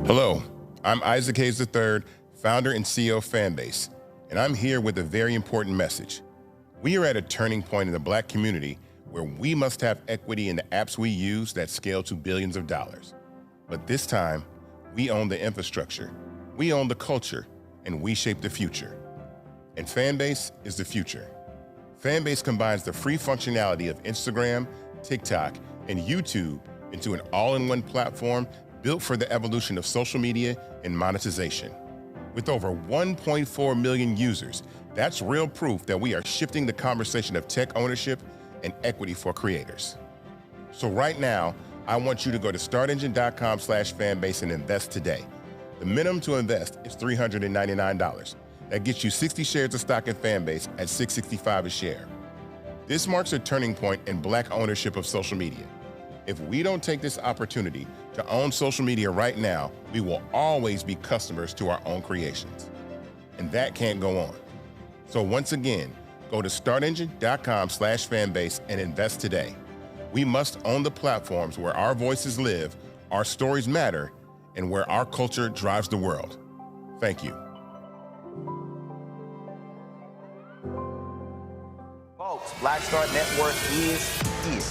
Hello, I'm Isaac Hayes III, founder and CEO of Fanbase, and I'm here with a very important message. We are at a turning point in the Black community where we must have equity in the apps we use that scale to billions of dollars. But this time, we own the infrastructure, we own the culture, and we shape the future. And Fanbase is the future. Fanbase combines the free functionality of Instagram, TikTok, and YouTube into an all-in-one platform built for the evolution of social media and monetization. With over 1.4 million users, that's real proof that we are shifting the conversation of tech ownership and equity for creators. So right now, I want you to go to startengine.com/fanbase and invest today. The minimum to invest is $399. That gets you 60 shares of stock in Fanbase at $665 a share. This marks a turning point in Black ownership of social media. If we don't take this opportunity to own social media right now, we will always be customers to our own creations. And that can't go on. So once again, go to startengine.com/fanbase and invest today. We must own the platforms where our voices live, our stories matter, and where our culture drives the world. Thank you. Folks, Black Star Network is here.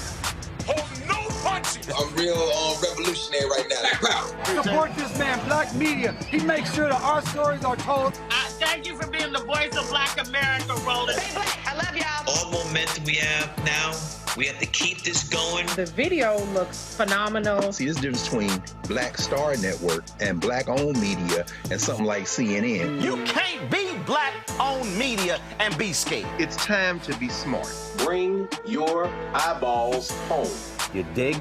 Hold no punches! I'm real revolutionary right now. Support this man, Black Media. He makes sure that our stories are told. Thank you for being the voice of Black America, Roland. Stay Black. I love y'all. All momentum we have now, we have to keep this going. The video looks phenomenal. See, this difference between Black Star Network and Black-owned media and something like CNN. You can't be Black-owned media and be scared. It's time to be smart. Bring your eyeballs home. You dig?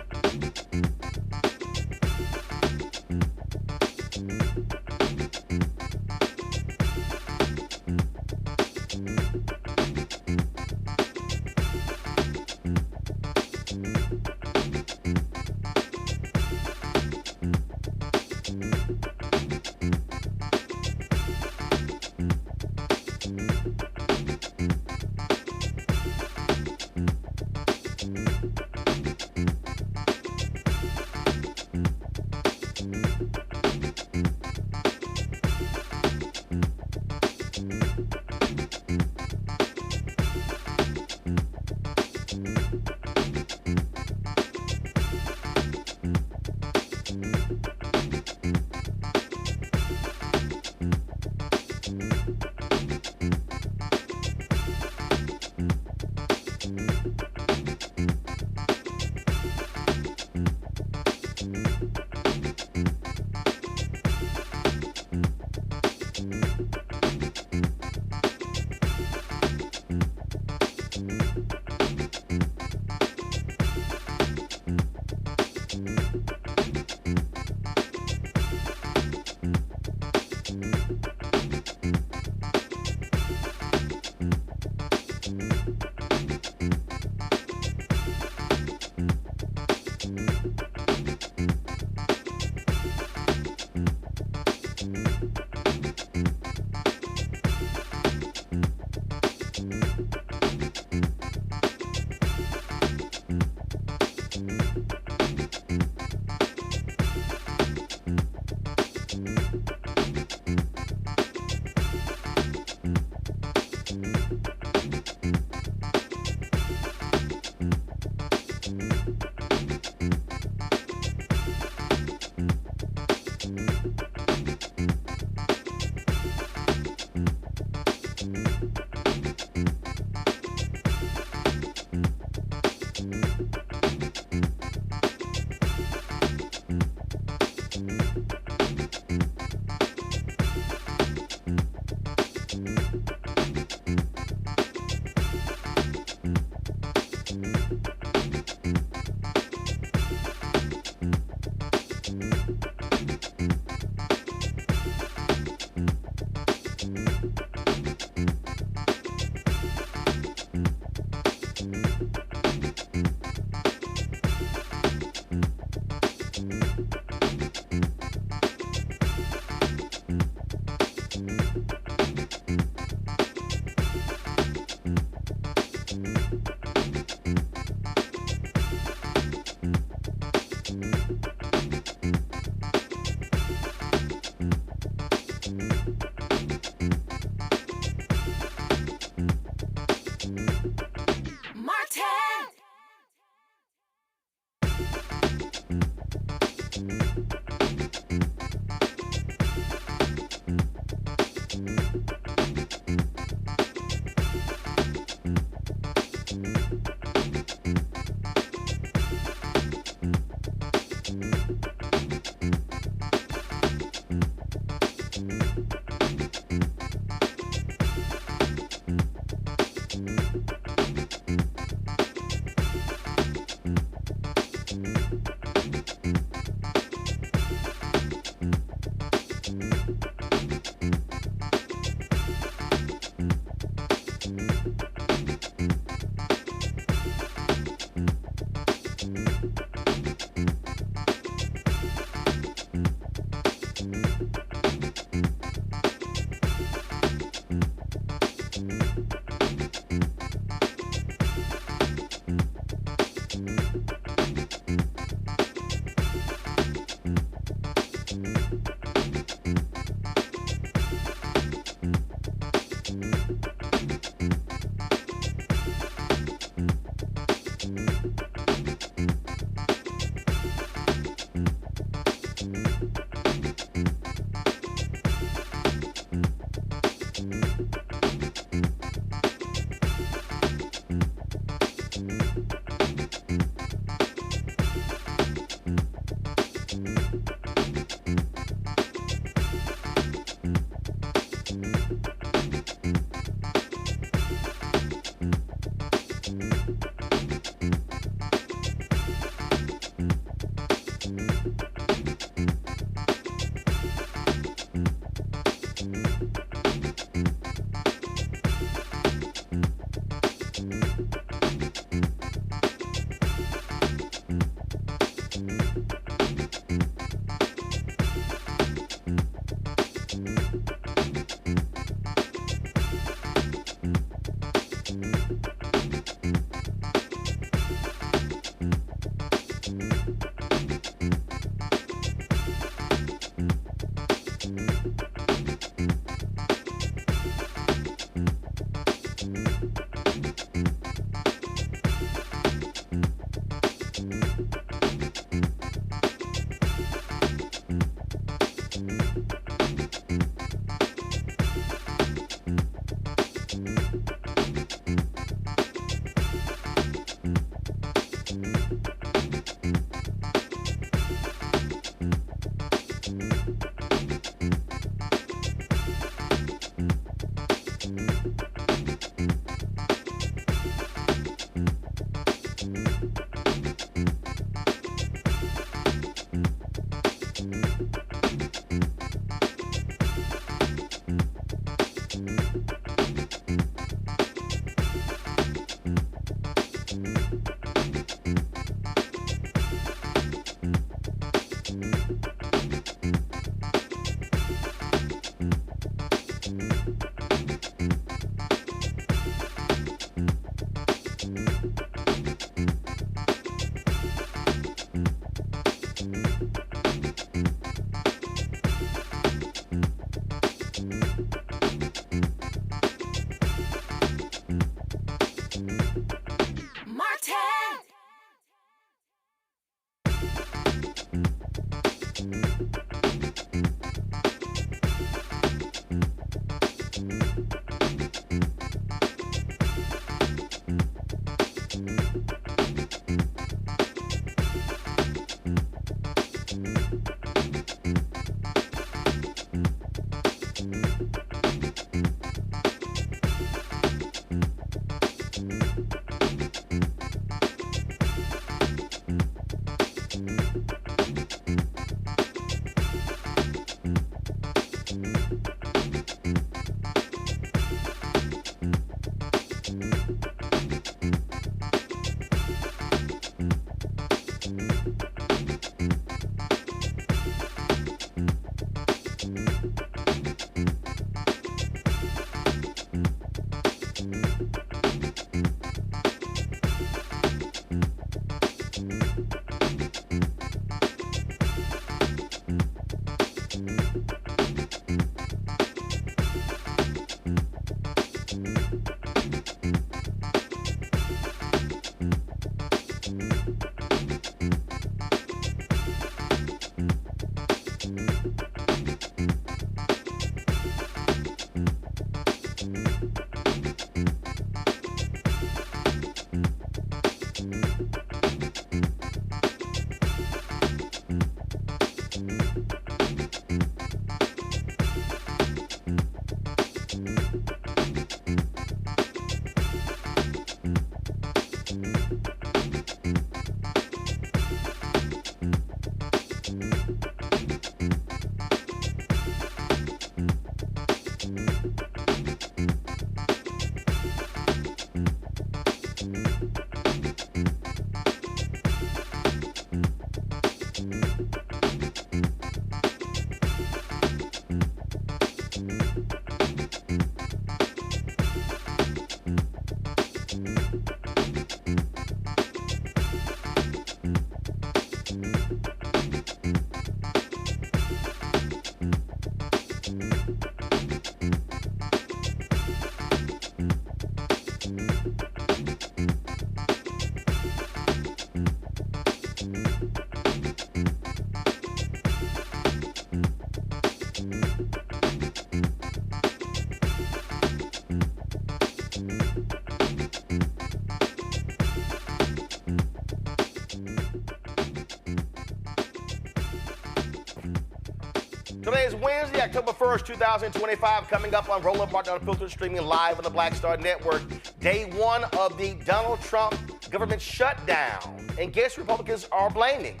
Today is Wednesday, October 1st, 2025, coming up on Roland Martin Unfiltered, streaming live on the Black Star Network. Day one of the Donald Trump government shutdown. And guess Republicans are blaming?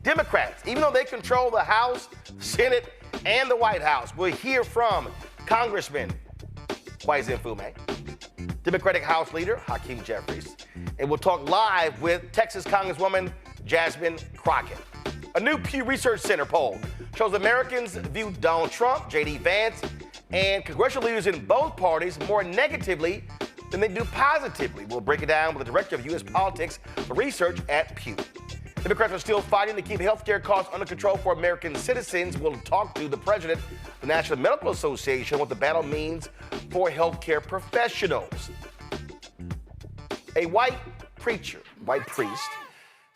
Democrats, even though they control the House, Senate, and the White House. We'll hear from Congressman Kweisi Mfume, Democratic House Leader Hakeem Jeffries, and we'll talk live with Texas Congresswoman Jasmine Crockett. A new Pew Research Center poll shows Americans view Donald Trump, J.D. Vance, and congressional leaders in both parties more negatively than they do positively. We'll break it down with the Director of U.S. Politics for Research at Pew. Democrats are still fighting to keep health care costs under control for American citizens. We'll talk to the president of the National Medical Association what the battle means for health care professionals. A white priest,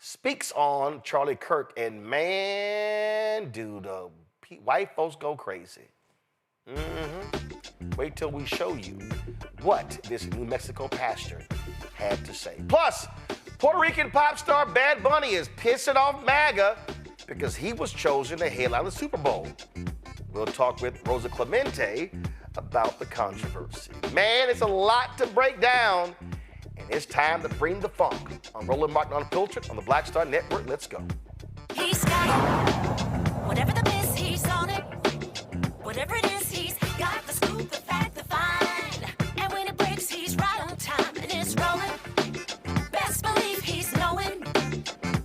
speaks on Charlie Kirk, and man, do the white folks go crazy. Wait till we show you what this New Mexico pastor had to say. Plus, Puerto Rican pop star Bad Bunny is pissing off MAGA because he was chosen to headline the Super Bowl. We'll talk with Rosa Clemente about the controversy. Man, it's a lot to break down, and it's time to bring the funk on Roland Martin Unfiltered on the Black Star Network. Let's go. He's got it. Whatever the miss, he's on it. Whatever it is, he's got the scoop, the fact, the find. And when it breaks, he's right on time, and it's rolling. Best believe he's knowing.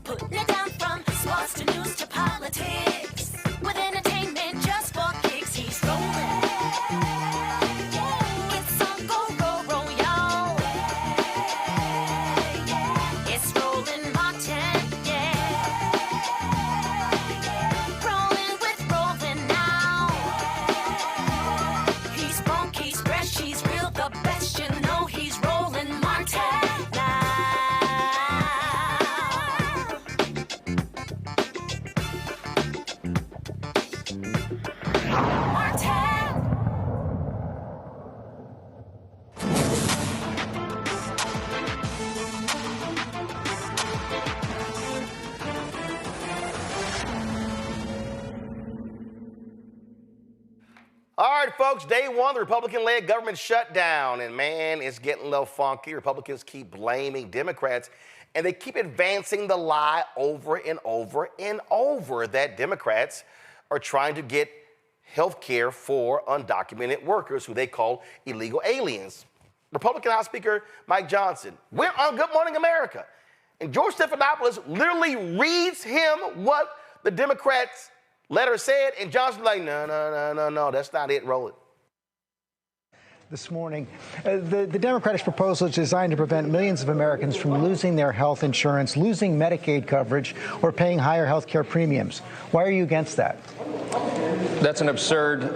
Putting it down from sports to news to politics. All right, folks, day one, the Republican-led government shutdown. And man, it's getting a little funky. Republicans keep blaming Democrats, and they keep advancing the lie over and over and over that Democrats are trying to get health care for undocumented workers who they call illegal aliens. Republican House Speaker Mike Johnson went on Good Morning America, and George Stephanopoulos literally reads him what the Democrats' letter said, and Johnson's like, no, that's not it, roll it. This morning, the Democratic proposal is designed to prevent millions of Americans from losing their health insurance, losing Medicaid coverage, or paying higher health care premiums. Why are you against that? That's an absurd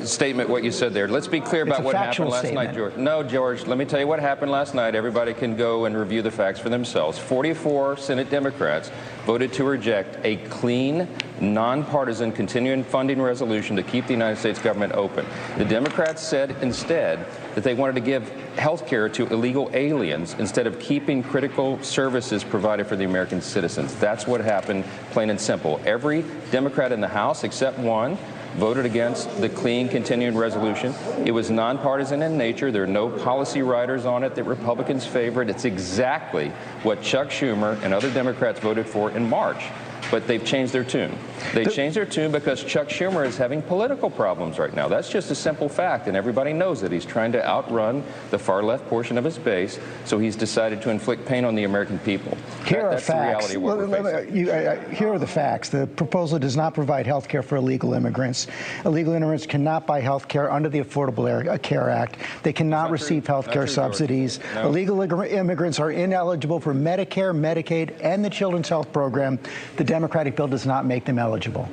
statement, what you said there. Let's be clear about what happened last night, George. No, George, let me tell you what happened last night. Everybody can go and review the facts for themselves. 44 Senate Democrats voted to reject a clean, nonpartisan continuing funding resolution to keep the United States government open. The Democrats said instead that they wanted to give health care to illegal aliens instead of keeping critical services provided for the American citizens. That's what happened, plain and simple. Every Democrat in the House, except one, voted against the clean continuing resolution. It was nonpartisan in nature. There are no policy riders on it that Republicans favored. It's exactly what Chuck Schumer and other Democrats voted for in March. But they've changed their tune. They changed their tune because Chuck Schumer is having political problems right now. That's just a simple fact, and everybody knows that. He's trying to outrun the far left portion of his base, so he's decided to inflict pain on the American people. That's the reality of what we're facing. Here are the facts. The proposal does not provide health care for illegal immigrants. Illegal immigrants cannot buy health care under the Affordable Care Act. They cannot receive health care subsidies. No. Illegal immigrants are ineligible for Medicare, Medicaid, and the Children's Health Program. The Democratic bill does not make them eligible.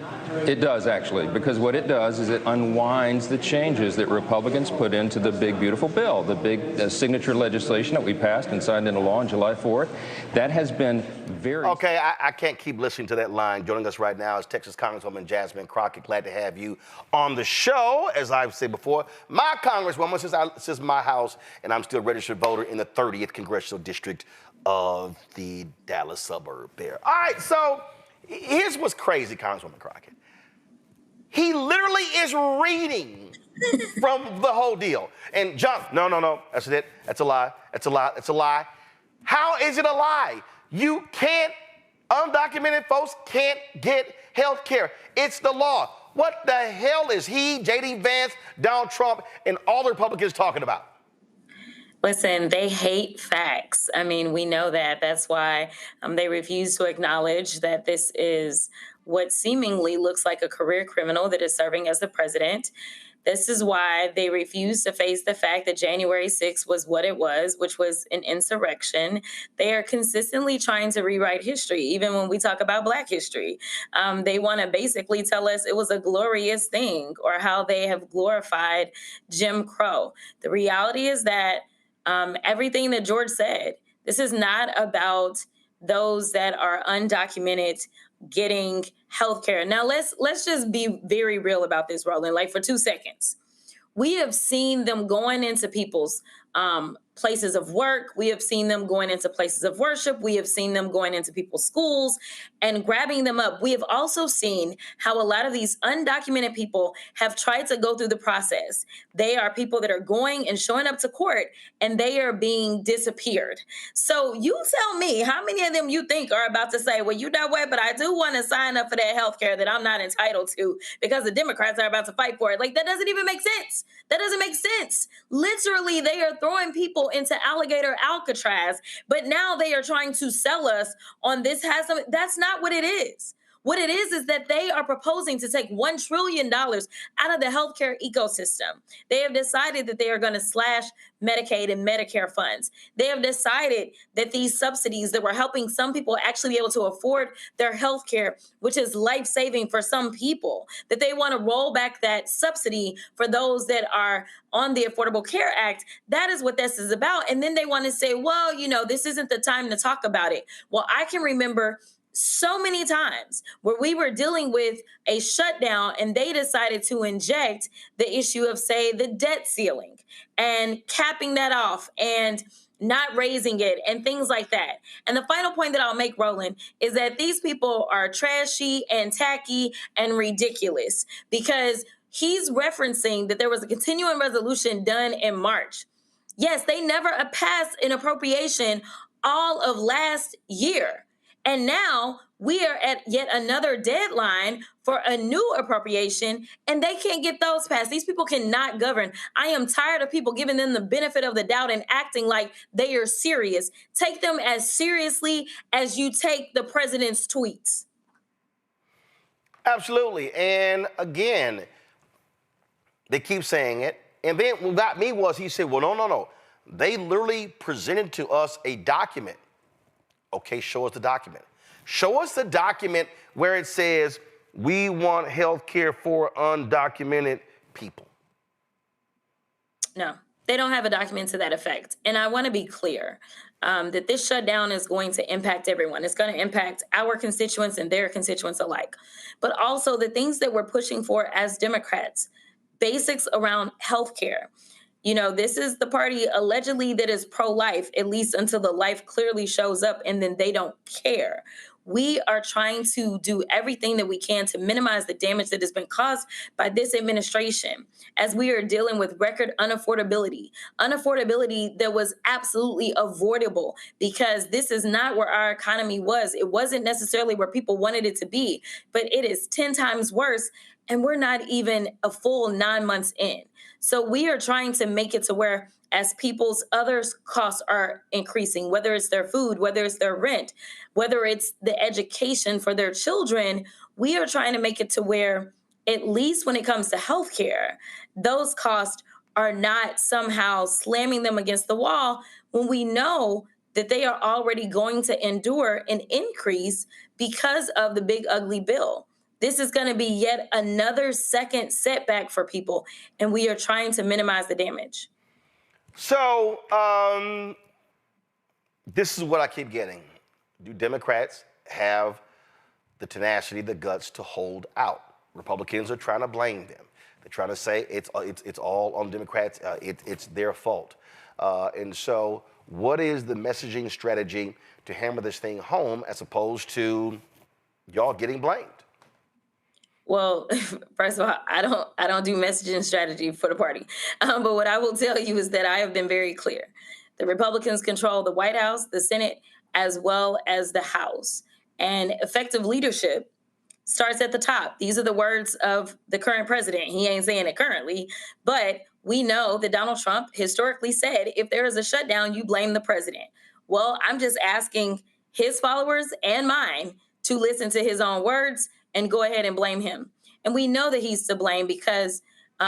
It does, actually, because what it does is it unwinds the changes that Republicans put into the big, beautiful bill, the big signature legislation that we passed and signed into law on July 4th. That has been very... Okay, I can't keep listening to that line. Joining us right now is Texas Congresswoman Jasmine Crockett. Glad to have you on the show. As I've said before, my Congresswoman, since is my house, and I'm still a registered voter in the 30th Congressional District of the Dallas suburb there. All right, so here's what's crazy, Congresswoman Crockett. He literally is reading from the whole deal. And John, no, that's it. That's a lie. That's a lie. That's a lie. How is it a lie? You can't, undocumented folks can't get health care. It's the law. What the hell is he, J.D. Vance, Donald Trump, and all the Republicans talking about? Listen, they hate facts. I mean, we know that. That's why they refuse to acknowledge that this is what seemingly looks like a career criminal that is serving as the president. This is why they refuse to face the fact that January 6th was what it was, which was an insurrection. They are consistently trying to rewrite history, even when we talk about Black history. They want to basically tell us it was a glorious thing, or how they have glorified Jim Crow. The reality is that everything that George said, this is not about those that are undocumented getting health care. Now, let's just be very real about this, Roland, like for 2 seconds. We have seen them going into people's places of work. We have seen them going into places of worship. We have seen them going into people's schools and grabbing them up. We have also seen how a lot of these undocumented people have tried to go through the process. They are people that are going and showing up to court, and they are being disappeared. So you tell me, how many of them you think are about to say, well, you know what, but I do want to sign up for that health care that I'm not entitled to because the Democrats are about to fight for it. Like, that doesn't even make sense. That doesn't make sense. Literally, they are throwing people into alligator Alcatraz, but now they are trying to sell us on this has some. That's not what it is. What it is that they are proposing to take $1 trillion out of the healthcare ecosystem. They have decided that they are going to slash Medicaid and Medicare funds. They have decided that these subsidies that were helping some people actually be able to afford their healthcare, which is life-saving for some people, that they want to roll back that subsidy for those that are on the Affordable Care Act. That is what this is about. And then they want to say, well, you know, this isn't the time to talk about it. Well, I can remember so many times where we were dealing with a shutdown and they decided to inject the issue of, say, the debt ceiling and capping that off and not raising it and things like that. And the final point that I'll make, Roland, is that these people are trashy and tacky and ridiculous, because he's referencing that there was a continuing resolution done in March. Yes, they never passed an appropriation all of last year. And now we are at yet another deadline for a new appropriation, and they can't get those passed. These people cannot govern. I am tired of people giving them the benefit of the doubt and acting like they are serious. Take them as seriously as you take the president's tweets. Absolutely. And again, they keep saying it. And then what got me was he said, well, no. They literally presented to us a document. Okay, show us the document. Show us the document where it says we want health care for undocumented people. No, they don't have a document to that effect. And I want to be clear that this shutdown is going to impact everyone. It's going to impact our constituents and their constituents alike. But also the things that we're pushing for as Democrats, basics around health care. You know, this is the party allegedly that is pro-life, at least until the life clearly shows up and then they don't care. We are trying to do everything that we can to minimize the damage that has been caused by this administration as we are dealing with record unaffordability that was absolutely avoidable because this is not where our economy was. It wasn't necessarily where people wanted it to be, but it is 10 times worse. And we're not even a full 9 months in. So we are trying to make it to where as people's other costs are increasing, whether it's their food, whether it's their rent, whether it's the education for their children, we are trying to make it to where, at least when it comes to healthcare, those costs are not somehow slamming them against the wall when we know that they are already going to endure an increase because of the big ugly bill. This is going to be yet another second setback for people, and we are trying to minimize the damage. So this is what I keep getting. Do Democrats have the tenacity, the guts to hold out? Republicans are trying to blame them. They're trying to say it's all on Democrats. It's their fault. And so what is the messaging strategy to hammer this thing home as opposed to y'all getting blamed? Well, first of all, I don't do messaging strategy for the party. But what I will tell you is that I have been very clear. The Republicans control the White House, the Senate, as well as the House. And effective leadership starts at the top. These are the words of the current president. He ain't saying it currently, but we know that Donald Trump historically said, if there is a shutdown, you blame the president. Well, I'm just asking his followers and mine to listen to his own words and go ahead and blame him. And we know that he's to blame because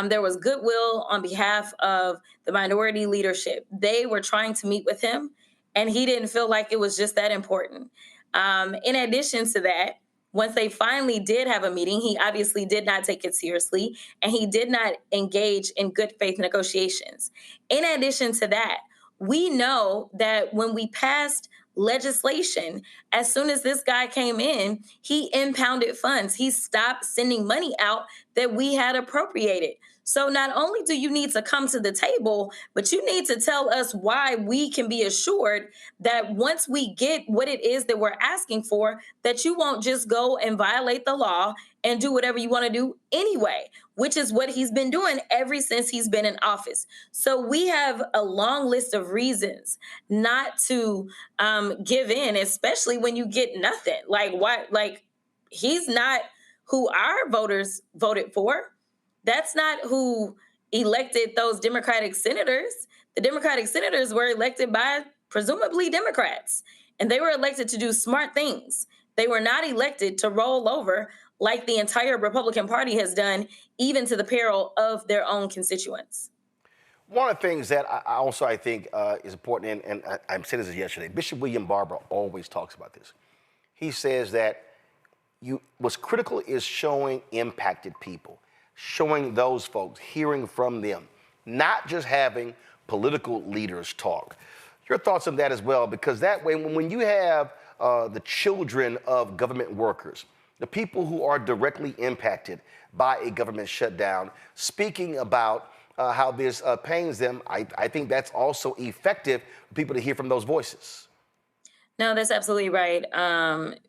there was goodwill on behalf of the minority leadership. They were trying to meet with him, and he didn't feel like it was just that important. In addition to that, once they finally did have a meeting, he obviously did not take it seriously, and he did not engage in good faith negotiations. In addition to that, we know that when we passed legislation, as soon as this guy came in, he impounded funds. He stopped sending money out that we had appropriated. So not only do you need to come to the table, but you need to tell us why we can be assured that once we get what it is that we're asking for, that you won't just go and violate the law and do whatever you want to do anyway, which is what he's been doing ever since he's been in office. So we have a long list of reasons not to give in, especially when you get nothing. Like, why? Like, he's not who our voters voted for. That's not who elected those Democratic senators. The Democratic senators were elected by presumably Democrats, and they were elected to do smart things. They were not elected to roll over like the entire Republican Party has done, even to the peril of their own constituents. One of the things that I think is important, and I said this yesterday, Bishop William Barber always talks about this. He says that what's critical is showing impacted people, showing those folks, hearing from them, not just having political leaders talk. Your thoughts on that as well, because that way, when you have the children of government workers, the people who are directly impacted by a government shutdown, speaking about how this pains them, I think that's also effective for people to hear from those voices. No, that's absolutely right.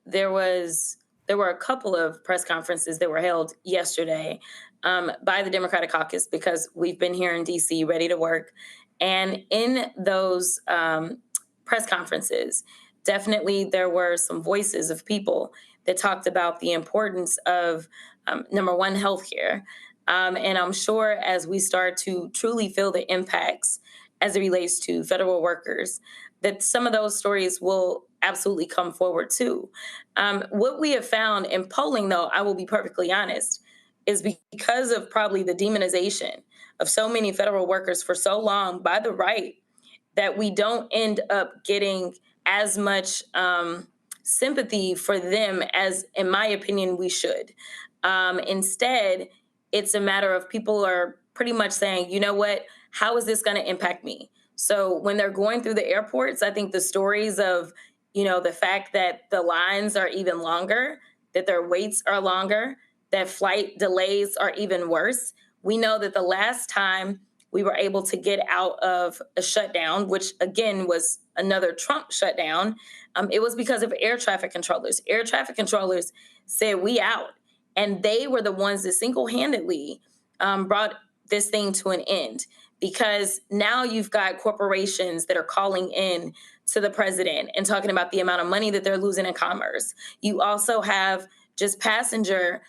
There was there were a couple of press conferences that were held yesterday by the Democratic caucus, because we've been here in D.C. ready to work. And in those press conferences, definitely there were some voices of people that talked about the importance of, number one, healthcare. And I'm sure as we start to truly feel the impacts as it relates to federal workers, that some of those stories will absolutely come forward too. What we have found in polling, though, I will be perfectly honest, is because of probably the demonization of so many federal workers for so long by the right, that we don't end up getting as much sympathy for them as, in my opinion, we should. Instead, it's a matter of people are pretty much saying, you know what, how is this going to impact me? So when they're going through the airports, I think the stories of, the fact that the lines are even longer, that their waits are longer, that flight delays are even worse. We know that the last time we were able to get out of a shutdown, which again was another Trump shutdown, it was because of air traffic controllers. Air traffic controllers said, we out. And they were the ones that single-handedly brought this thing to an end, because now you've got corporations that are calling in to the president and talking about the amount of money that they're losing in commerce. You also have just passenger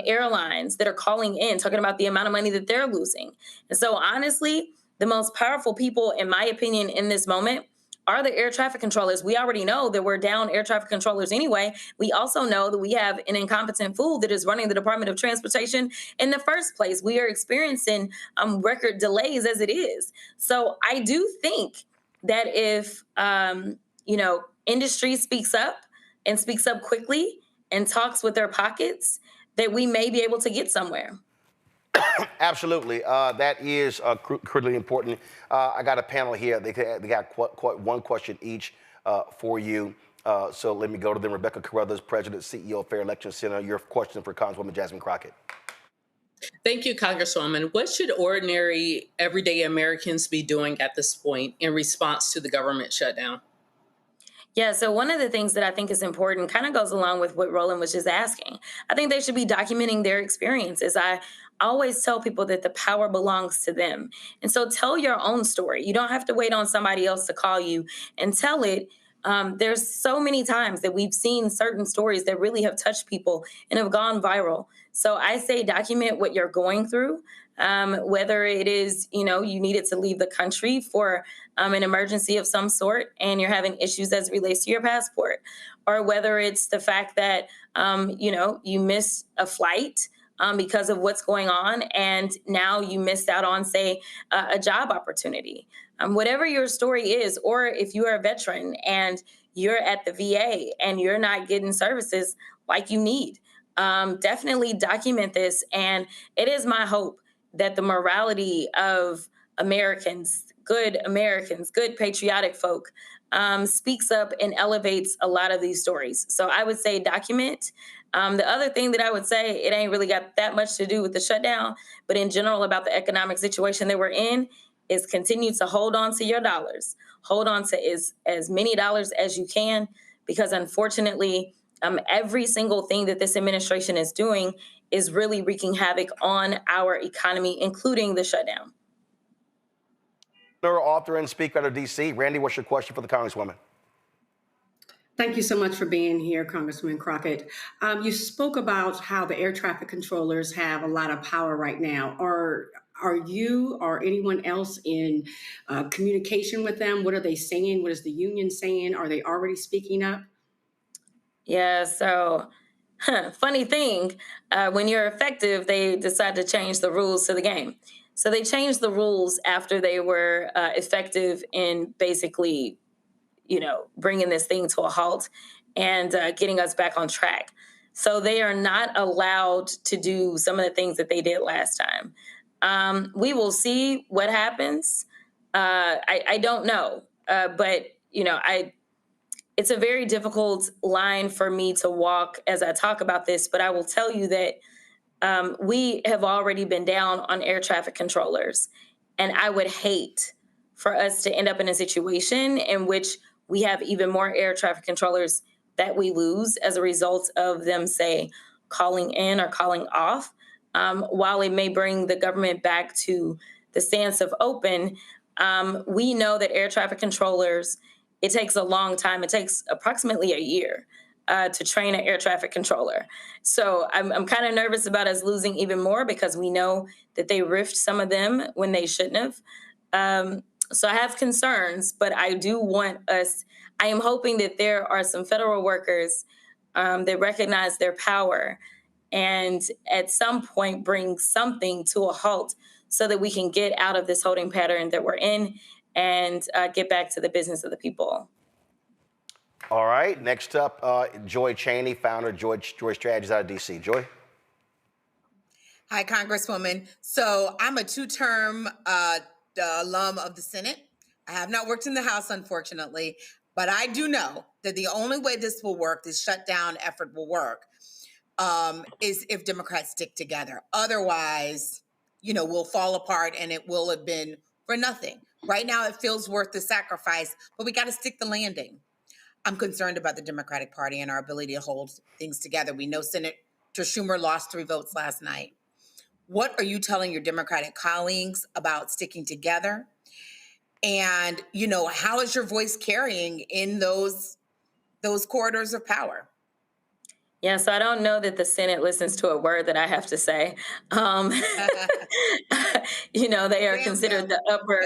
airlines that are calling in, talking about the amount of money that they're losing. And so honestly, the most powerful people, in my opinion, in this moment are the air traffic controllers. We already know that we're down air traffic controllers anyway. We also know that we have an incompetent fool that is running the Department of Transportation in the first place. We are experiencing record delays as it is. So I do think that if, industry speaks up and speaks up quickly and talks with their pockets, that we may be able to get somewhere. Absolutely. That is critically important. I got a panel here. They got one question each for you. So let me go to them. Rebecca Carruthers, President, CEO of Fair Election Center. Your question for Congresswoman Jasmine Crockett. Thank you, Congresswoman. What should ordinary, everyday Americans be doing at this point in response to the government shutdown? Yeah, so one of the things that I think is important kind of goes along with what Roland was just asking. I think they should be documenting their experiences. I always tell people that the power belongs to them. And so tell your own story. You don't have to wait on somebody else to call you and tell it. There's so many times that we've seen certain stories that really have touched people and have gone viral. So I say document what you're going through, whether it is, you needed to leave the country for an emergency of some sort and you're having issues as it relates to your passport, or whether it's the fact that, you missed a flight because of what's going on and now you missed out on, say, a job opportunity. Whatever your story is, or if you are a veteran and you're at the VA and you're not getting services like you need, definitely document this. And it is my hope that the morality of Americans, good patriotic folk, speaks up and elevates a lot of these stories. So I would say document. The other thing that I would say, it ain't really got that much to do with the shutdown, but in general about the economic situation that we're in, is continue to hold on to your dollars. Hold on to as many dollars as you can, because unfortunately, every single thing that this administration is doing is really wreaking havoc on our economy, including the shutdown. Author and speaker out of D.C. Randy, what's your question for the Congresswoman? Thank you so much for being here, Congresswoman Crockett. You spoke about how the air traffic controllers have a lot of power right now. Are you or anyone else in communication with them? What are they saying? What is the union saying? Are they already speaking up? Yeah, so funny thing, when you're effective, they decide to change the rules to the game. So they changed the rules after they were effective in basically, bringing this thing to a halt and getting us back on track. So they are not allowed to do some of the things that they did last time. We will see what happens. I don't know, but it's a very difficult line for me to walk as I talk about this, but I will tell you that we have already been down on air traffic controllers, and I would hate for us to end up in a situation in which we have even more air traffic controllers that we lose as a result of them, say, calling in or calling off. While it may bring the government back to the stance of open, we know that air traffic controllers, it takes a long time. It takes approximately a year to train an air traffic controller. So I'm kind of nervous about us losing even more because we know that they riffed some of them when they shouldn't have. So I have concerns, but I do want us, I am hoping that there are some federal workers that recognize their power and at some point bring something to a halt so that we can get out of this holding pattern that we're in and get back to the business of the people. All right, next up, Joy Chaney, founder of Joy Strategies out of D.C. Joy? Hi, Congresswoman. So I'm a two-term alum of the Senate. I have not worked in the House, unfortunately, but I do know that the only way this will work, this shutdown effort will work, is if Democrats stick together. Otherwise, we'll fall apart and it will have been for nothing. Right now, it feels worth the sacrifice, but we got to stick the landing. I'm concerned about the Democratic Party and our ability to hold things together. We know Senator Schumer lost 3 votes last night. What are you telling your Democratic colleagues about sticking together? And, how is your voice carrying in those corridors of power? Yeah, so I don't know that the Senate listens to a word that I have to say. They are considered the upper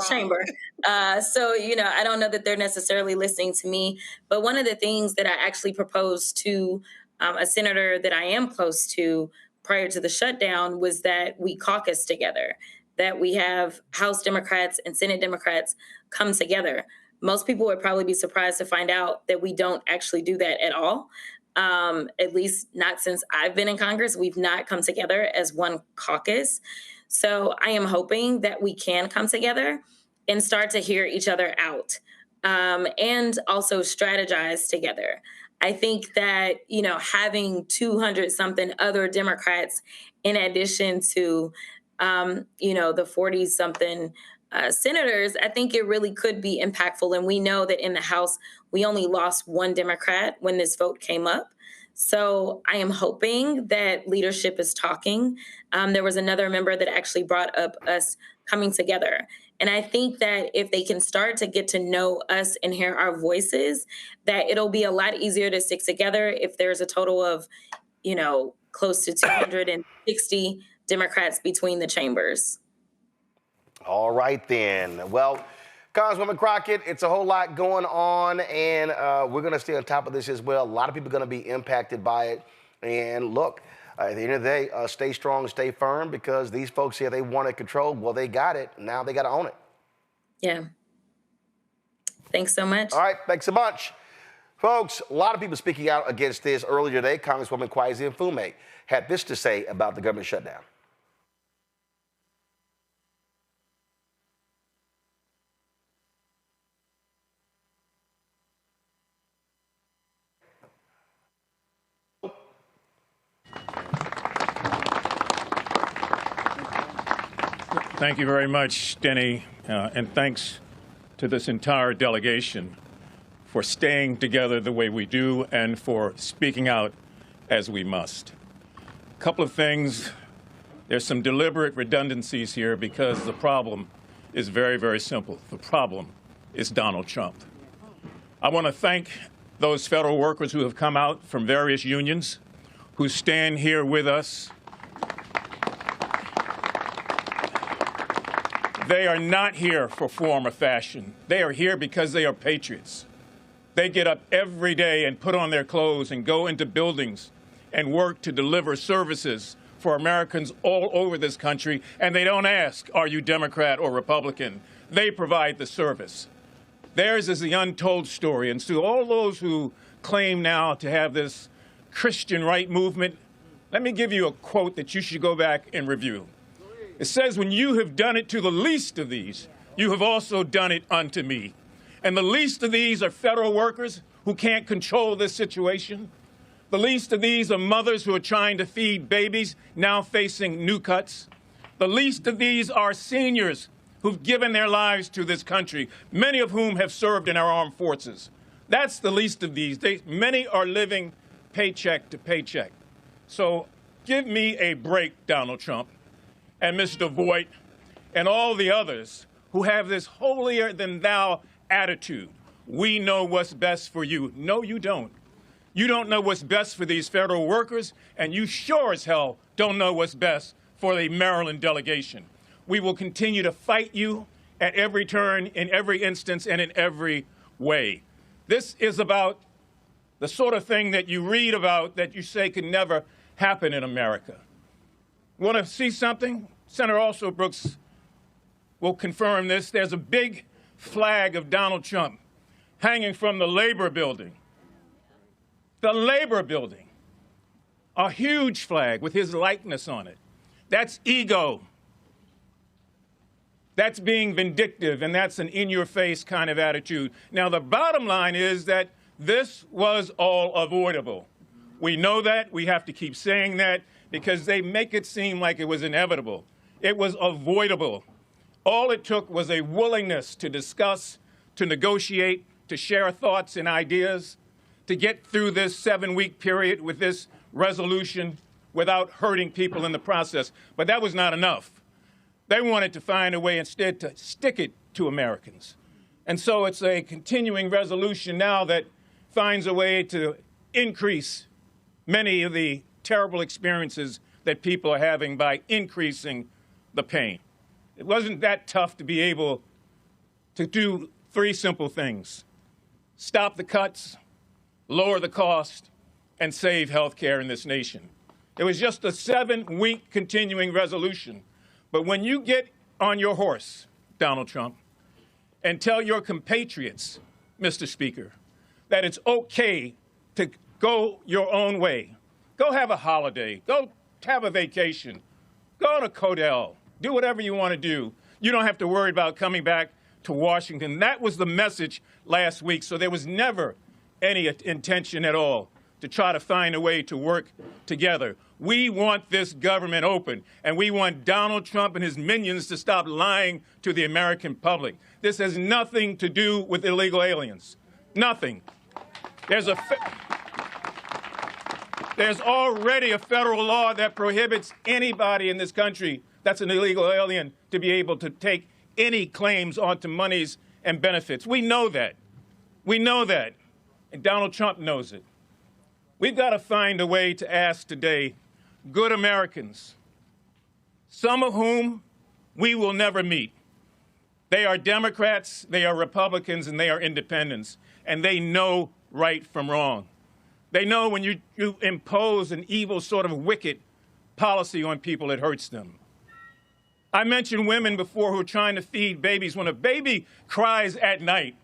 chamber. So, I don't know that they're necessarily listening to me. But one of the things that I actually proposed to a senator that I am close to prior to the shutdown was that we caucus together, that we have House Democrats and Senate Democrats come together. Most people would probably be surprised to find out that we don't actually do that at all. At least not since I've been in Congress. We've not come together as one caucus. So I am hoping that we can come together and start to hear each other out and also strategize together. I think that, having 200 something other Democrats in addition to, the 40 something senators, I think it really could be impactful. And we know that in the House, we only lost one Democrat when this vote came up. So I am hoping that leadership is talking. There was another member that actually brought up us coming together. And I think that if they can start to get to know us and hear our voices, that it'll be a lot easier to stick together if there's a total of, close to 260 Democrats between the chambers. All right, then. Well, Congresswoman Crockett, it's a whole lot going on, and we're going to stay on top of this as well. A lot of people are going to be impacted by it. And look, at the end of the day, stay strong, stay firm, because these folks here, they wanted control. Well, they got it. Now they got to own it. Yeah. Thanks so much. All right, thanks a bunch. Folks, a lot of people speaking out against this. Earlier today, Congresswoman Kweisi Mfume had this to say about the government shutdown. Thank you very much, Denny, and thanks to this entire delegation for staying together the way we do and for speaking out as we must. A couple of things. There's some deliberate redundancies here because the problem is very, very simple. The problem is Donald Trump. I want to thank those federal workers who have come out from various unions, who stand here with us. They are not here for form or fashion. They are here because they are patriots. They get up every day and put on their clothes and go into buildings and work to deliver services for Americans all over this country. And they don't ask, are you Democrat or Republican? They provide the service. Theirs is the untold story. And so all those who claim now to have this Christian right movement, let me give you a quote that you should go back and review. It says, when you have done it to the least of these, you have also done it unto me. And the least of these are federal workers who can't control this situation. The least of these are mothers who are trying to feed babies, now facing new cuts. The least of these are seniors who've given their lives to this country, many of whom have served in our armed forces. That's the least of these. Many are living paycheck to paycheck. So give me a break, Donald Trump and Mr. Voigt and all the others who have this holier-than-thou attitude. We know what's best for you. No, you don't. You don't know what's best for these federal workers, and you sure as hell don't know what's best for the Maryland delegation. We will continue to fight you at every turn, in every instance, and in every way. This is about the sort of thing that you read about that you say could never happen in America. Want to see something? Senator Alsobrooks will confirm this. There's a big flag of Donald Trump hanging from the Labor Building. The Labor Building. A huge flag with his likeness on it. That's ego. That's being vindictive, and that's an in-your-face kind of attitude. Now, the bottom line is that this was all avoidable. We know that. We have to keep saying that because they make it seem like it was inevitable. It was avoidable. All it took was a willingness to discuss, to negotiate, to share thoughts and ideas, to get through this 7-week period with this resolution without hurting people in the process. But that was not enough. They wanted to find a way instead to stick it to Americans. And so it's a continuing resolution now that finds a way to increase many of the terrible experiences that people are having by increasing the pain. It wasn't that tough to be able to do 3 simple things: stop the cuts, lower the cost, and save health care in this nation. It was just a 7-week continuing resolution. But when you get on your horse, Donald Trump, and tell your compatriots, Mr. Speaker, that it's okay to go your own way, go have a holiday, go have a vacation, go to Codell, do whatever you want to do. You don't have to worry about coming back to Washington. That was the message last week. So there was never any intention at all to try to find a way to work together. We want this government open, and we want Donald Trump and his minions to stop lying to the American public. This has nothing to do with illegal aliens. Nothing. There's already a federal law that prohibits anybody in this country that's an illegal alien to be able to take any claims onto monies and benefits. We know that. We know that. And Donald Trump knows it. We've got to find a way to ask today good Americans, some of whom we will never meet. They are Democrats, they are Republicans, and they are independents, and they know right from wrong. They know when you impose an evil sort of wicked policy on people, it hurts them. I mentioned women before who are trying to feed babies. When a baby cries at night,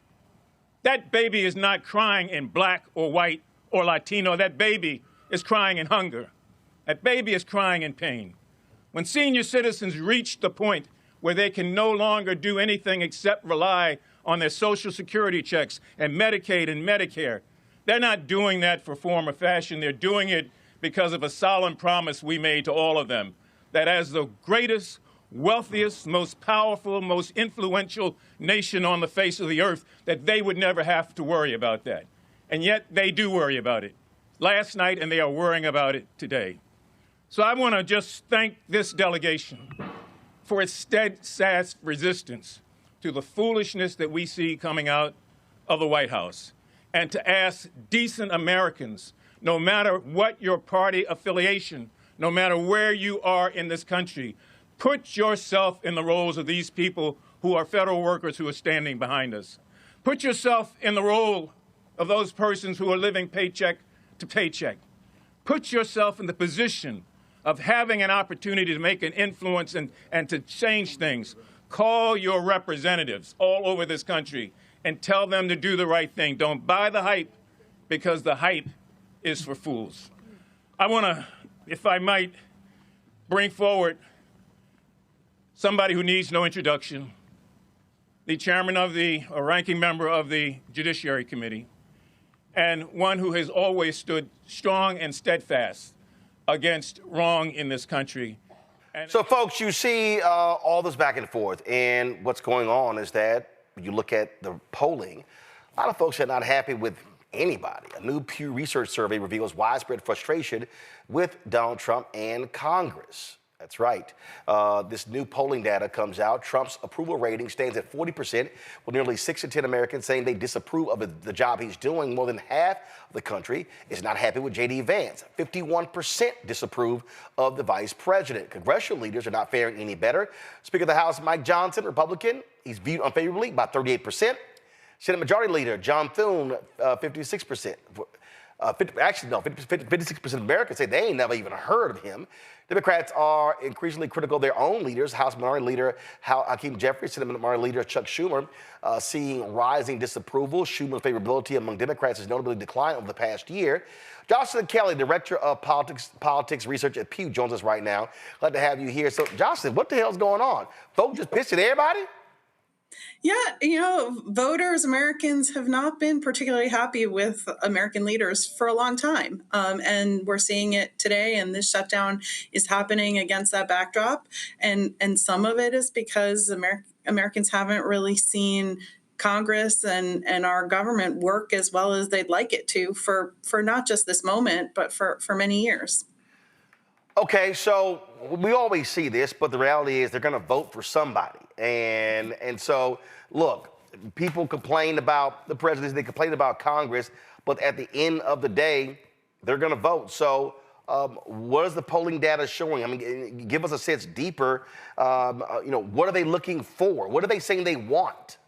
that baby is not crying in black or white or Latino. That baby is crying in hunger. That baby is crying in pain. When senior citizens reach the point where they can no longer do anything except rely on their Social Security checks and Medicaid and Medicare, they're not doing that for form or fashion. They're doing it because of a solemn promise we made to all of them, that as the greatest, wealthiest, most powerful, most influential nation on the face of the earth, that they would never have to worry about that. And yet they do worry about it last night, and they are worrying about it today. So I want to just thank this delegation for its steadfast resistance to the foolishness that we see coming out of the White House, and to ask decent Americans, no matter what your party affiliation, no matter where you are in this country, put yourself in the roles of these people who are federal workers who are standing behind us. Put yourself in the role of those persons who are living paycheck to paycheck. Put yourself in the position of having an opportunity to make an influence and to change things. Call your representatives all over this country and tell them to do the right thing. Don't buy the hype, because the hype is for fools. I want to, if I might, bring forward somebody who needs no introduction, the chairman of or ranking member of the Judiciary Committee, and one who has always stood strong and steadfast against wrong in this country. So, folks, you see all this back and forth, and what's going on is that you look at the polling, A lot of folks are not happy with anybody. A new Pew Research survey reveals widespread frustration with Donald Trump and Congress. That's right. This new polling data comes out. Trump's approval rating stands at 40%, with nearly 6 in 10 Americans saying they disapprove of the job he's doing. More than half of the country is not happy with J.D. Vance. 51% disapprove of the vice president. Congressional leaders are not faring any better. Speaker of the House Mike Johnson, Republican, he's viewed unfavorably by 38%. Senate Majority Leader John Thune, 56%. 56% of Americans say they ain't never even heard of him. Democrats are increasingly critical of their own leaders. House Minority Leader Hakeem Jeffries, Senate Minority Leader Chuck Schumer, seeing rising disapproval. Schumer's favorability among Democrats has notably declined over the past year. Jocelyn Kelly, Director of Politics Research at Pew, joins us right now. Glad to have you here. So, Jocelyn, what the hell's going on? Folks just pissed at everybody? Yeah, voters, Americans have not been particularly happy with American leaders for a long time. And we're seeing it today, and this shutdown is happening against that backdrop. And some of it is because Americans haven't really seen Congress and our government work as well as they'd like it to for not just this moment, but for many years. Okay, so we always see this, but the reality is they're going to vote for somebody. And so, look, people complain about the presidency, they complain about Congress, but at the end of the day, they're going to vote. So what is the polling data showing? I mean, give us a sense deeper. What are they looking for? What are they saying they want?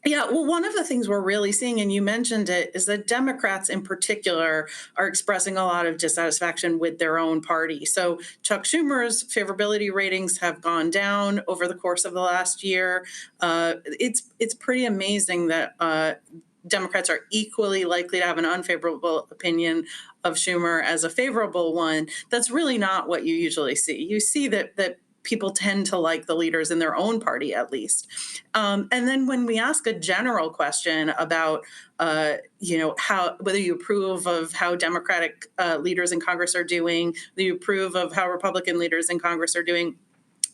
Yeah, well, one of the things we're really seeing, and you mentioned it, is that Democrats in particular are expressing a lot of dissatisfaction with their own party. So Chuck Schumer's favorability ratings have gone down over the course of the last year. It's pretty amazing that Democrats are equally likely to have an unfavorable opinion of Schumer as a favorable one. That's really not what you usually see. You see that people tend to like the leaders in their own party, at least. And then when we ask a general question about, whether you approve of how Democratic leaders in Congress are doing, whether you approve of how Republican leaders in Congress are doing,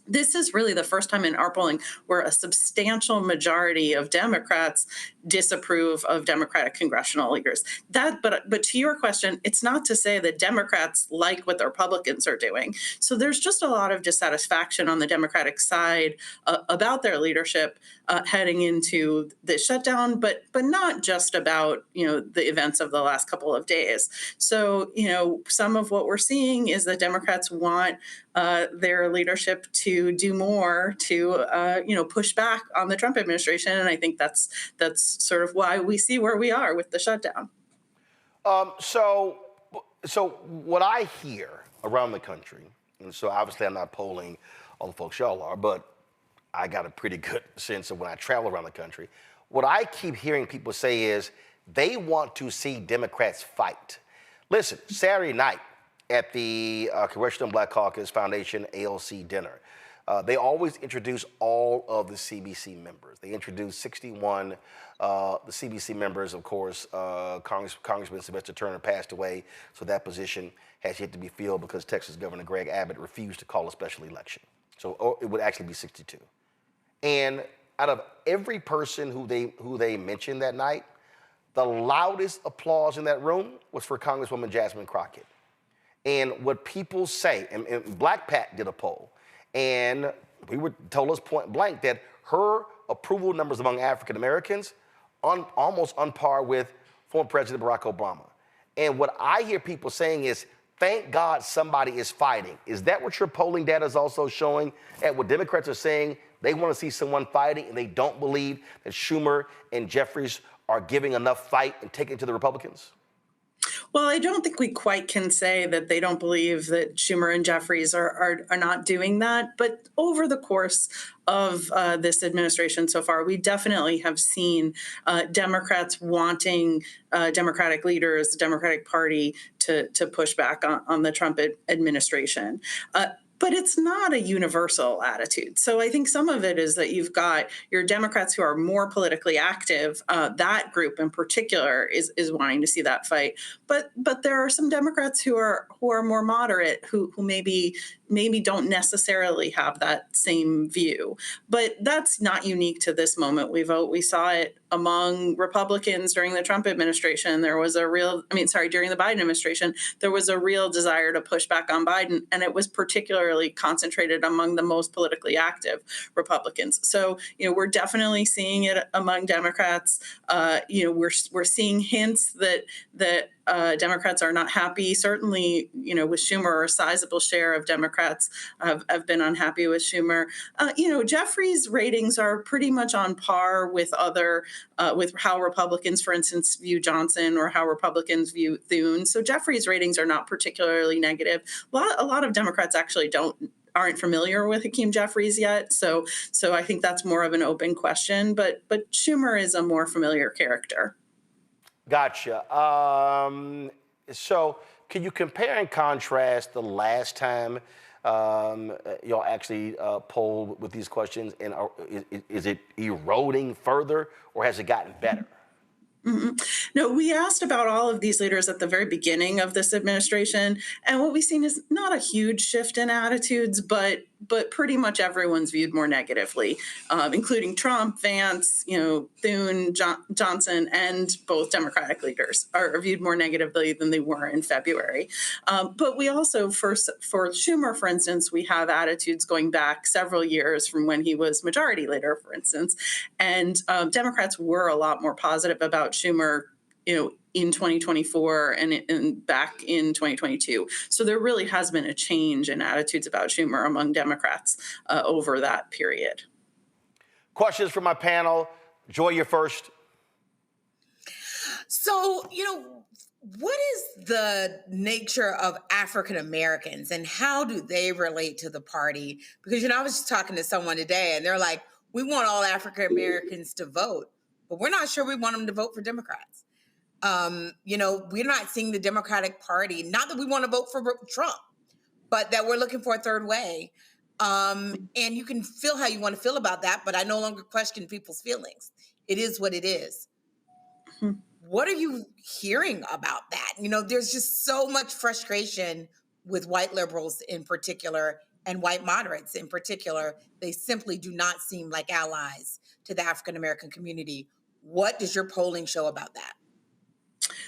this is really the first time in our polling where a substantial majority of Democrats disapprove of Democratic congressional leaders. But to your question, it's not to say that Democrats like what the Republicans are doing. So there's just a lot of dissatisfaction on the Democratic side about their leadership heading into the shutdown, but not just about the events of the last couple of days. So some of what we're seeing is that Democrats want their leadership to do more to push back on the Trump administration, and I think that's sort of why we see where we are with the shutdown. So what I hear around the country, and so obviously I'm not polling all the folks y'all are, but I got a pretty good sense of when I travel around the country. What I keep hearing people say is they want to see Democrats fight. Listen, Saturday night at the Congressional Black Caucus Foundation ALC dinner, they always introduce all of the CBC members. They introduce 61 the CBC members, of course. Congressman Sylvester Turner passed away, so that position has yet to be filled because Texas Governor Greg Abbott refused to call a special election. So it would actually be 62. And out of every person who they mentioned that night, the loudest applause in that room was for Congresswoman Jasmine Crockett. And what people say, and Black Pat did a poll, and we were told us point blank that her approval numbers among African Americans almost on par with former President Barack Obama. And what I hear people saying is, thank God somebody is fighting. Is that what your polling data is also showing? At what Democrats are saying, they want to see someone fighting, and they don't believe that Schumer and Jeffries are giving enough fight and taking it to the Republicans? Well, I don't think we quite can say that they don't believe that Schumer and Jeffries are not doing that. But over the course of this administration so far, we definitely have seen Democrats wanting Democratic leaders, the Democratic Party, to push back on the Trump administration. But it's not a universal attitude. So I think some of it is that you've got your Democrats who are more politically active. That group in particular is wanting to see that fight. But there are some Democrats who are more moderate who maybe don't necessarily have that same view. But that's not unique to this moment. We saw it among Republicans during the Trump administration. During the Biden administration, there was a real desire to push back on Biden, and it was particularly concentrated among the most politically active Republicans. So, we're definitely seeing it among Democrats. We're seeing hints that Democrats are not happy. Certainly, with Schumer, a sizable share of Democrats have been unhappy with Schumer. Jeffries' ratings are pretty much on par with with how Republicans, for instance, view Johnson or how Republicans view Thune. So Jeffries' ratings are not particularly negative. A lot of Democrats actually aren't familiar with Hakeem Jeffries yet. So I think that's more of an open question. But Schumer is a more familiar character. Gotcha. So can you compare and contrast the last time y'all actually polled with these questions, and is it eroding further, or has it gotten better? Mm-hmm. No, we asked about all of these leaders at the very beginning of this administration, and what we've seen is not a huge shift in attitudes, but pretty much everyone's viewed more negatively, including Trump, Vance, Thune, Johnson, and both Democratic leaders are viewed more negatively than they were in February. But we also, for Schumer, for instance, we have attitudes going back several years from when he was majority leader, for instance, and Democrats were a lot more positive about Schumer, in 2024 and back in 2022. So there really has been a change in attitudes about Schumer among Democrats over that period. Questions from my panel. Joy, you're first. So, what is the nature of African Americans and how do they relate to the party? Because, I was just talking to someone today and they're like, we want all African Americans to vote, but we're not sure we want them to vote for Democrats. We're not seeing the Democratic Party, not that we want to vote for Trump, but that we're looking for a third way. And you can feel how you want to feel about that, but I no longer question people's feelings. It is what it is. Mm-hmm. What are you hearing about that? There's just so much frustration with white liberals in particular and white moderates in particular. They simply do not seem like allies to the African American community. What does your polling show about that?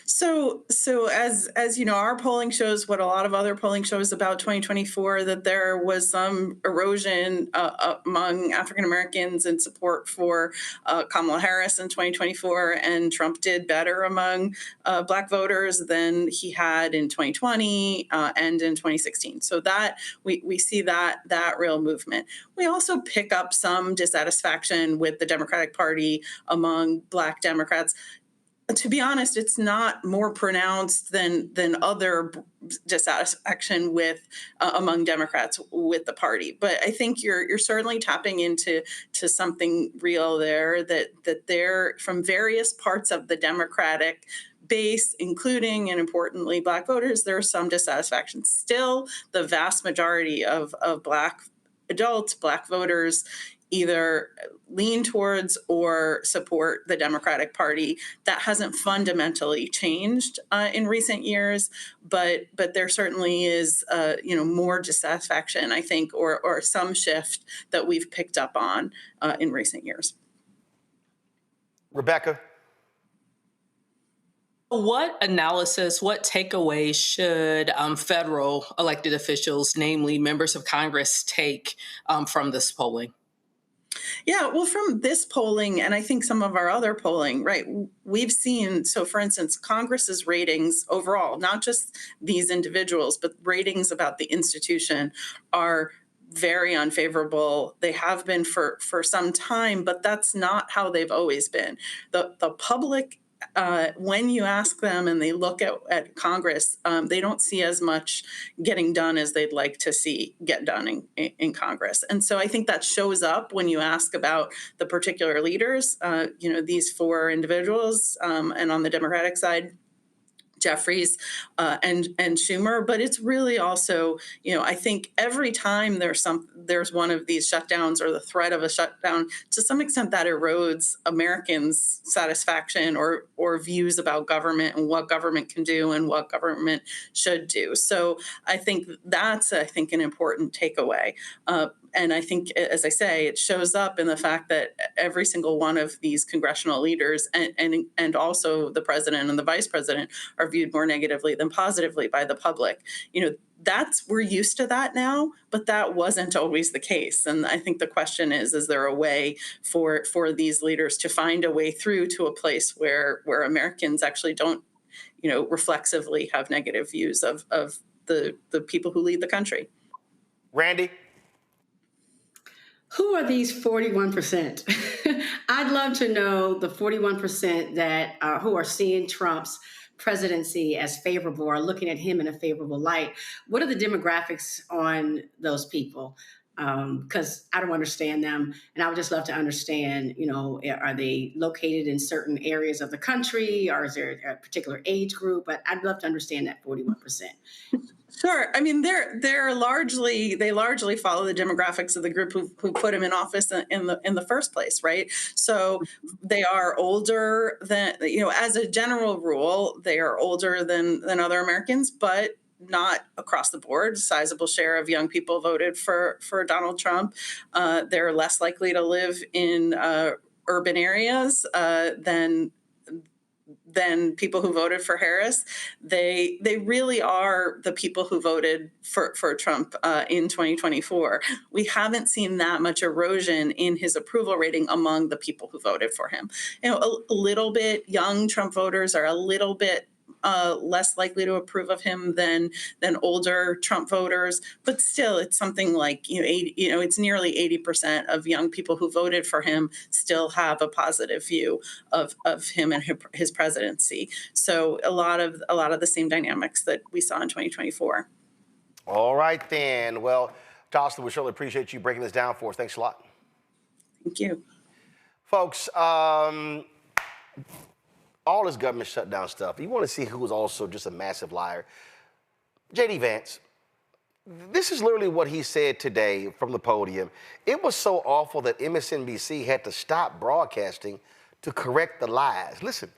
So as our polling shows what a lot of other polling shows about 2024, that there was some erosion among African Americans in support for Kamala Harris in 2024, and Trump did better among Black voters than he had in 2020 and in 2016. So that we see that real movement. We also pick up some dissatisfaction with the Democratic Party among Black Democrats. To be honest, it's not more pronounced than other dissatisfaction with among Democrats with the party. But I think you're certainly tapping into something real there, that they're from various parts of the Democratic base, including and importantly Black voters. There's some dissatisfaction. Still, the vast majority of Black adults, Black voters, either lean towards or support the Democratic Party. That hasn't fundamentally changed in recent years, but there certainly is more dissatisfaction, I think, or some shift that we've picked up on in recent years. Rebecca? What analysis, what takeaways should federal elected officials, namely members of Congress, take from this polling? Yeah, well, from this polling, and I think some of our other polling, right, we've seen, so for instance, Congress's ratings overall, not just these individuals, but ratings about the institution are very unfavorable. They have been for some time, but that's not how they've always been. The public, when you ask them and they look at Congress, they don't see as much getting done as they'd like to see get done in Congress. And so I think that shows up when you ask about the particular leaders, these four individuals, and on the Democratic side, Jeffries and Schumer, but it's really also, I think every time there's one of these shutdowns or the threat of a shutdown, to some extent that erodes Americans' satisfaction or views about government and what government can do and what government should do. So I think that's an important takeaway. And I think, as I say, it shows up in the fact that every single one of these congressional leaders and also the president and the vice president are viewed more negatively than positively by the public. We're used to that now, but that wasn't always the case. And I think the question is there a way for these leaders to find a way through to a place where Americans actually don't, reflexively have negative views of the people who lead the country? Randy? Who are these 41%? I'd love to know the 41% that who are seeing Trump's presidency as favorable or looking at him in a favorable light. What are the demographics on those people? Because I don't understand them. And I would just love to understand, are they located in certain areas of the country, or is there a particular age group? But I'd love to understand that 41%. Sure. I mean, they largely follow the demographics of the group who put him in office in the first place, right? So they are older than, as a general rule, they are older than other Americans, but not across the board. A sizable share of young people voted for Donald Trump. They're less likely to live in urban areas than people who voted for Harris. They really are the people who voted for Trump in 2024. We haven't seen that much erosion in his approval rating among the people who voted for him. A little bbit, young Trump voters are a little bit less likely to approve of him than older Trump voters, but still, it's something like it's nearly 80% of young people who voted for him still have a positive view of him and his presidency. So a lot of the same dynamics that we saw in 2024. All right, then. Well, Jocelyn, we certainly appreciate you breaking this down for us. Thanks a lot. Thank you, folks. All this government shutdown stuff, you want to see who's also just a massive liar. J.D. Vance, this is literally what he said today from the podium. It was so awful that MSNBC had to stop broadcasting to correct the lies. Listen.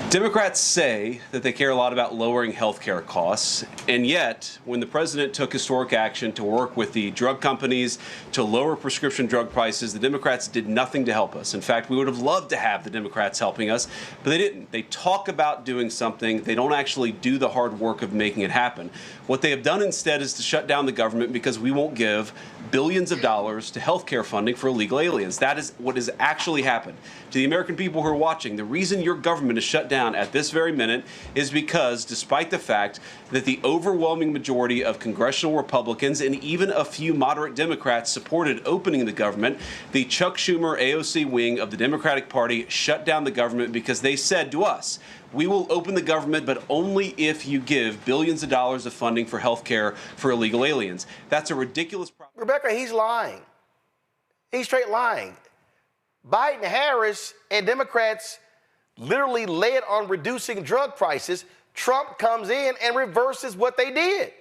Democrats say that they care a lot about lowering health care costs, and yet when the president took historic action to work with the drug companies to lower prescription drug prices, the Democrats did nothing to help us. In fact, we would have loved to have the Democrats helping us, but they didn't. They talk about doing something. They don't actually do the hard work of making it happen. What they have done instead is to shut down the government because we won't give billions of dollars to health care funding for illegal aliens. That is what has actually happened. To the American people who are watching, the reason your government is shut down at this very minute is because, despite the fact that the overwhelming majority of congressional Republicans and even a few moderate Democrats supported opening the government, the Chuck Schumer AOC wing of the Democratic Party shut down the government because they said to us, we will open the government, but only if you give billions of dollars of funding for health care for illegal aliens. That's a ridiculous problem. Rebecca, he's lying. He's straight lying. Biden, Harris, and Democrats literally led on reducing drug prices. Trump comes in and reverses what they did.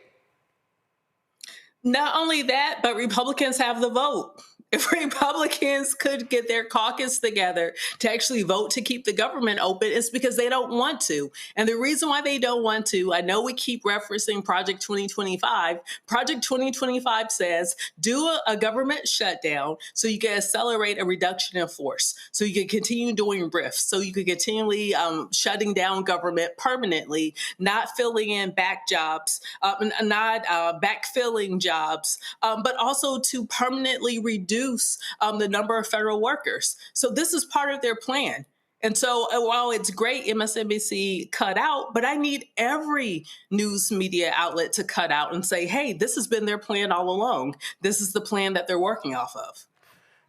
Not only that, but Republicans have the vote. If Republicans could get their caucus together to actually vote to keep the government open, it's because they don't want to. And the reason why they don't want to, I know we keep referencing Project 2025. Project 2025 says do a government shutdown so you can accelerate a reduction in force, so you can continue doing RIFs, so you can continually shutting down government permanently, not filling in back jobs, not backfilling jobs, but also to permanently reduce the number of federal workers. So this is part of their plan. And so while it's great MSNBC cut out, but I need every news media outlet to cut out and say, hey, this has been their plan all along. This is the plan that they're working off of.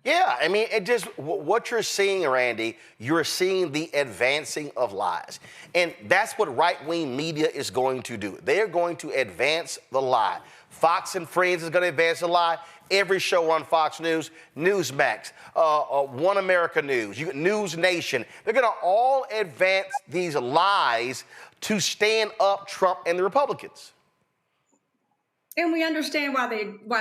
Yeah, I mean, it just, what you're seeing, Randy, you're seeing the advancing of lies. And that's what right-wing media is going to do. They're going to advance the lie. Fox and Friends is going to advance a lie. Every show on Fox News, Newsmax, One America News, News Nation, they're going to all advance these lies to stand up Trump and the Republicans. And we understand why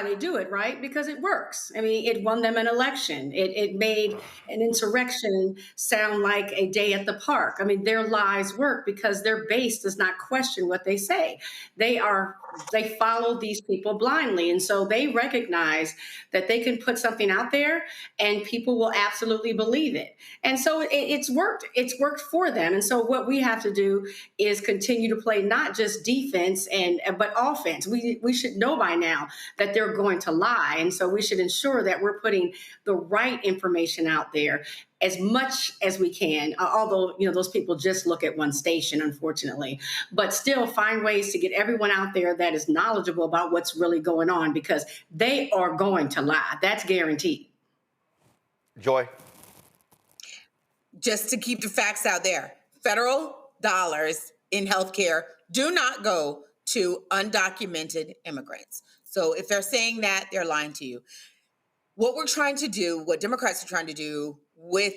they do it, right? Because it works. I mean, it won them an election. It made an insurrection sound like a day at the park. I mean, their lies work because their base does not question what they say. They follow these people blindly. And so they recognize that they can put something out there and people will absolutely believe it. And so it's worked. It's worked for them. And so what we have to do is continue to play not just defense but offense. We should know by now that they're going to lie. And so we should ensure that we're putting the right information out there as much as we can, although, those people just look at one station, unfortunately, but still find ways to get everyone out there that is knowledgeable about what's really going on, because they are going to lie. That's guaranteed. Joy? Just to keep the facts out there, federal dollars in healthcare do not go to undocumented immigrants. So if they're saying that, they're lying to you. What we're trying to do, what Democrats are trying to do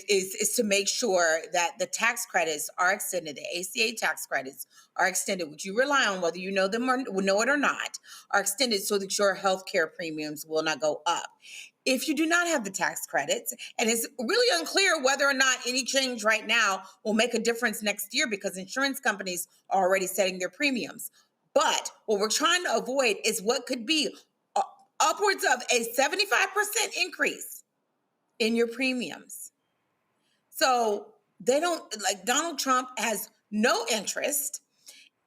is to make sure that the tax credits are extended, the ACA tax credits are extended, which you rely on whether you know them or know it or not, are extended so that your health care premiums will not go up. If you do not have the tax credits, and it's really unclear whether or not any change right now will make a difference next year because insurance companies are already setting their premiums. But what we're trying to avoid is what could be upwards of a 75% increase in your premiums. So Donald Trump has no interest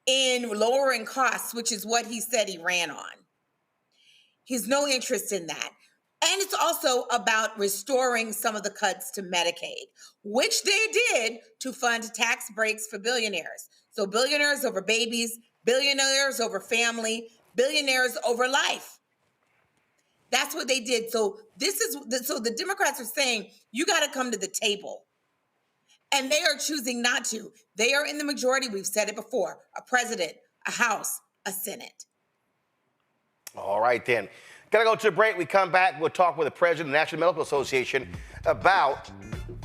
in lowering costs, which is what he said he ran on. He's no interest in that. And it's also about restoring some of the cuts to Medicaid, which they did to fund tax breaks for billionaires. So billionaires over babies, billionaires over family, billionaires over life. That's what they did. So so the Democrats are saying, you got to come to the table. And they are choosing not to. They are in the majority. We've said it before, a president, a House, a Senate. All right, then. Got to go to a break. We come back. We'll talk with the president of the National Medical Association about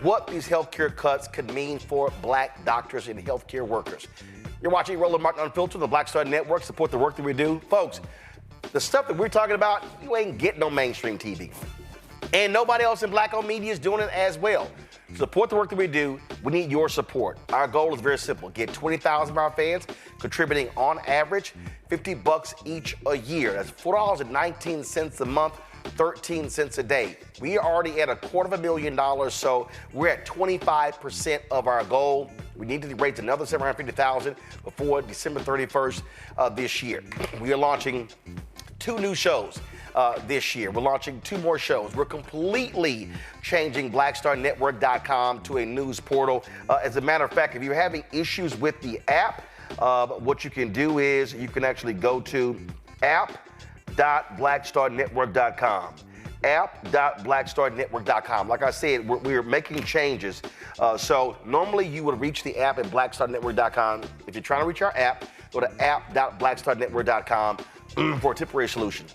what these healthcare cuts could mean for black doctors and healthcare workers. You're watching Roland Martin Unfiltered, the Black Star Network. Support the work that we do. Folks, the stuff that we're talking about, you ain't getting on mainstream TV. And nobody else in black-owned media is doing it as well. Support the work that we do. We need your support. Our goal is very simple. Get 20,000 of our fans contributing on average $50 each a year. That's $4.19 a month, 13 cents a day. We are already at $250,000, so we're at 25% of our goal. We need to raise another $750,000 before December 31st this year. We are launching 2 new shows this year. We're launching 2 more shows. We're completely changing BlackStarNetwork.com to a news portal. As a matter of fact, if you're having issues with the app, what you can do is you can actually go to app.blackstarnetwork.com. app.blackstarnetwork.com. Like I said, we're making changes. So normally you would reach the app at blackstarnetwork.com. If you're trying to reach our app, go to app.blackstarnetwork.com for a temporary solution.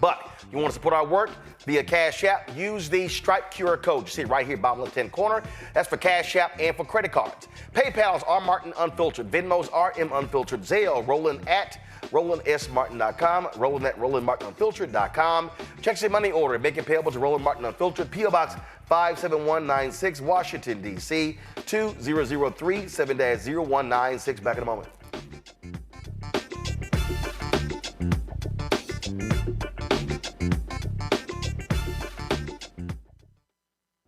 But you want to support our work via Cash App, use the Stripe QR code. You see it right here, bottom left-hand corner. That's for Cash App and for credit cards. PayPal's R Martin Unfiltered. Venmo's RM Unfiltered. Zelle, Roland at RolandSMartin.com. Roland at RolandMartinUnfiltered.com. Check your money order. Make it payable to Roland Martin Unfiltered. P.O. Box 57196, Washington, D.C. 20037 7-0196. Back in a moment.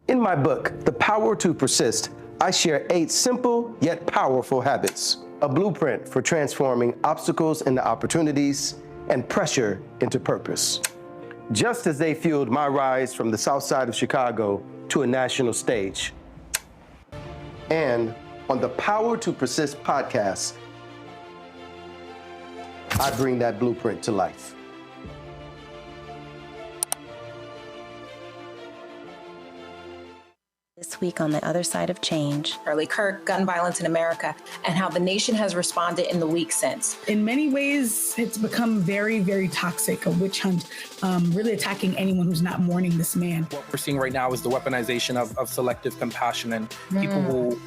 In my book, The Power to Persist, I share 8 simple yet powerful habits, a blueprint for transforming obstacles into opportunities and pressure into purpose. Just as they fueled my rise from the South Side of Chicago to a national stage. And on the Power to Persist podcast, I bring that blueprint to life. This week on The Other Side of Change. Charlie Kirk, gun violence in America, and how the nation has responded in the week since. In many ways, it's become very, very toxic, a witch hunt, really attacking anyone who's not mourning this man. What we're seeing right now is the weaponization of selective compassion, and people will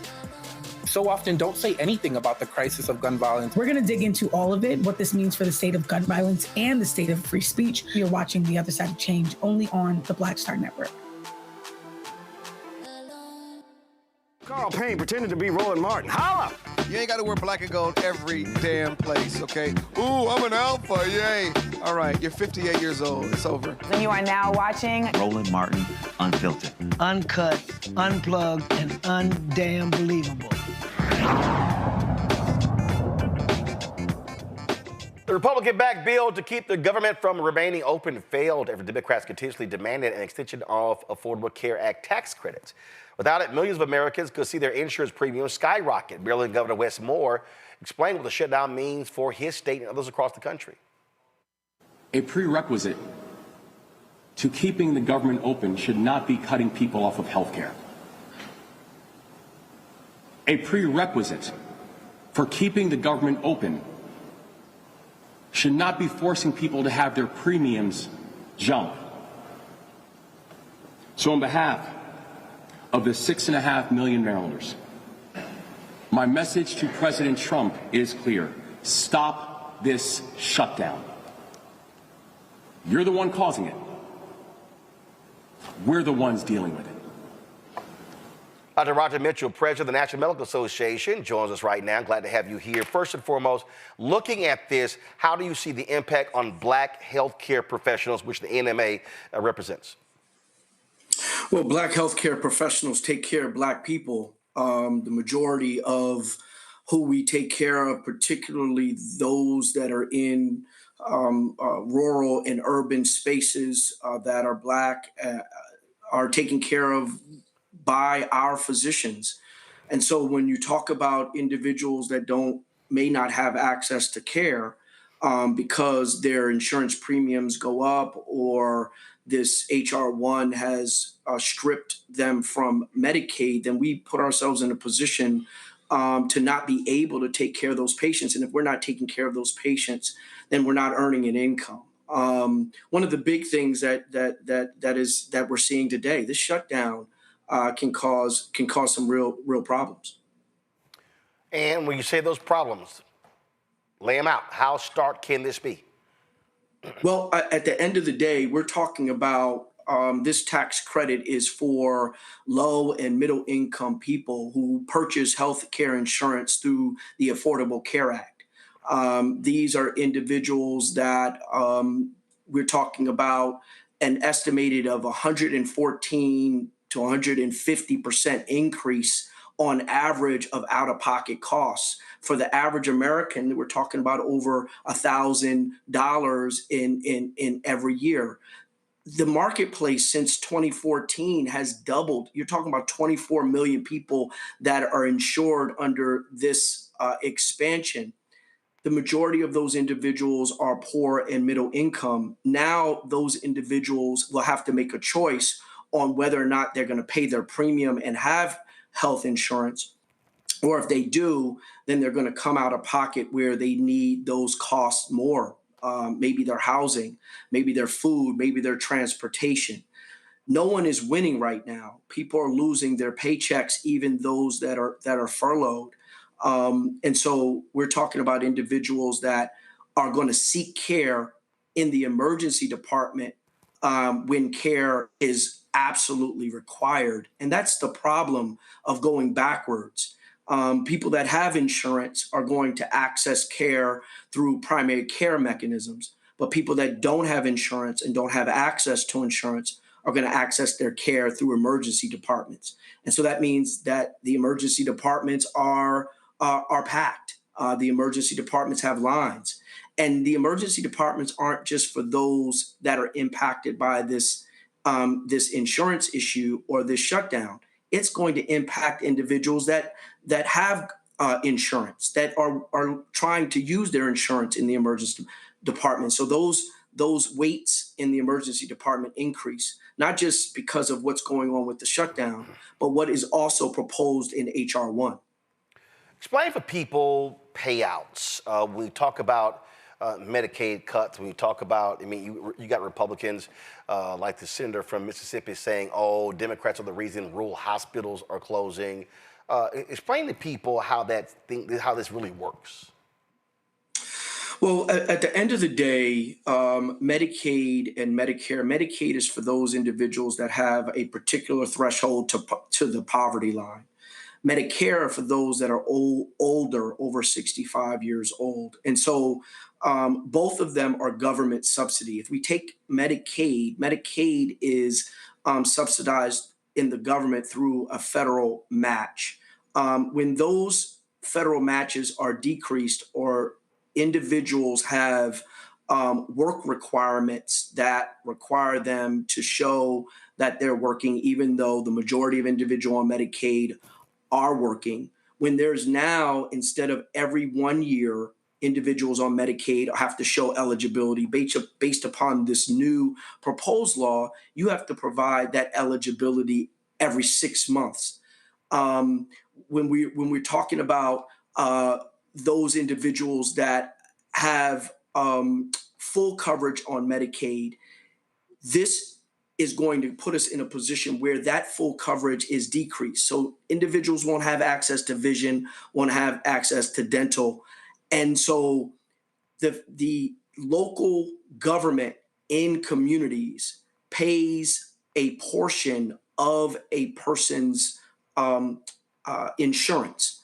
so often don't say anything about the crisis of gun violence. We're going to dig into all of it, what this means for the state of gun violence and the state of free speech. You're watching The Other Side of Change only on the Black Star Network. Carl Payne pretending to be Roland Martin. Holla! You ain't got to wear black and gold every damn place, okay? Ooh, I'm an alpha, yay! All right, you're 58 years old. It's over. And you are now watching Roland Martin Unfiltered. Uncut, unplugged, and undamn believable. The Republican-backed bill to keep the government from remaining open failed after Democrats continuously demanded an extension of Affordable Care Act tax credits. Without it, millions of Americans could see their insurance premiums skyrocket. Maryland Governor Wes Moore explained what the shutdown means for his state and others across the country. A prerequisite to keeping the government open should not be cutting people off of health care. A prerequisite for keeping the government open should not be forcing people to have their premiums jump. So on behalf of the 6.5 million Marylanders, my message to President Trump is clear. Stop this shutdown. You're the one causing it. We're the ones dealing with it. Dr. Roger Mitchell, president of the National Medical Association, joins us right now. Glad to have you here. First and foremost, looking at this, how do you see the impact on black healthcare professionals, which the NMA represents? Well, black healthcare professionals take care of black people. The majority of who we take care of, particularly those that are in rural and urban spaces that are black, are taken care of by our physicians. And so when you talk about individuals that may not have access to care because their insurance premiums go up, or this HR1 has stripped them from Medicaid, then we put ourselves in a position to not be able to take care of those patients. And if we're not taking care of those patients, then we're not earning an income. One of the big things that we're seeing today, this shutdown can cause some real problems. And when you say those problems, lay them out. How stark can this be? Well, at the end of the day, we're talking about this tax credit is for low and middle income people who purchase health care insurance through the Affordable Care Act. These are individuals that we're talking about an estimated of 114 to 150% increase on average of out-of-pocket costs. For the average American, we're talking about over $1,000 in every year. The marketplace since 2014 has doubled. You're talking about 24 million people that are insured under this expansion. The majority of those individuals are poor and middle income. Now those individuals will have to make a choice on whether or not they're going to pay their premium and have health insurance, or if they do, then they're going to come out of pocket where they need those costs more. Maybe their housing, maybe their food, maybe their transportation. No one is winning right now. People are losing their paychecks, even those that are furloughed. And so we're talking about individuals that are going to seek care in the emergency department when care is absolutely required. And that's the problem of going backwards. People that have insurance are going to access care through primary care mechanisms, but people that don't have insurance and don't have access to insurance are going to access their care through emergency departments. And so that means that the emergency departments are packed. The emergency departments have lines. And the emergency departments aren't just for those that are impacted by this insurance issue or this shutdown. It's going to impact individuals that have insurance, that are trying to use their insurance in the emergency department. So those those waits in the emergency department increase, not just because of what's going on with the shutdown, but what is also proposed in H.R. 1. Explain for people payouts. When we talk about Medicaid cuts, when we talk about, I mean, you got Republicans like the senator from Mississippi saying, oh, Democrats are the reason rural hospitals are closing. Explain to people how this really works. Well, at the end of the day, Medicaid and Medicaid is for those individuals that have a particular threshold to the poverty line. Medicare are for those that are older, over 65 years old. And so both of them are government subsidy. If we take Medicaid, Medicaid is subsidized in the government through a federal match. When those federal matches are decreased or individuals have work requirements that require them to show that they're working, even though the majority of individuals on Medicaid are working, when there's now, instead of every 1 year, individuals on Medicaid have to show eligibility based upon this new proposed law, you have to provide that eligibility every 6 months. When we're talking about those individuals that have full coverage on Medicaid, this is going to put us in a position where that full coverage is decreased. So individuals won't have access to vision, won't have access to dental. And so the local government in communities pays a portion of a person's insurance.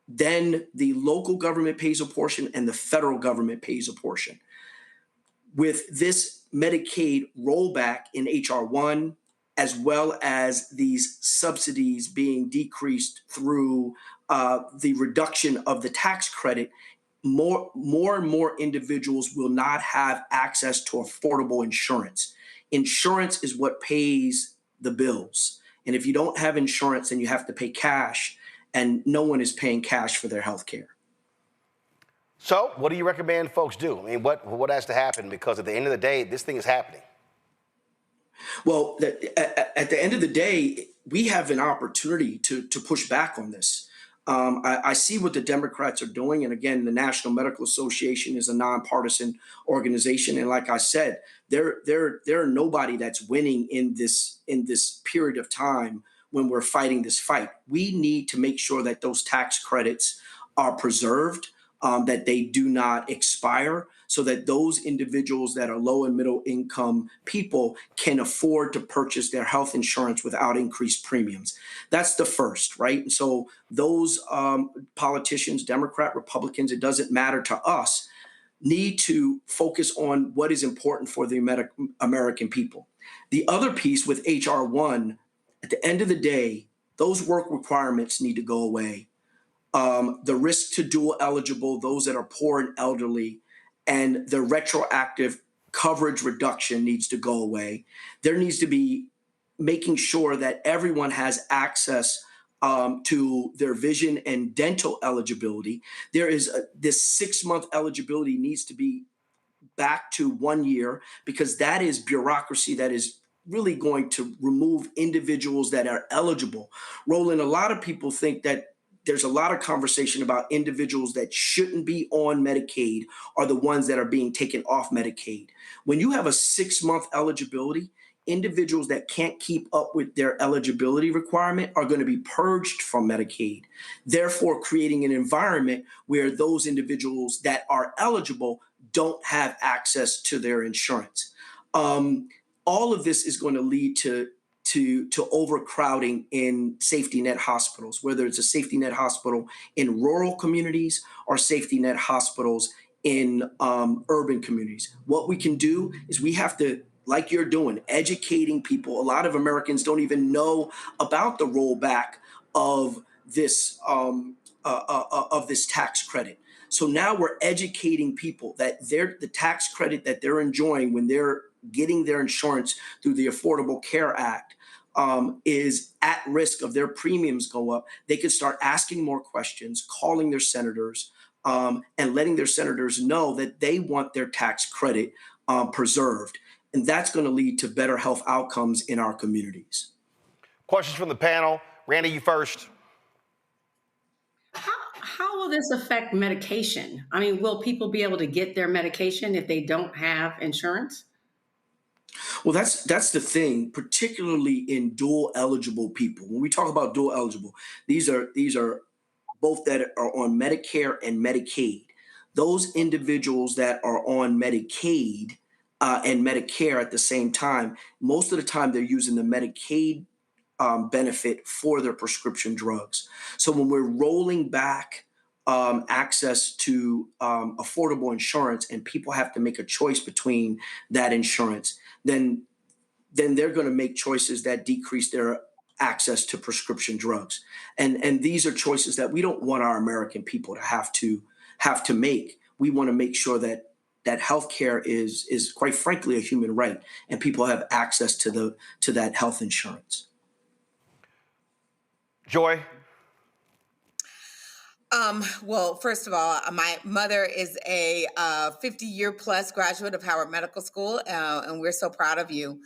Then the local government pays a portion and the federal government pays a portion. With this Medicaid rollback in H.R. 1, as well as these subsidies being decreased through the reduction of the tax credit, more and more individuals will not have access to affordable insurance. Insurance is what pays the bills. And if you don't have insurance, then you have to pay cash, and no one is paying cash for their health care. So what do you recommend folks do? I mean, what has to happen? Because at the end of the day, this thing is happening. Well, at the end of the day, we have an opportunity to push back on this. I see what the Democrats are doing. And again, the National Medical Association is a nonpartisan organization. And like I said, there are nobody that's winning in this period of time when we're fighting this fight. We need to make sure that those tax credits are preserved, that they do not expire, so that those individuals that are low and middle income people can afford to purchase their health insurance without increased premiums. That's the first, right? And so those politicians, Democrat, Republicans, it doesn't matter to us, need to focus on what is important for the American people. The other piece with H.R. 1, at the end of the day, those work requirements need to go away. The risk to dual eligible, those that are poor and elderly, and the retroactive coverage reduction needs to go away. There needs to be making sure that everyone has access to their vision and dental eligibility. There is this 6-month eligibility needs to be back to 1 year, because that is bureaucracy that is really going to remove individuals that are eligible. Roland, a lot of people think that there's a lot of conversation about individuals that shouldn't be on Medicaid are the ones that are being taken off Medicaid. When you have a 6-month eligibility, individuals that can't keep up with their eligibility requirement are going to be purged from Medicaid, therefore creating an environment where those individuals that are eligible don't have access to their insurance. All of this is going to lead to overcrowding in safety net hospitals, whether it's a safety net hospital in rural communities or safety net hospitals in urban communities. What we can do is we have to, like you're doing, educating people. A lot of Americans don't even know about the rollback of this tax credit. So now we're educating people that the tax credit that they're enjoying when they're getting their insurance through the Affordable Care Act is at risk of their premiums go up. They could start asking more questions, calling their senators, and letting their senators know that they want their tax credit preserved. And that's going to lead to better health outcomes in our communities. Questions from the panel. Randy, you first. How will this affect medication? I mean, will people be able to get their medication if they don't have insurance? Well, that's the thing, particularly in dual eligible people. When we talk about dual eligible, these are both that are on Medicare and Medicaid. Those individuals that are on Medicaid and Medicare at the same time, most of the time they're using the Medicaid benefit for their prescription drugs. So when we're rolling back access to affordable insurance and people have to make a choice between that insurance, then they're going to make choices that decrease their access to prescription drugs. And these are choices that we don't want our American people to have to make. We want to make sure that healthcare is quite frankly a human right, and people have access to that health insurance. Joy? Well, first of all, my mother is a 50-year plus graduate of Howard Medical School, and we're so proud of you.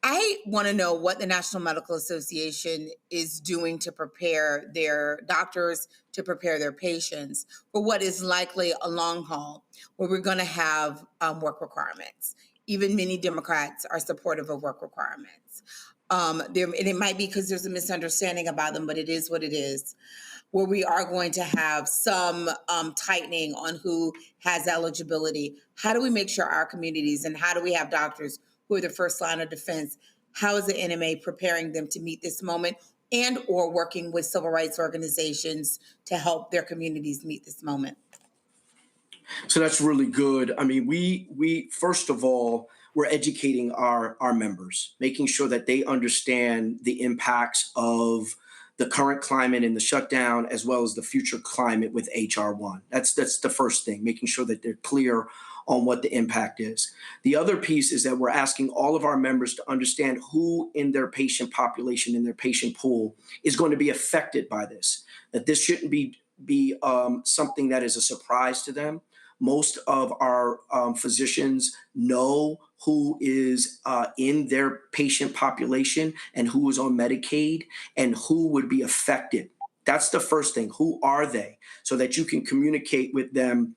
I want to know what the National Medical Association is doing to prepare their doctors, to prepare their patients for what is likely a long haul where we're going to have work requirements. Even many Democrats are supportive of work requirements. And it might be because there's a misunderstanding about them, but it is what it is, where we are going to have some tightening on who has eligibility. How do we make sure our communities, and how do we have doctors who are the first line of defense? How is the NMA preparing them to meet this moment and or working with civil rights organizations to help their communities meet this moment? So that's really good. I mean, we first of all, we're educating our members, making sure that they understand the impacts of the current climate and the shutdown, as well as the future climate with HR 1. That's the first thing, making sure that they're clear on what the impact is. The other piece is that we're asking all of our members to understand who in their patient population, in their patient pool, is going to be affected by this, that this shouldn't be something that is a surprise to them. Most of our physicians know who is in their patient population and who is on Medicaid and who would be affected. That's the first thing. Who are they? So that you can communicate with them,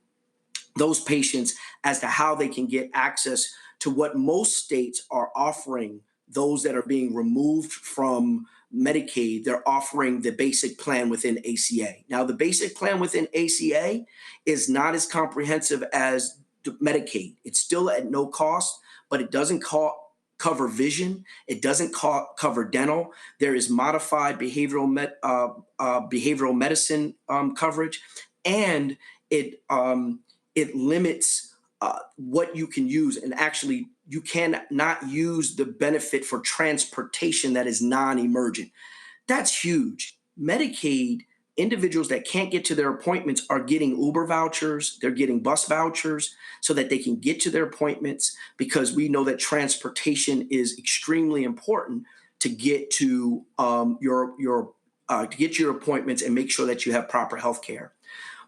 those patients, as to how they can get access to what most states are offering those that are being removed from Medicaid. They're offering the basic plan within ACA. Now, the basic plan within ACA is not as comprehensive as Medicaid. It's still at no cost, but it doesn't cover vision. It doesn't cover dental. There is modified behavioral medicine coverage, and it limits what you can use. And actually, you cannot use the benefit for transportation that is non-emergent. That's huge. Medicaid, individuals that can't get to their appointments are getting Uber vouchers, they're getting bus vouchers so that they can get to their appointments, because we know that transportation is extremely important to get to your appointments and make sure that you have proper health care.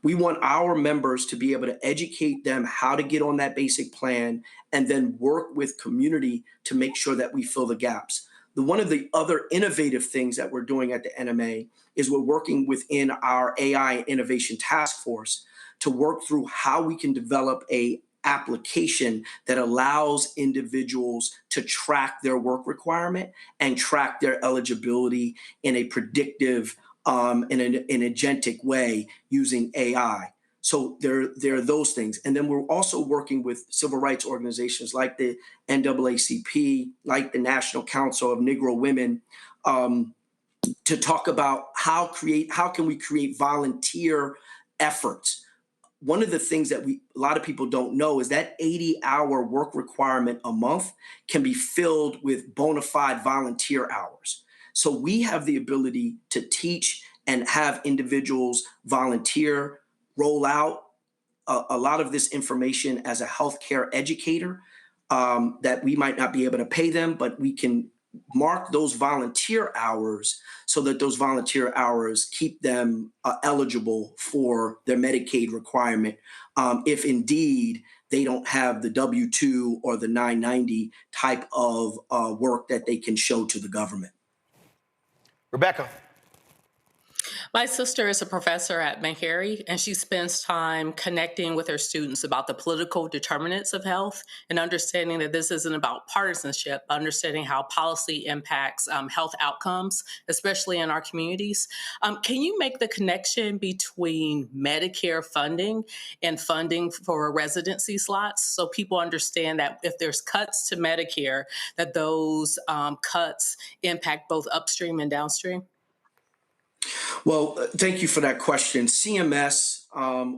We want our members to be able to educate them how to get on that basic plan and then work with community to make sure that we fill the gaps. One of the other innovative things that we're doing at the NMA is we're working within our AI Innovation Task Force to work through how we can develop a application that allows individuals to track their work requirement and track their eligibility in a predictive in an agentic way using AI. So there are those things. And then we're also working with civil rights organizations like the NAACP, like the National Council of Negro Women, to talk about how can we create volunteer efforts. One of the things that a lot of people don't know is that 80-hour work requirement a month can be filled with bona fide volunteer hours. So we have the ability to teach and have individuals volunteer, roll out a lot of this information as a healthcare educator, that we might not be able to pay them, but we can mark those volunteer hours so that those volunteer hours keep them eligible for their Medicaid requirement if indeed they don't have the W-2 or the 990 type of work that they can show to the government. Rebecca. My sister is a professor at Meharry, and she spends time connecting with her students about the political determinants of health and understanding that this isn't about partisanship, understanding how policy impacts health outcomes, especially in our communities. Can you make the connection between Medicare funding and funding for residency slots so people understand that if there's cuts to Medicare, that those cuts impact both upstream and downstream? Well, thank you for that question. CMS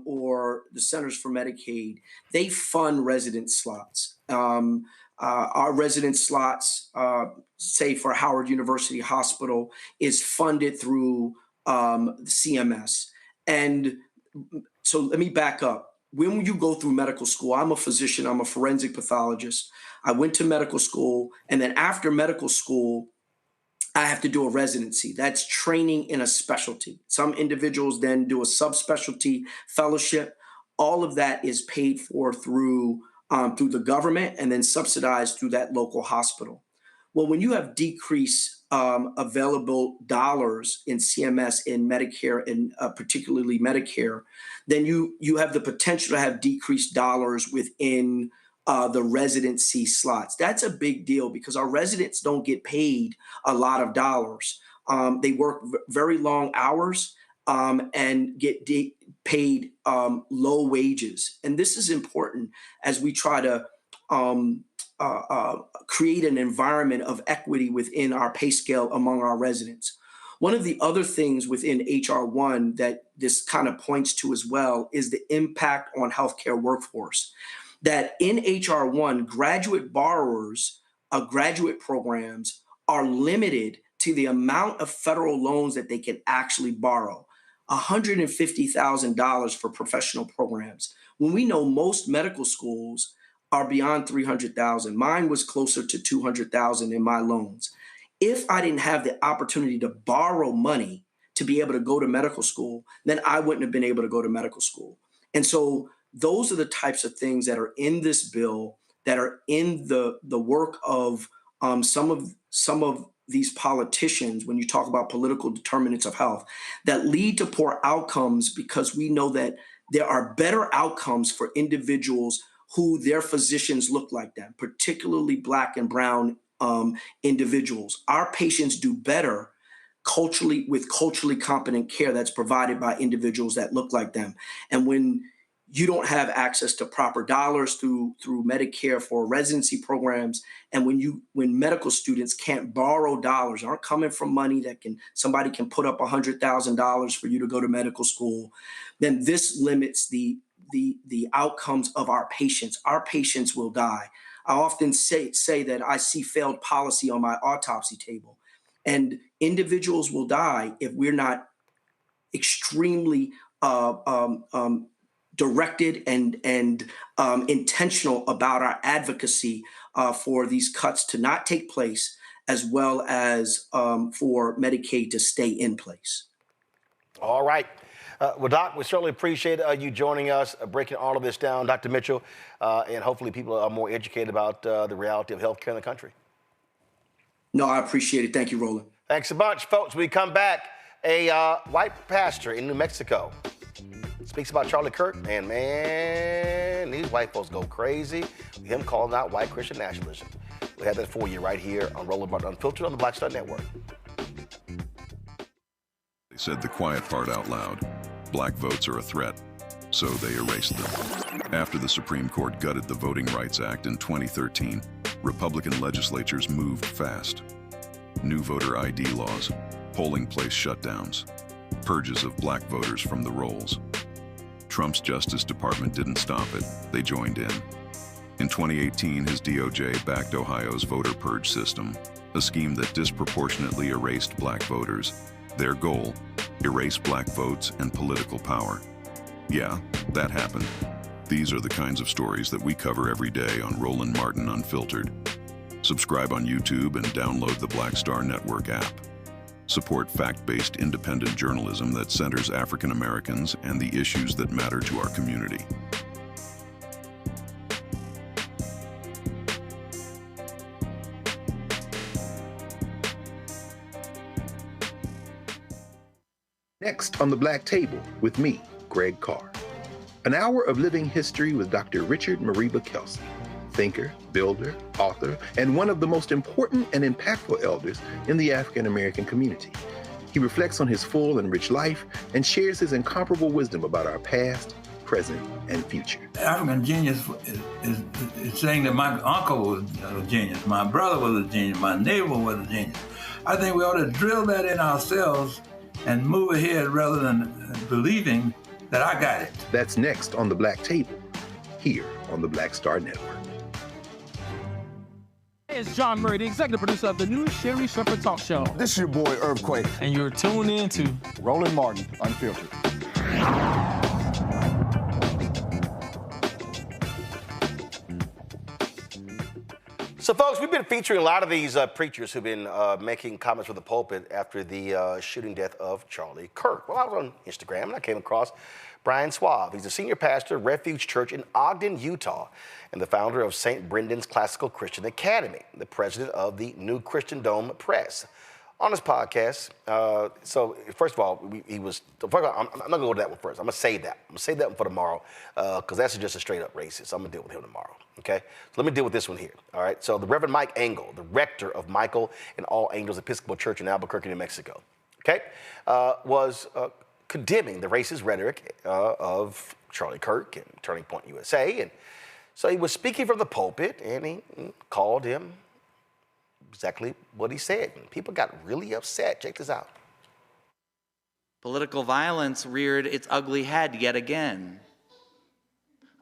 or the Centers for Medicaid, they fund resident slots. Our resident slots, say for Howard University Hospital, is funded through CMS. And so let me back up. When you go through medical school, I'm a physician, I'm a forensic pathologist. I went to medical school, and then after medical school, I have to do a residency. That's training in a specialty. Some individuals then do a subspecialty fellowship. All of that is paid for through the government and then subsidized through that local hospital. Well, when you have decreased available dollars in CMS, in Medicare, and particularly Medicare, then you have the potential to have decreased dollars within the residency slots. That's a big deal because our residents don't get paid a lot of dollars. They work very long hours and get paid low wages. And this is important as we try to create an environment of equity within our pay scale among our residents. One of the other things within HR 1 that this kind of points to as well is the impact on healthcare workforce. That in HR 1, graduate borrowers, graduate programs are limited to the amount of federal loans that they can actually borrow, $150,000 for professional programs. When we know most medical schools are beyond $300,000, mine was closer to $200,000 in my loans. If I didn't have the opportunity to borrow money to be able to go to medical school, then I wouldn't have been able to go to medical school. And so those are the types of things that are in this bill, that are in the work of some of these politicians when you talk about political determinants of health, that lead to poor outcomes because we know that there are better outcomes for individuals who their physicians look like them, particularly Black and brown individuals. Our patients do better with culturally competent care that's provided by individuals that look like them. And when you don't have access to proper dollars through Medicare for residency programs, and when medical students can't borrow dollars, aren't coming from money that somebody can put up $100,000 for you to go to medical school, then this limits the outcomes of our patients. Our patients will die. I often say that I see failed policy on my autopsy table, and individuals will die if we're not extremely directed and intentional about our advocacy for these cuts to not take place, as well as for Medicaid to stay in place. All right. Well, Doc, we certainly appreciate you joining us, breaking all of this down, Dr. Mitchell, and hopefully people are more educated about the reality of healthcare in the country. No, I appreciate it. Thank you, Roland. Thanks a bunch, folks. We come back. A white pastor in New Mexico speaks about Charlie Kirk, and man, these white folks go crazy with him calling out white Christian nationalism. We have that for you right here on Roland Martin Unfiltered on the Black Star Network. They said the quiet part out loud. Black votes are a threat, so they erased them. After the Supreme Court gutted the Voting Rights Act in 2013, Republican legislatures moved fast. New voter ID laws, polling place shutdowns, purges of black voters from the rolls. Trump's Justice Department didn't stop it, they joined in. In 2018, his DOJ backed Ohio's voter purge system, a scheme that disproportionately erased black voters. Their goal, erase black votes and political power. Yeah, that happened. These are the kinds of stories that we cover every day on Roland Martin Unfiltered. Subscribe on YouTube and download the Black Star Network app. Support fact-based independent journalism that centers African Americans and the issues that matter to our community. Next on the Black Table with me, Greg Carr. An hour of living history with Dr. Richard Mariba Kelsey, thinker, builder, author, and one of the most important and impactful elders in the African American community. He reflects on his full and rich life and shares his incomparable wisdom about our past, present, and future. African genius is saying that my uncle was a genius, my brother was a genius, my neighbor was a genius. I think we ought to drill that in ourselves and move ahead rather than believing that I got it. That's next on the Black Table, here on the Black Star Network. Hey, it's John Murray, the executive producer of the new Sherry Shepherd Talk Show. This is your boy, Earthquake. And you're tuned in to Roland Martin, Unfiltered. So, folks, we've been featuring a lot of these preachers who've been making comments from the pulpit after the shooting death of Charlie Kirk. Well, I was on Instagram and I came across Brian Suave. He's a senior pastor of Refuge Church in Ogden, Utah, and the founder of St. Brendan's Classical Christian Academy, the president of the New Christian Dome Press. On his podcast, so first of all, I'm not gonna go to that one first. I'm gonna save that. I'm gonna save that one for tomorrow, because that's just a straight up racist. So I'm gonna deal with him tomorrow, okay? So let me deal with this one here, all right? So the Reverend Mike Engel, the rector of Michael and All Angels Episcopal Church in Albuquerque, New Mexico, okay, was condemning the racist rhetoric of Charlie Kirk and Turning Point USA. And so he was speaking from the pulpit and he called him exactly what he said. And people got really upset. Check this out. Political violence reared its ugly head yet again.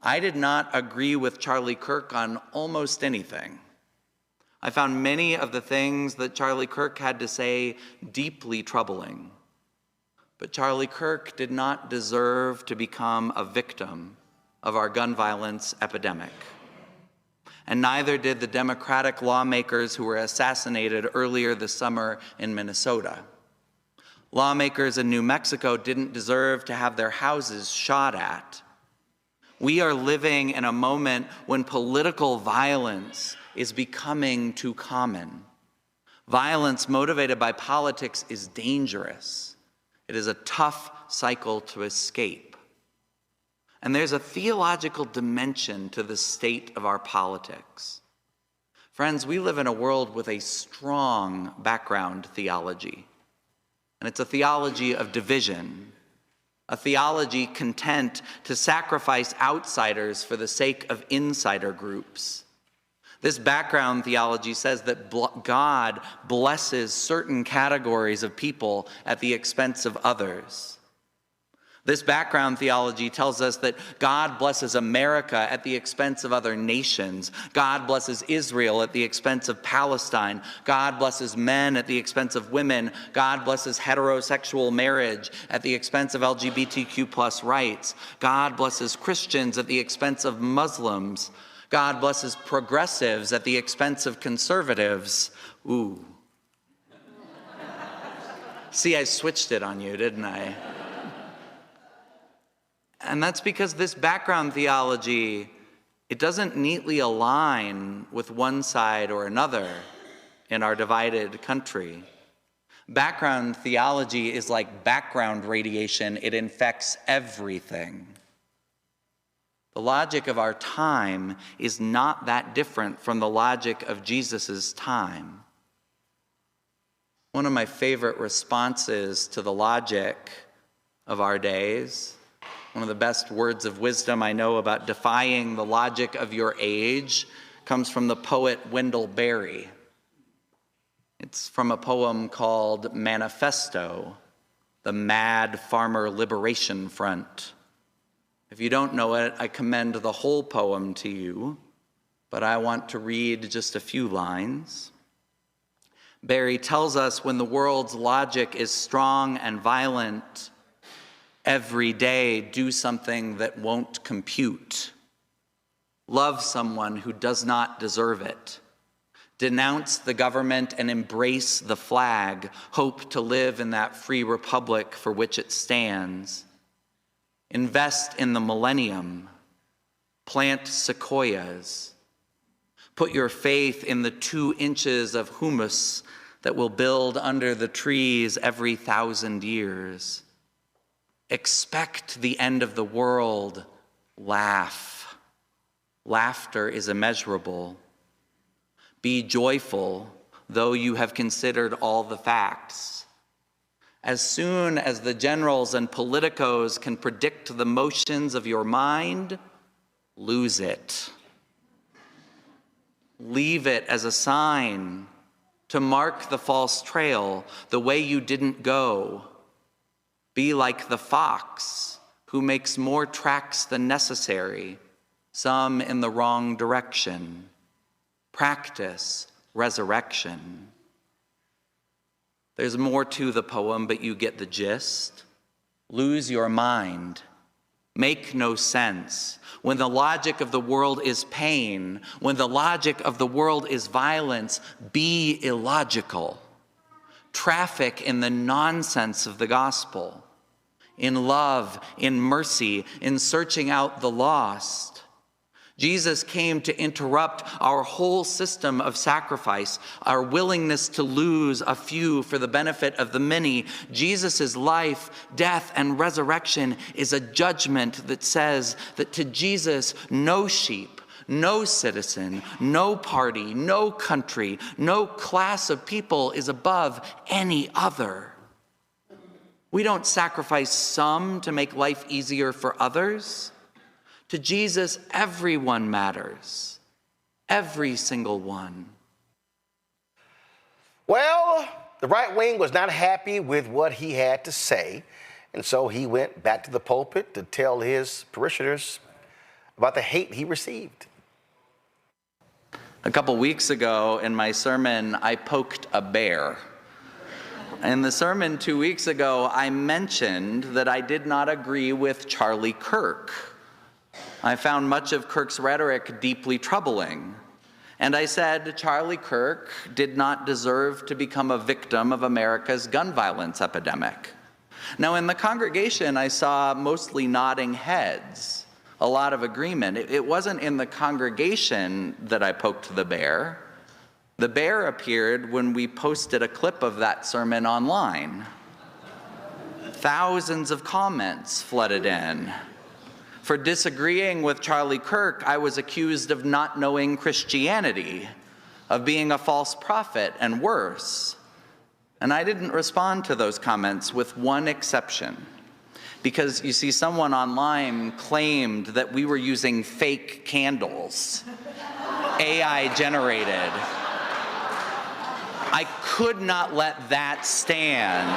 I did not agree with Charlie Kirk on almost anything. I found many of the things that Charlie Kirk had to say deeply troubling. But Charlie Kirk did not deserve to become a victim of our gun violence epidemic. And neither did the Democratic lawmakers who were assassinated earlier this summer in Minnesota. Lawmakers in New Mexico didn't deserve to have their houses shot at. We are living in a moment when political violence is becoming too common. Violence motivated by politics is dangerous. It is a tough cycle to escape. And there's a theological dimension to the state of our politics. Friends, we live in a world with a strong background theology. And it's a theology of division, a theology content to sacrifice outsiders for the sake of insider groups. This background theology says that God blesses certain categories of people at the expense of others. This background theology tells us that God blesses America at the expense of other nations. God blesses Israel at the expense of Palestine. God blesses men at the expense of women. God blesses heterosexual marriage at the expense of LGBTQ+ rights. God blesses Christians at the expense of Muslims. God blesses progressives at the expense of conservatives. Ooh. See, I switched it on you, didn't I? And that's because this background theology, it doesn't neatly align with one side or another in our divided country. Background theology is like background radiation. It infects everything. The logic of our time is not that different from the logic of Jesus's time. One of my favorite responses to the logic of our days, one of the best words of wisdom I know about defying the logic of your age, comes from the poet Wendell Berry. It's from a poem called Manifesto, the Mad Farmer Liberation Front. If you don't know it, I commend the whole poem to you, but I want to read just a few lines. Berry tells us when the world's logic is strong and violent, every day, do something that won't compute. Love someone who does not deserve it. Denounce the government and embrace the flag. Hope to live in that free republic for which it stands. Invest in the millennium. Plant sequoias. Put your faith in the 2 inches of humus that will build under the trees every 1,000 years. Expect the end of the world. Laugh. Laughter is immeasurable. Be joyful, though you have considered all the facts. As soon as the generals and politicos can predict the motions of your mind, lose it. Leave it as a sign to mark the false trail, the way you didn't go. Be like the fox who makes more tracks than necessary, some in the wrong direction. Practice resurrection. There's more to the poem, but you get the gist. Lose your mind. Make no sense. When the logic of the world is pain, when the logic of the world is violence, be illogical. Traffic in the nonsense of the gospel, in love, in mercy, in searching out the lost. Jesus came to interrupt our whole system of sacrifice, our willingness to lose a few for the benefit of the many. Jesus' life, death, and resurrection is a judgment that says that to Jesus, no sheep, no citizen, no party, no country, no class of people is above any other. We don't sacrifice some to make life easier for others. To Jesus, everyone matters. Every single one. Well, the right wing was not happy with what he had to say, and so he went back to the pulpit to tell his parishioners about the hate he received. A couple weeks ago in my sermon, I poked a bear. In the sermon 2 weeks ago, I mentioned that I did not agree with Charlie Kirk. I found much of Kirk's rhetoric deeply troubling. And I said Charlie Kirk did not deserve to become a victim of America's gun violence epidemic. Now, in the congregation, I saw mostly nodding heads, a lot of agreement. It wasn't in the congregation that I poked the bear. The bear appeared when we posted a clip of that sermon online. Thousands of comments flooded in. For disagreeing with Charlie Kirk, I was accused of not knowing Christianity, of being a false prophet, and worse. And I didn't respond to those comments with one exception. Because, you see, someone online claimed that we were using fake candles, AI generated. I could not let that stand.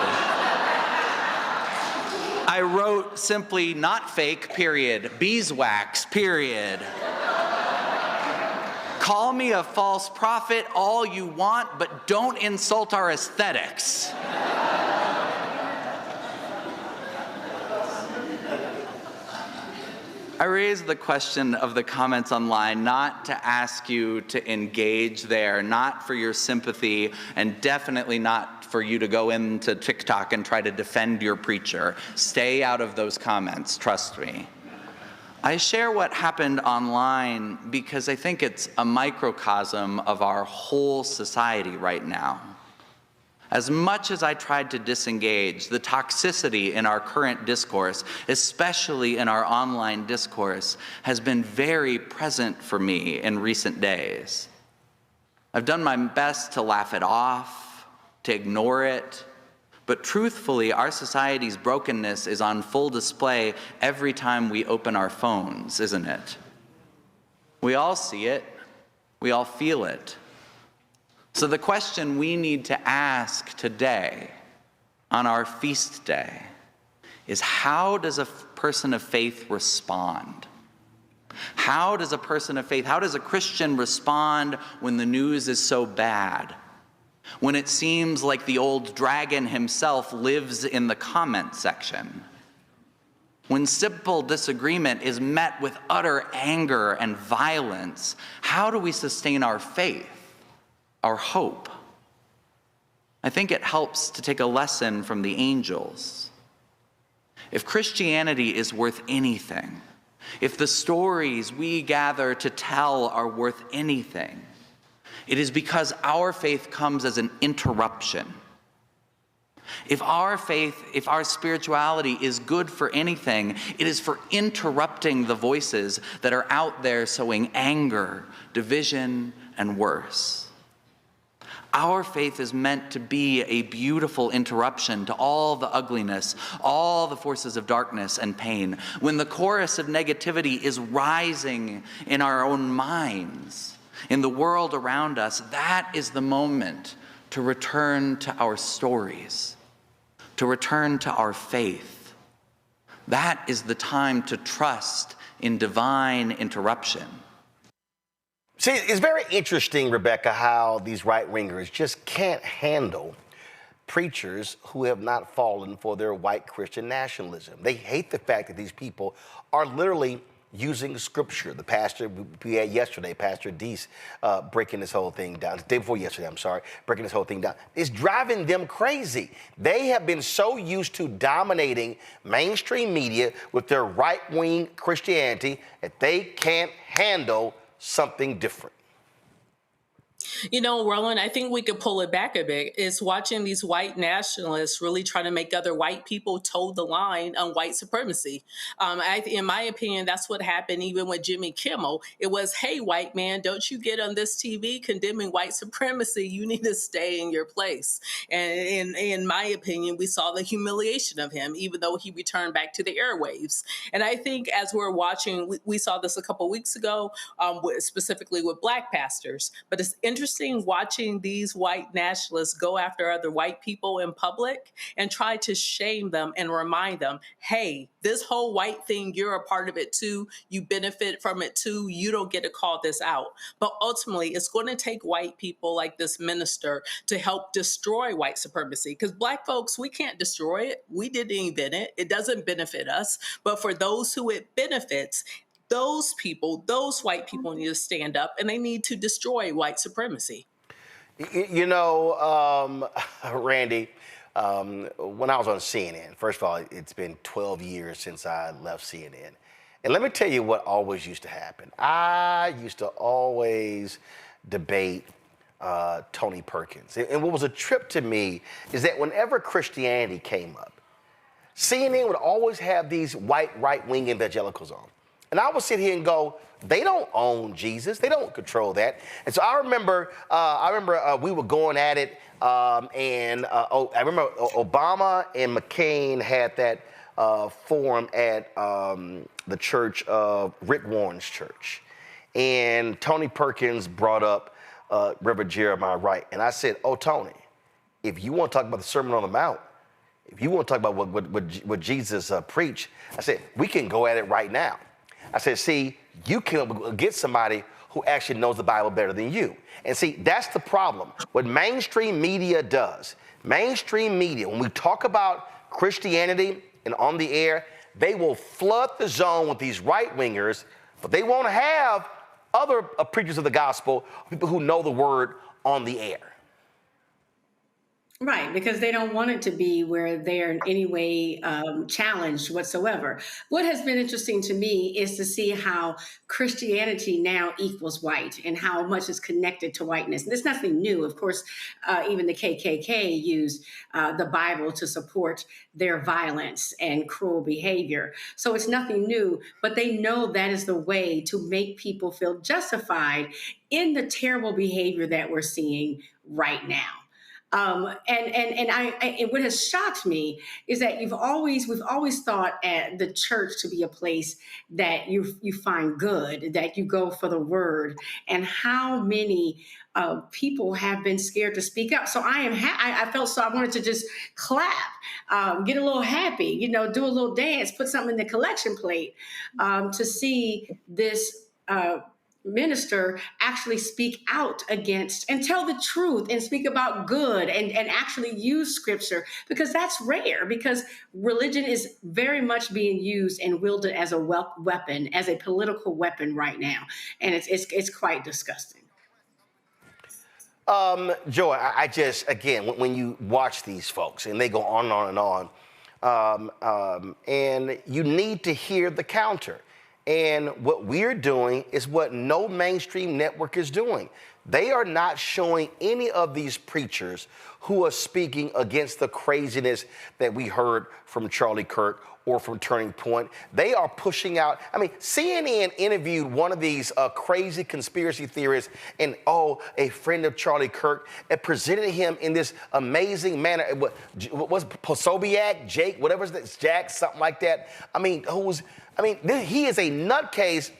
I wrote simply, not fake, period, beeswax, period. Call me a false prophet all you want, but don't insult our aesthetics. I raised the question of the comments online not to ask you to engage there, not for your sympathy, and definitely not for you to go into TikTok and try to defend your preacher. Stay out of those comments, trust me. I share what happened online because I think it's a microcosm of our whole society right now. As much as I tried to disengage, the toxicity in our current discourse, especially in our online discourse, has been very present for me in recent days. I've done my best to laugh it off, to ignore it, but truthfully, our society's brokenness is on full display every time we open our phones, isn't it? We all see it, we all feel it. So the question we need to ask today, on our feast day, is how does a person of faith respond? How does a person of faith, how does a Christian respond when the news is so bad? When it seems like the old dragon himself lives in the comment section? When simple disagreement is met with utter anger and violence, how do we sustain our faith, our hope. I think it helps to take a lesson from the angels. If Christianity is worth anything, if the stories we gather to tell are worth anything, it is because our faith comes as an interruption. If our faith, if our spirituality is good for anything, it is for interrupting the voices that are out there sowing anger, division, and worse. Our faith is meant to be a beautiful interruption to all the ugliness, all the forces of darkness and pain. When the chorus of negativity is rising in our own minds, in the world around us, that is the moment to return to our stories, to return to our faith. That is the time to trust in divine interruption. See, it's very interesting, Rebecca, how these right-wingers just can't handle preachers who have not fallen for their white Christian nationalism. They hate the fact that these people are literally using scripture. The pastor we had yesterday, Pastor Deese, breaking this whole thing down. The day before yesterday, I'm sorry, breaking this whole thing down. It's driving them crazy. They have been so used to dominating mainstream media with their right-wing Christianity that they can't handle something different. You know, Roland, I think we could pull it back a bit. It's watching these white nationalists really try to make other white people toe the line on white supremacy. In my opinion, that's what happened even with Jimmy Kimmel. It was, hey, white man, don't you get on this TV condemning white supremacy. You need to stay in your place. And in my opinion, we saw the humiliation of him, even though he returned back to the airwaves. And I think as we're watching, we saw this a couple weeks ago, specifically with black pastors. But it's interesting watching these white nationalists go after other white people in public and try to shame them and remind them, hey, this whole white thing, you're a part of it too. You benefit from it too. You don't get to call this out. But ultimately, it's going to take white people like this minister to help destroy white supremacy. Because black folks, we can't destroy it. We didn't invent it. It doesn't benefit us. But for those who it benefits, those people, those white people need to stand up and they need to destroy white supremacy. You know, Randy, when I was on CNN, first of all, it's been 12 years since I left CNN. And let me tell you what always used to happen. I used to always debate Tony Perkins. And what was a trip to me is that whenever Christianity came up, CNN would always have these white right-wing evangelicals on. And I would sit here and go, they don't own Jesus. They don't control that. And so I remember we were going at it, I remember Obama and McCain had that forum at the church of Rick Warren's church. And Tony Perkins brought up Reverend Jeremiah Wright. And I said, oh, Tony, if you want to talk about the Sermon on the Mount, if you want to talk about what Jesus preached, I said, we can go at it right now. I said, see, you can get somebody who actually knows the Bible better than you. And see, that's the problem. What mainstream media does, mainstream media, when we talk about Christianity and on the air, they will flood the zone with these right-wingers, but they won't have other preachers of the gospel, people who know the word on the air. Right, because they don't want it to be where they're in any way challenged whatsoever. What has been interesting to me is to see how Christianity now equals white and how much is connected to whiteness. And there's nothing new. Of course, even the KKK used the Bible to support their violence and cruel behavior. So it's nothing new, but they know that is the way to make people feel justified in the terrible behavior that we're seeing right now. And what has shocked me is that we've always thought at the church to be a place that you find good, that you go for the word, and how many people have been scared to speak up. So I felt so I wanted to just clap, get a little happy, do a little dance, put something in the collection plate to see this minister actually speak out against and tell the truth and speak about good and actually use scripture, because that's rare, because religion is very much being used and wielded as a weapon, as a political weapon right now. And it's quite disgusting. Joy, I just, again, when you watch these folks and they go on and on and on, and you need to hear the counter. And what we're doing is what no mainstream network is doing. They are not showing any of these preachers who are speaking against the craziness that we heard from Charlie Kirk or from Turning Point. They are pushing out, I mean, CNN interviewed one of these crazy conspiracy theorists and, a friend of Charlie Kirk, and presented him in this amazing manner. What was Posobiec, Jake, whatever his name, Jack, something like that. He is a nutcase,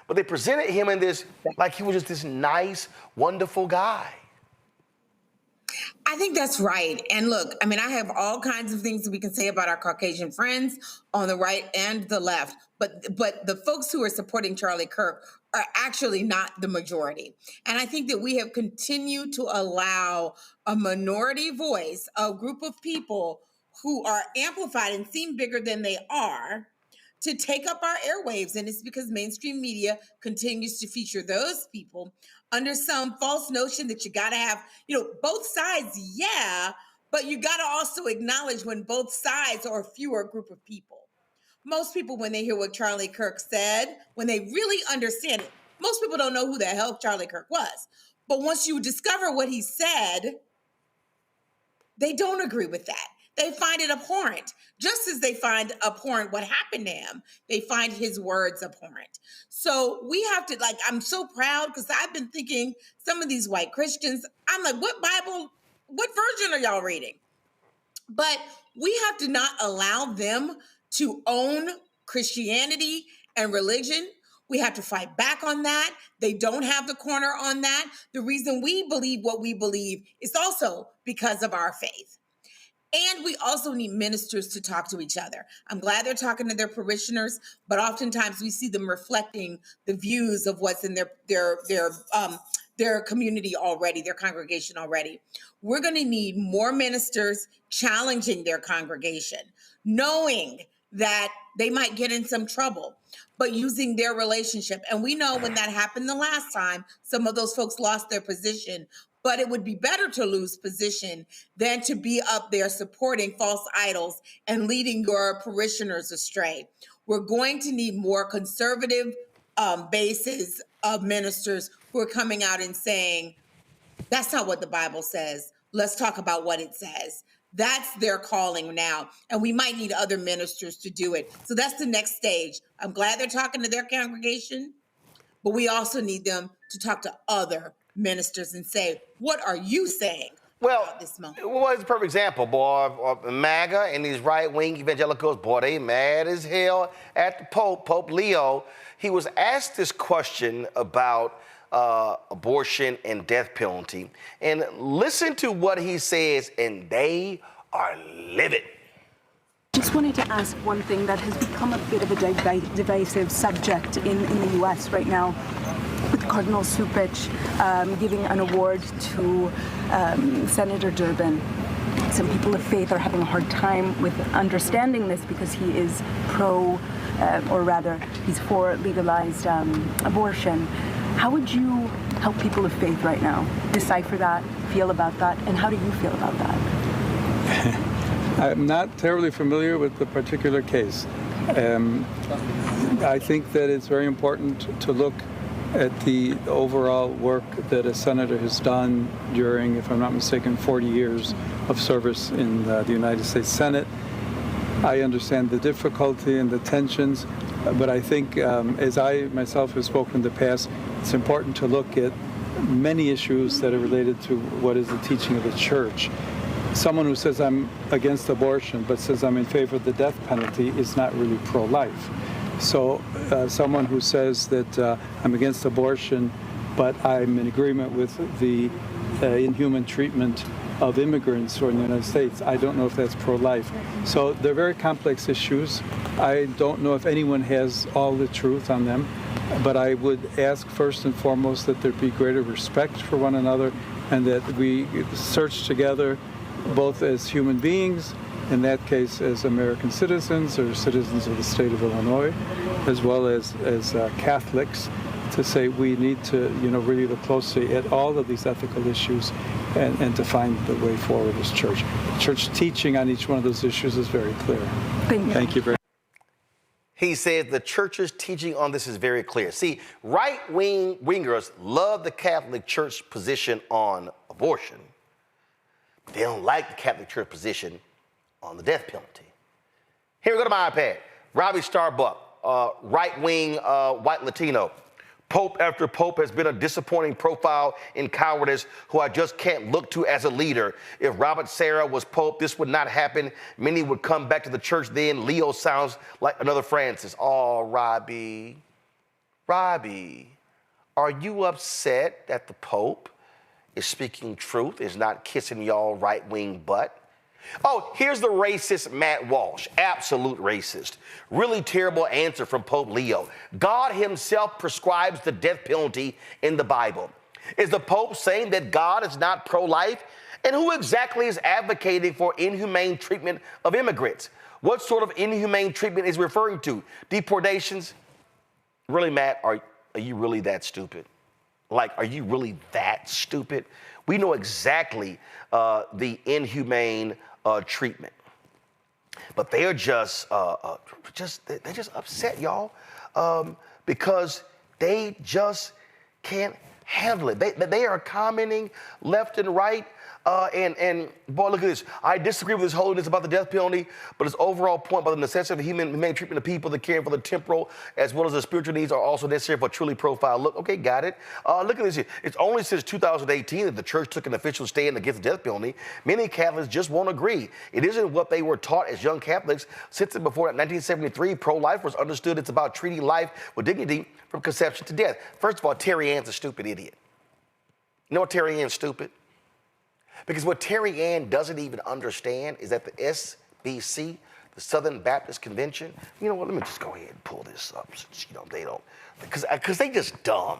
but they presented him in this, like he was just this nice, wonderful guy. I think that's right. And look, I mean, I have all kinds of things that we can say about our Caucasian friends on the right and the left, but the folks who are supporting Charlie Kirk are actually not the majority. And I think that we have continued to allow a minority voice, a group of people who are amplified and seem bigger than they are, to take up our airwaves. And it's because mainstream media continues to feature those people under some false notion that you got to have, both sides, yeah, but you got to also acknowledge when both sides are a fewer group of people. Most people, when they hear what Charlie Kirk said, when they really understand it, most people don't know who the hell Charlie Kirk was. But once you discover what he said, they don't agree with that. They find it abhorrent, just as they find abhorrent what happened to him. They find his words abhorrent. So we have to, I'm so proud because I've been thinking some of these white Christians, I'm like, what Bible, what version are y'all reading? But we have to not allow them to own Christianity and religion. We have to fight back on that. They don't have the corner on that. The reason we believe what we believe is also because of our faith. And we also need ministers to talk to each other. I'm glad they're talking to their parishioners, but oftentimes we see them reflecting the views of what's in their community already, their congregation already. We're going to need more ministers challenging their congregation, knowing that they might get in some trouble, but using their relationship. And we know when that happened the last time, some of those folks lost their position. But it would be better to lose position than to be up there supporting false idols and leading your parishioners astray. We're going to need more conservative bases of ministers who are coming out and saying, that's not what the Bible says. Let's talk about what it says. That's their calling now. And we might need other ministers to do it. So that's the next stage. I'm glad they're talking to their congregation, but we also need them to talk to other ministers and say, what are you saying about this moment? Well, it's a perfect example, boy. MAGA and these right-wing evangelicals, boy, they mad as hell at the Pope, Pope Leo. He was asked this question about abortion and death penalty. And listen to what he says, and they are livid. Just wanted to ask one thing that has become a bit of a divisive subject in the U.S. right now, with Cardinal Cupich giving an award to Senator Durbin. Some people of faith are having a hard time with understanding this because he is he's for legalized abortion. How would you help people of faith right now decipher that, feel about that, and how do you feel about that? I'm not terribly familiar with the particular case. I think that it's very important to look at the overall work that a senator has done during, if I'm not mistaken, 40 years of service in the United States Senate. I understand the difficulty and the tensions, but I think, as I myself have spoken in the past, it's important to look at many issues that are related to what is the teaching of the church. Someone who says I'm against abortion but says I'm in favor of the death penalty is not really pro-life. So someone who says that I'm against abortion but I'm in agreement with the inhuman treatment of immigrants who are in the United States, I don't know if that's pro-life. So they're very complex issues. I don't know if anyone has all the truth on them, but I would ask first and foremost that there be greater respect for one another and that we search together both as human beings, in that case as American citizens or citizens of the state of Illinois, as well as Catholics, to say we need to, really look closely at all of these ethical issues and to find the way forward as church. Church teaching on each one of those issues is very clear. Thank you very much. He said the church's teaching on this is very clear. See, right-wingers love the Catholic Church position on abortion. They don't like the Catholic Church position on the death penalty. Here we go to my iPad. Robbie Starbuck, right-wing white Latino. Pope after Pope has been a disappointing profile in cowardice who I just can't look to as a leader. If Robert Sarah was Pope, this would not happen. Many would come back to the church then. Leo sounds like another Francis. Oh, Robbie, are you upset that the Pope is speaking truth, is not kissing y'all right-wing butt? Oh, here's the racist Matt Walsh, absolute racist. Really terrible answer from Pope Leo. God himself prescribes the death penalty in the Bible. Is the Pope saying that God is not pro-life? And who exactly is advocating for inhumane treatment of immigrants? What sort of inhumane treatment is referring to? Deportations? Really, Matt, are you really that stupid? Like, are you really that stupid? We know exactly the inhumane treatment, but they are just upset, y'all, because they just can't handle it. They are commenting left and right. And boy, look at this. I disagree with his holiness about the death penalty, but his overall point about the necessity of humane treatment of people, the caring for the temporal as well as the spiritual needs are also necessary for a truly profile look. Okay, got it. Look at this here. It's only since 2018 that the church took an official stand against the death penalty. Many Catholics just won't agree. It isn't what they were taught as young Catholics. Since and before 1973, pro-life was understood. It's about treating life with dignity from conception to death. First of all, Terry Ann's a stupid idiot. You know what Terry Ann's stupid? Because what Terry Ann doesn't even understand is that the SBC, the Southern Baptist Convention, you know what, let me just go ahead and pull this up since, they don't, because they just dumb.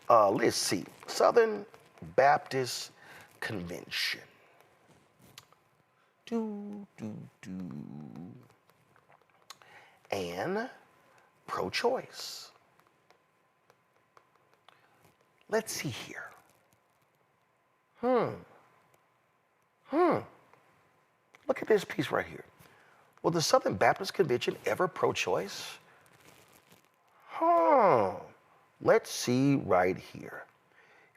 Let's see, Southern Baptist Convention. And pro-choice. Let's see here. Look at this piece right here. Was the Southern Baptist Convention ever pro-choice? Let's see right here.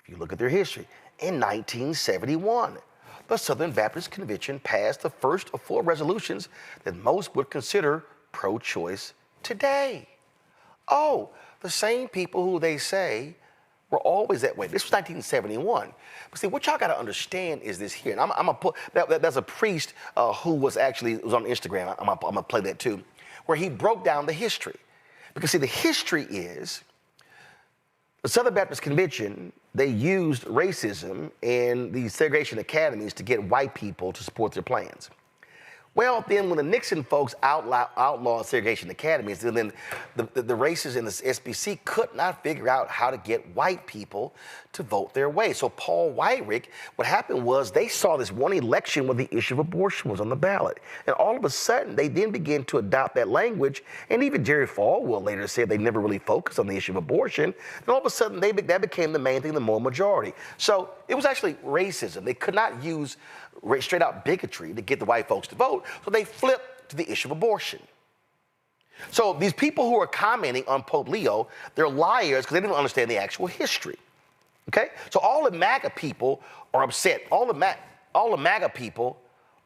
If you look at their history, in 1971, the Southern Baptist Convention passed the first of 4 resolutions that most would consider pro-choice today. Oh, the same people who they say were always that way. This was 1971. But see, what y'all got to understand is this here. And I'm going to put, that's a priest who was on Instagram. I'm going to play that too, where he broke down the history. Because see, the history is the Southern Baptist Convention, they used racism in these segregation academies to get white people to support their plans. Well, then when the Nixon folks outlawed segregation academies, then the racists in the SBC could not figure out how to get white people to vote their way. So Paul Weyrich, what happened was they saw this one election where the issue of abortion was on the ballot. And all of a sudden, they then began to adopt that language. And even Jerry Falwell later said they never really focused on the issue of abortion. And all of a sudden, that became the main thing, the moral majority. So it was actually racism. They could not use straight out bigotry to get the white folks to vote. So they flipped to the issue of abortion. So these people who are commenting on Pope Leo, they're liars because they didn't understand the actual history. Okay? So all the MAGA people are upset. All the MAGA people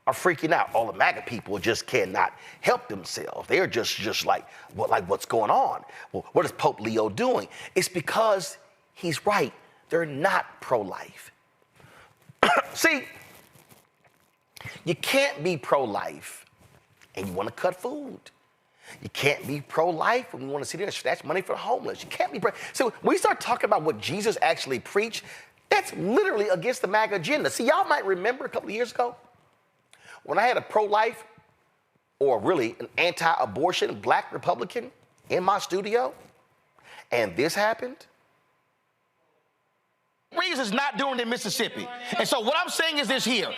are freaking out. All the MAGA people just cannot help themselves. They're just like what's going on? Well, what is Pope Leo doing? It's because he's right. They're not pro-life. See, you can't be pro-life and you want to cut food. You can't be pro-life when you want to sit there and snatch money for the homeless. You can't be So when we start talking about what Jesus actually preached, that's literally against the MAGA agenda. See, y'all might remember a couple of years ago when I had a pro-life or really an anti-abortion black Republican in my studio and this happened. Reeves is not doing it in Mississippi. And so what I'm saying is this here.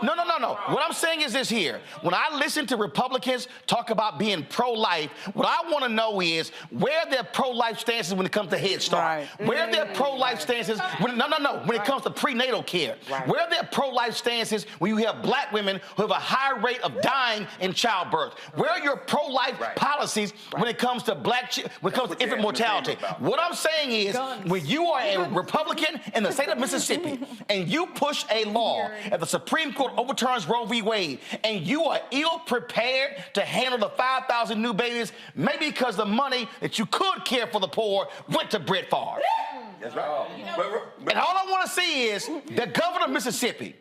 No. What I'm saying is this here. When I listen to Republicans talk about being pro-life, what I want to know is where their pro-life stances when it comes to Head Start. Right. Where their pro-life stances when it comes to prenatal care. Right. Where their pro-life stances when you have black women who have a high rate of dying in childbirth. Where are your pro-life policies when it comes to infant mortality? What I'm saying is when you are a Republican in the state of Mississippi, and you push a law and the Supreme Court overturns Roe v. Wade, and you are ill-prepared to handle the 5,000 new babies, maybe because the money that you could care for the poor went to Brett Favre. That's right. And all I want to see is the governor of Mississippi,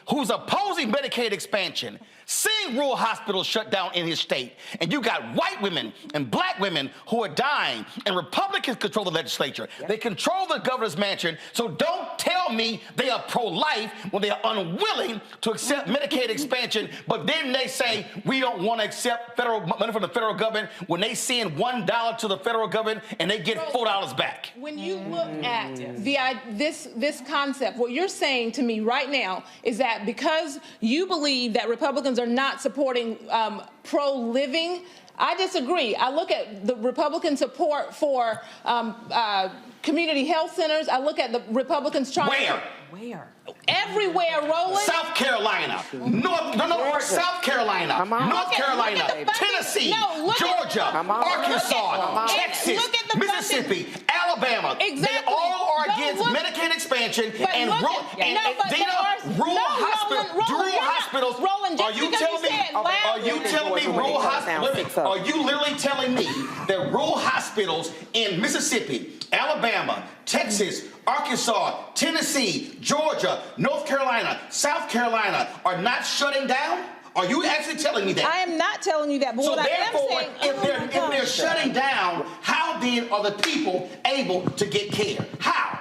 who's opposing Medicaid expansion, seeing rural hospitals shut down in his state, and you got white women and black women who are dying, and Republicans control the legislature. They control the governor's mansion, so don't tell me they are pro-life when they are unwilling to accept Medicaid expansion, but then they say we don't want to accept federal money from the federal government when they send $1 to the federal government and they get $4 back. When you look at this concept, what you're saying to me right now is that because you believe that Republicans are not supporting pro-living, I disagree. I look at the Republican support for community health centers. I look at the Republicans trying Where? Everywhere, Roland. South Carolina, South Carolina, North Carolina, Tennessee, Georgia, Arkansas, Texas, Mississippi, Alabama. Exactly. They all are against Medicaid expansion and rural hospitals. Are you telling me rural hospitals? Are you literally telling me that rural hospitals in Mississippi, Alabama, Texas, Arkansas, Tennessee, Georgia, North Carolina, South Carolina are not shutting down? Are you actually telling me that? I am not telling you that. But so what therefore, I am saying, if they're shutting down, how then are the people able to get care? How?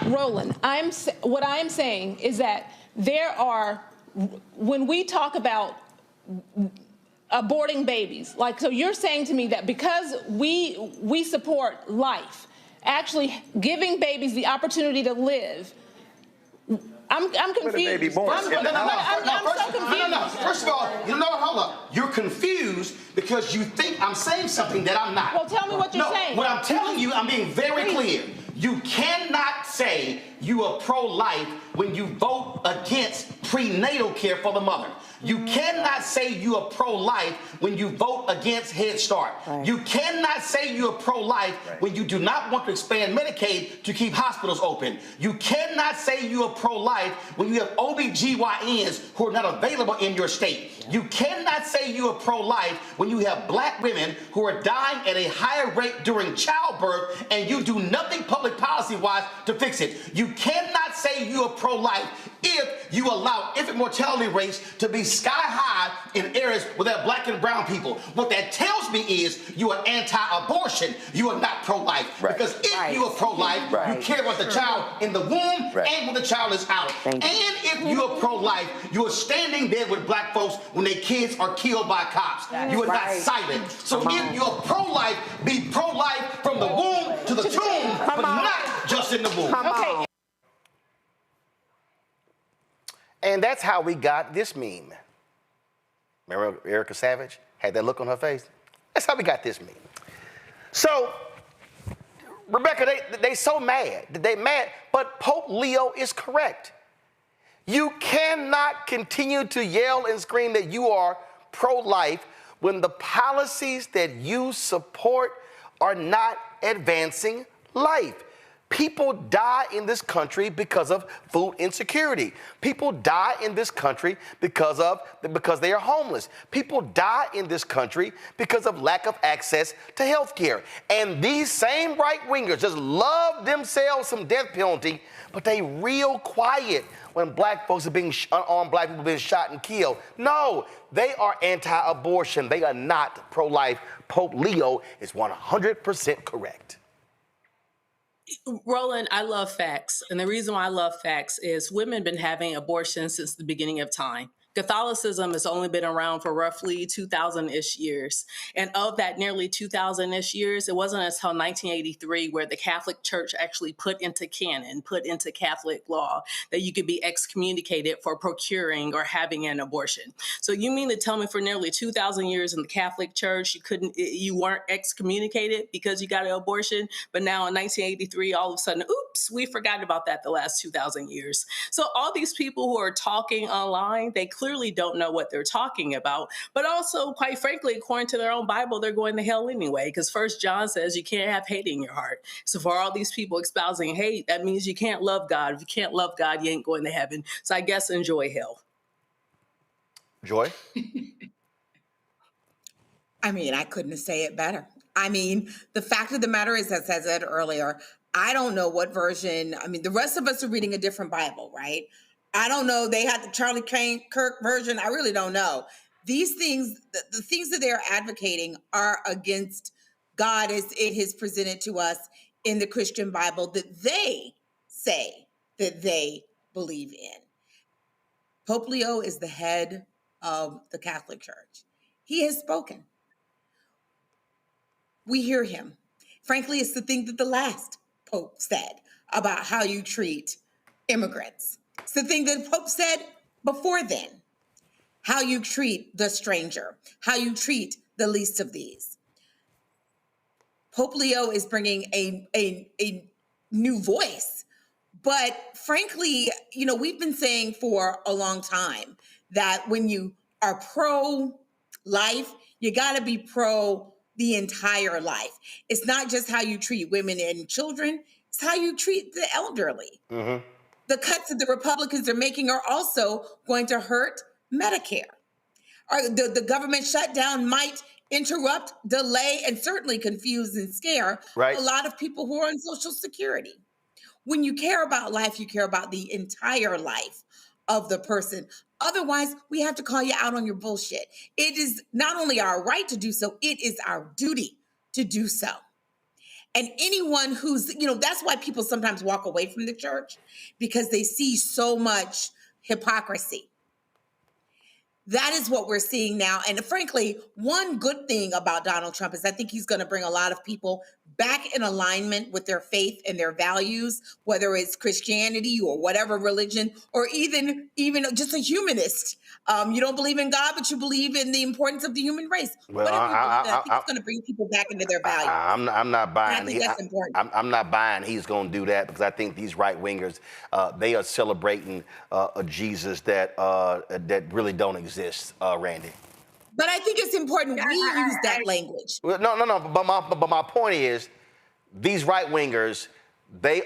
Roland, what I am saying is that there are, when we talk about aborting babies, so you're saying to me that because we support life, actually giving babies the opportunity to live. I'm confused. Baby born. I'm so confused. First of all, hold up. You're confused because you think I'm saying something that I'm not. Well, tell me what you're saying. What I'm telling you, I'm being very clear. You cannot say you are pro-life when you vote against prenatal care for the mother. You cannot say you are pro-life when you vote against Head Start. Right. You cannot say you are pro-life when you do not want to expand Medicaid to keep hospitals open. You cannot say you are pro-life when you have OBGYNs who are not available in your state. You cannot say you are pro-life when you have black women who are dying at a higher rate during childbirth and you do nothing public policy-wise to fix it. You cannot say you are pro-life if you allow infant mortality rates to be sky high in areas where there are black and brown people. What that tells me is you are anti-abortion. You are not pro-life. Right. Because if you are pro-life, you care about the child in the womb and when the child is out. And if you are pro-life, you are standing there with black folks when their kids are killed by cops. You are not silent. So if you are pro-life, be pro-life from the womb to the tomb, but not just in the womb. Okay. And that's how we got this meme. Remember Erica Savage had that look on her face? That's how we got this meme. So, Rebecca, they so mad. They mad, but Pope Leo is correct. You cannot continue to yell and scream that you are pro-life when the policies that you support are not advancing life. People die in this country because of food insecurity. People die in this country because they are homeless. People die in this country because of lack of access to health care. And these same right-wingers just love themselves some death penalty, but they real quiet when black folks are being unarmed black people being shot and killed. No, they are anti-abortion. They are not pro-life. Pope Leo is 100% correct. Roland, I love facts. And the reason why I love facts is women have been having abortions since the beginning of time. Catholicism has only been around for roughly 2,000-ish years. And of that nearly 2,000-ish years, it wasn't until 1983 where the Catholic Church actually put into canon, put into Catholic law, that you could be excommunicated for procuring or having an abortion. So you mean to tell me for nearly 2,000 years in the Catholic Church, you weren't excommunicated because you got an abortion, but now in 1983, all of a sudden, oops, we forgot about that the last 2,000 years. So all these people who are talking online, they clearly don't know what they're talking about, but also, quite frankly, according to their own Bible, they're going to hell anyway, because 1 John says you can't have hate in your heart. So for all these people espousing hate, that means you can't love God. If you can't love God, you ain't going to heaven. So I guess enjoy hell. Joy? I mean, I couldn't say it better. I mean, the fact of the matter is, as I said earlier, I don't know what version. I mean, the rest of us are reading a different Bible, right? I don't know. They had the Charlie Kirk version. I really don't know. These things, the things that they're advocating are against God as it is presented to us in the Christian Bible that they say that they believe in. Pope Leo is the head of the Catholic Church. He has spoken. We hear him. Frankly, it's the thing that the last Pope said about how you treat immigrants. It's the thing that Pope said before then, how you treat the stranger, how you treat the least of these. Pope Leo is bringing a new voice. But frankly, you know, we've been saying for a long time that when you are pro-life, you got to be pro the entire life. It's not just how you treat women and children, it's how you treat the elderly. Mm-hmm. The cuts that the Republicans are making are also going to hurt Medicare. The government shutdown might interrupt, delay, and certainly confuse and scare a lot of people who are on Social Security. When you care about life, you care about the entire life of the person. Otherwise, we have to call you out on your bullshit. It is not only our right to do so, it is our duty to do so. And anyone who's, you know, that's why people sometimes walk away from the church, because they see so much hypocrisy. That is what we're seeing now. And frankly, one good thing about Donald Trump is I think he's going to bring a lot of people back in alignment with their faith and their values, whether it's Christianity or whatever religion, or even just a humanist. You don't believe in God, but you believe in the importance of the human race. Well, I think it's going to bring people back into their values. I'm not buying. And I think that's important. I'm not buying he's going to do that, because I think these right wingers, they are celebrating a Jesus that really don't exist, Randy. But I think it's important we use that language. Well, no. But my point is, these right wingers, they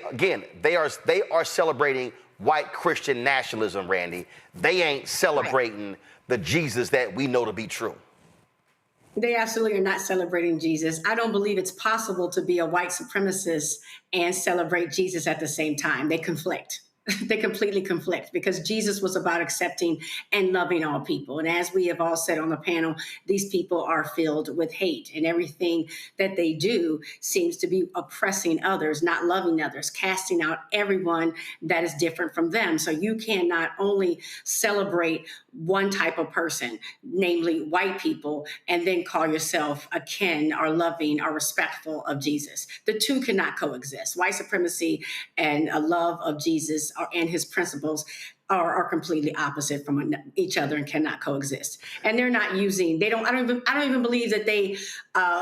are celebrating white Christian nationalism, Randy. They ain't celebrating the Jesus that we know to be true. They absolutely are not celebrating Jesus. I don't believe it's possible to be a white supremacist and celebrate Jesus at the same time. They conflict. They completely conflict, because Jesus was about accepting and loving all people. And as we have all said on the panel, these people are filled with hate, and everything that they do seems to be oppressing others, not loving others, casting out everyone that is different from them. So you can not only celebrate one type of person, namely white people, and then call yourself a kin or loving or respectful of Jesus. The two cannot coexist. White supremacy and a love of Jesus and his principles are completely opposite from each other and cannot coexist. And they're not using, I don't even believe that they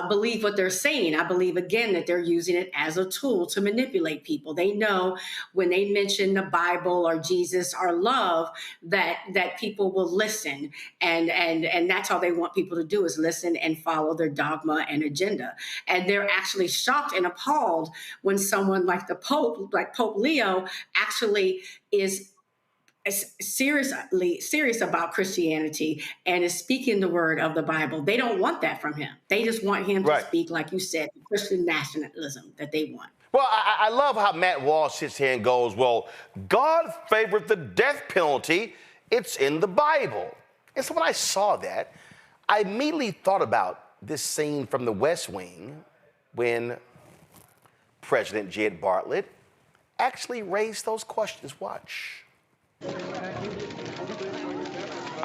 believe what they're saying. I believe, again, that they're using it as a tool to manipulate people. They know when they mention the Bible or Jesus or love, that people will listen. And that's all they want people to do, is listen and follow their dogma and agenda. And they're actually shocked and appalled when someone like the Pope, like Pope Leo, actually is serious about Christianity and is speaking the word of the Bible. They don't want that from him. They just want him to speak, like you said, the Christian nationalism that they want. Well, I love how Matt Walsh sits here and goes, well, God favored the death penalty. It's in the Bible. And so when I saw that, I immediately thought about this scene from The West Wing when President Jed Bartlett actually raised those questions. Watch.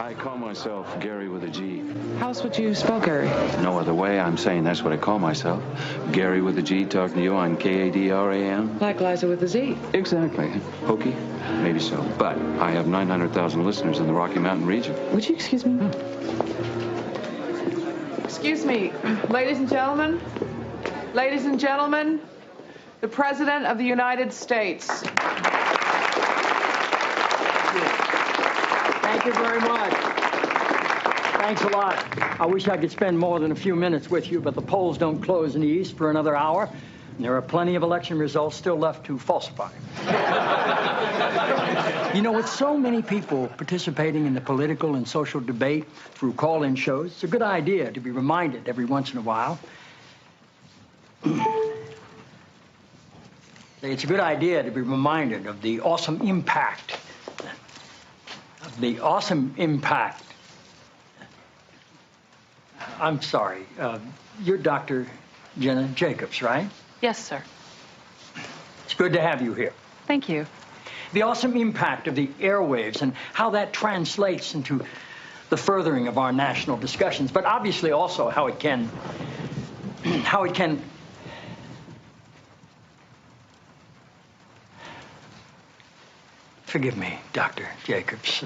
I call myself Gary with a G. How else would you spell Gary? No other way. I'm saying that's what I call myself. Gary with a G, talking to you on KADRAM. Like Liza with a Z. Exactly. Hokey? Maybe so. But I have 900,000 listeners in the Rocky Mountain region. Would you excuse me? Excuse me, ladies and gentlemen. Ladies and gentlemen, the President of the United States. Thank you very much. Thanks a lot. I wish I could spend more than a few minutes with you, but the polls don't close in the East for another hour, and there are plenty of election results still left to falsify. You know, with so many people participating in the political and social debate through call-in shows, it's a good idea to be reminded every once in a while. It's a good idea to be reminded of the awesome impact. I'm sorry. You're Dr. Jenna Jacobs, right? Yes, sir. It's good to have you here. Thank you. The awesome impact of the airwaves and how that translates into the furthering of our national discussions, but obviously also how it can Forgive me, Dr. Jacobs.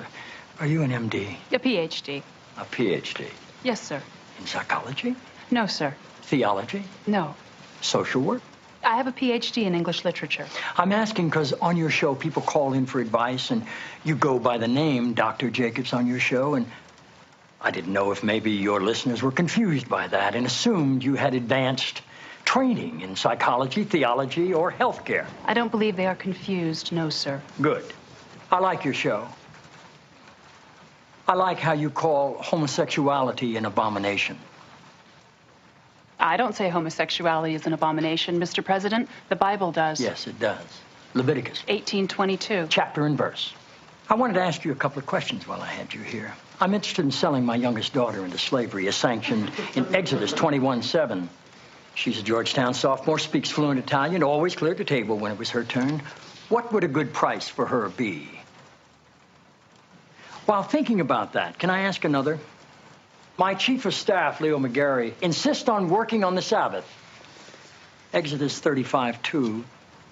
Are you an MD? A PhD. A PhD? Yes, sir. In psychology? No, sir. Theology? No. Social work? I have a PhD in English literature. I'm asking because on your show, people call in for advice, and you go by the name Dr. Jacobs on your show, and I didn't know if maybe your listeners were confused by that and assumed you had advanced training in psychology, theology, or healthcare. I don't believe they are confused, no, sir. Good. I like your show. I like how you call homosexuality an abomination. I don't say homosexuality is an abomination, Mr. President. The Bible does. Yes, it does. Leviticus 18:22. Chapter and verse. I wanted to ask you a couple of questions while I had you here. I'm interested in selling my youngest daughter into slavery as sanctioned in Exodus 21:7. She's a Georgetown sophomore, speaks fluent Italian, always cleared the table when it was her turn. What would a good price for her be? While thinking about that, can I ask another? My chief of staff, Leo McGarry, insists on working on the Sabbath. Exodus 35:2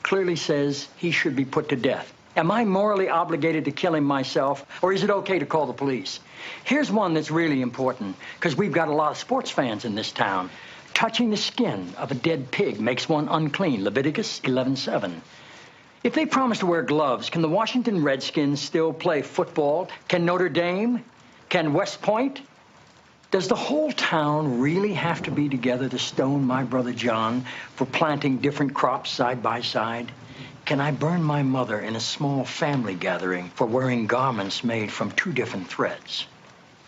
clearly says he should be put to death. Am I morally obligated to kill him myself, or is it okay to call the police? Here's one that's really important, because we've got a lot of sports fans in this town. Touching the skin of a dead pig makes one unclean, Leviticus 11:7. If they promise to wear gloves, can the Washington Redskins still play football? Can Notre Dame? Can West Point? Does the whole town really have to be together to stone my brother John for planting different crops side by side? Can I burn my mother in a small family gathering for wearing garments made from two different threads?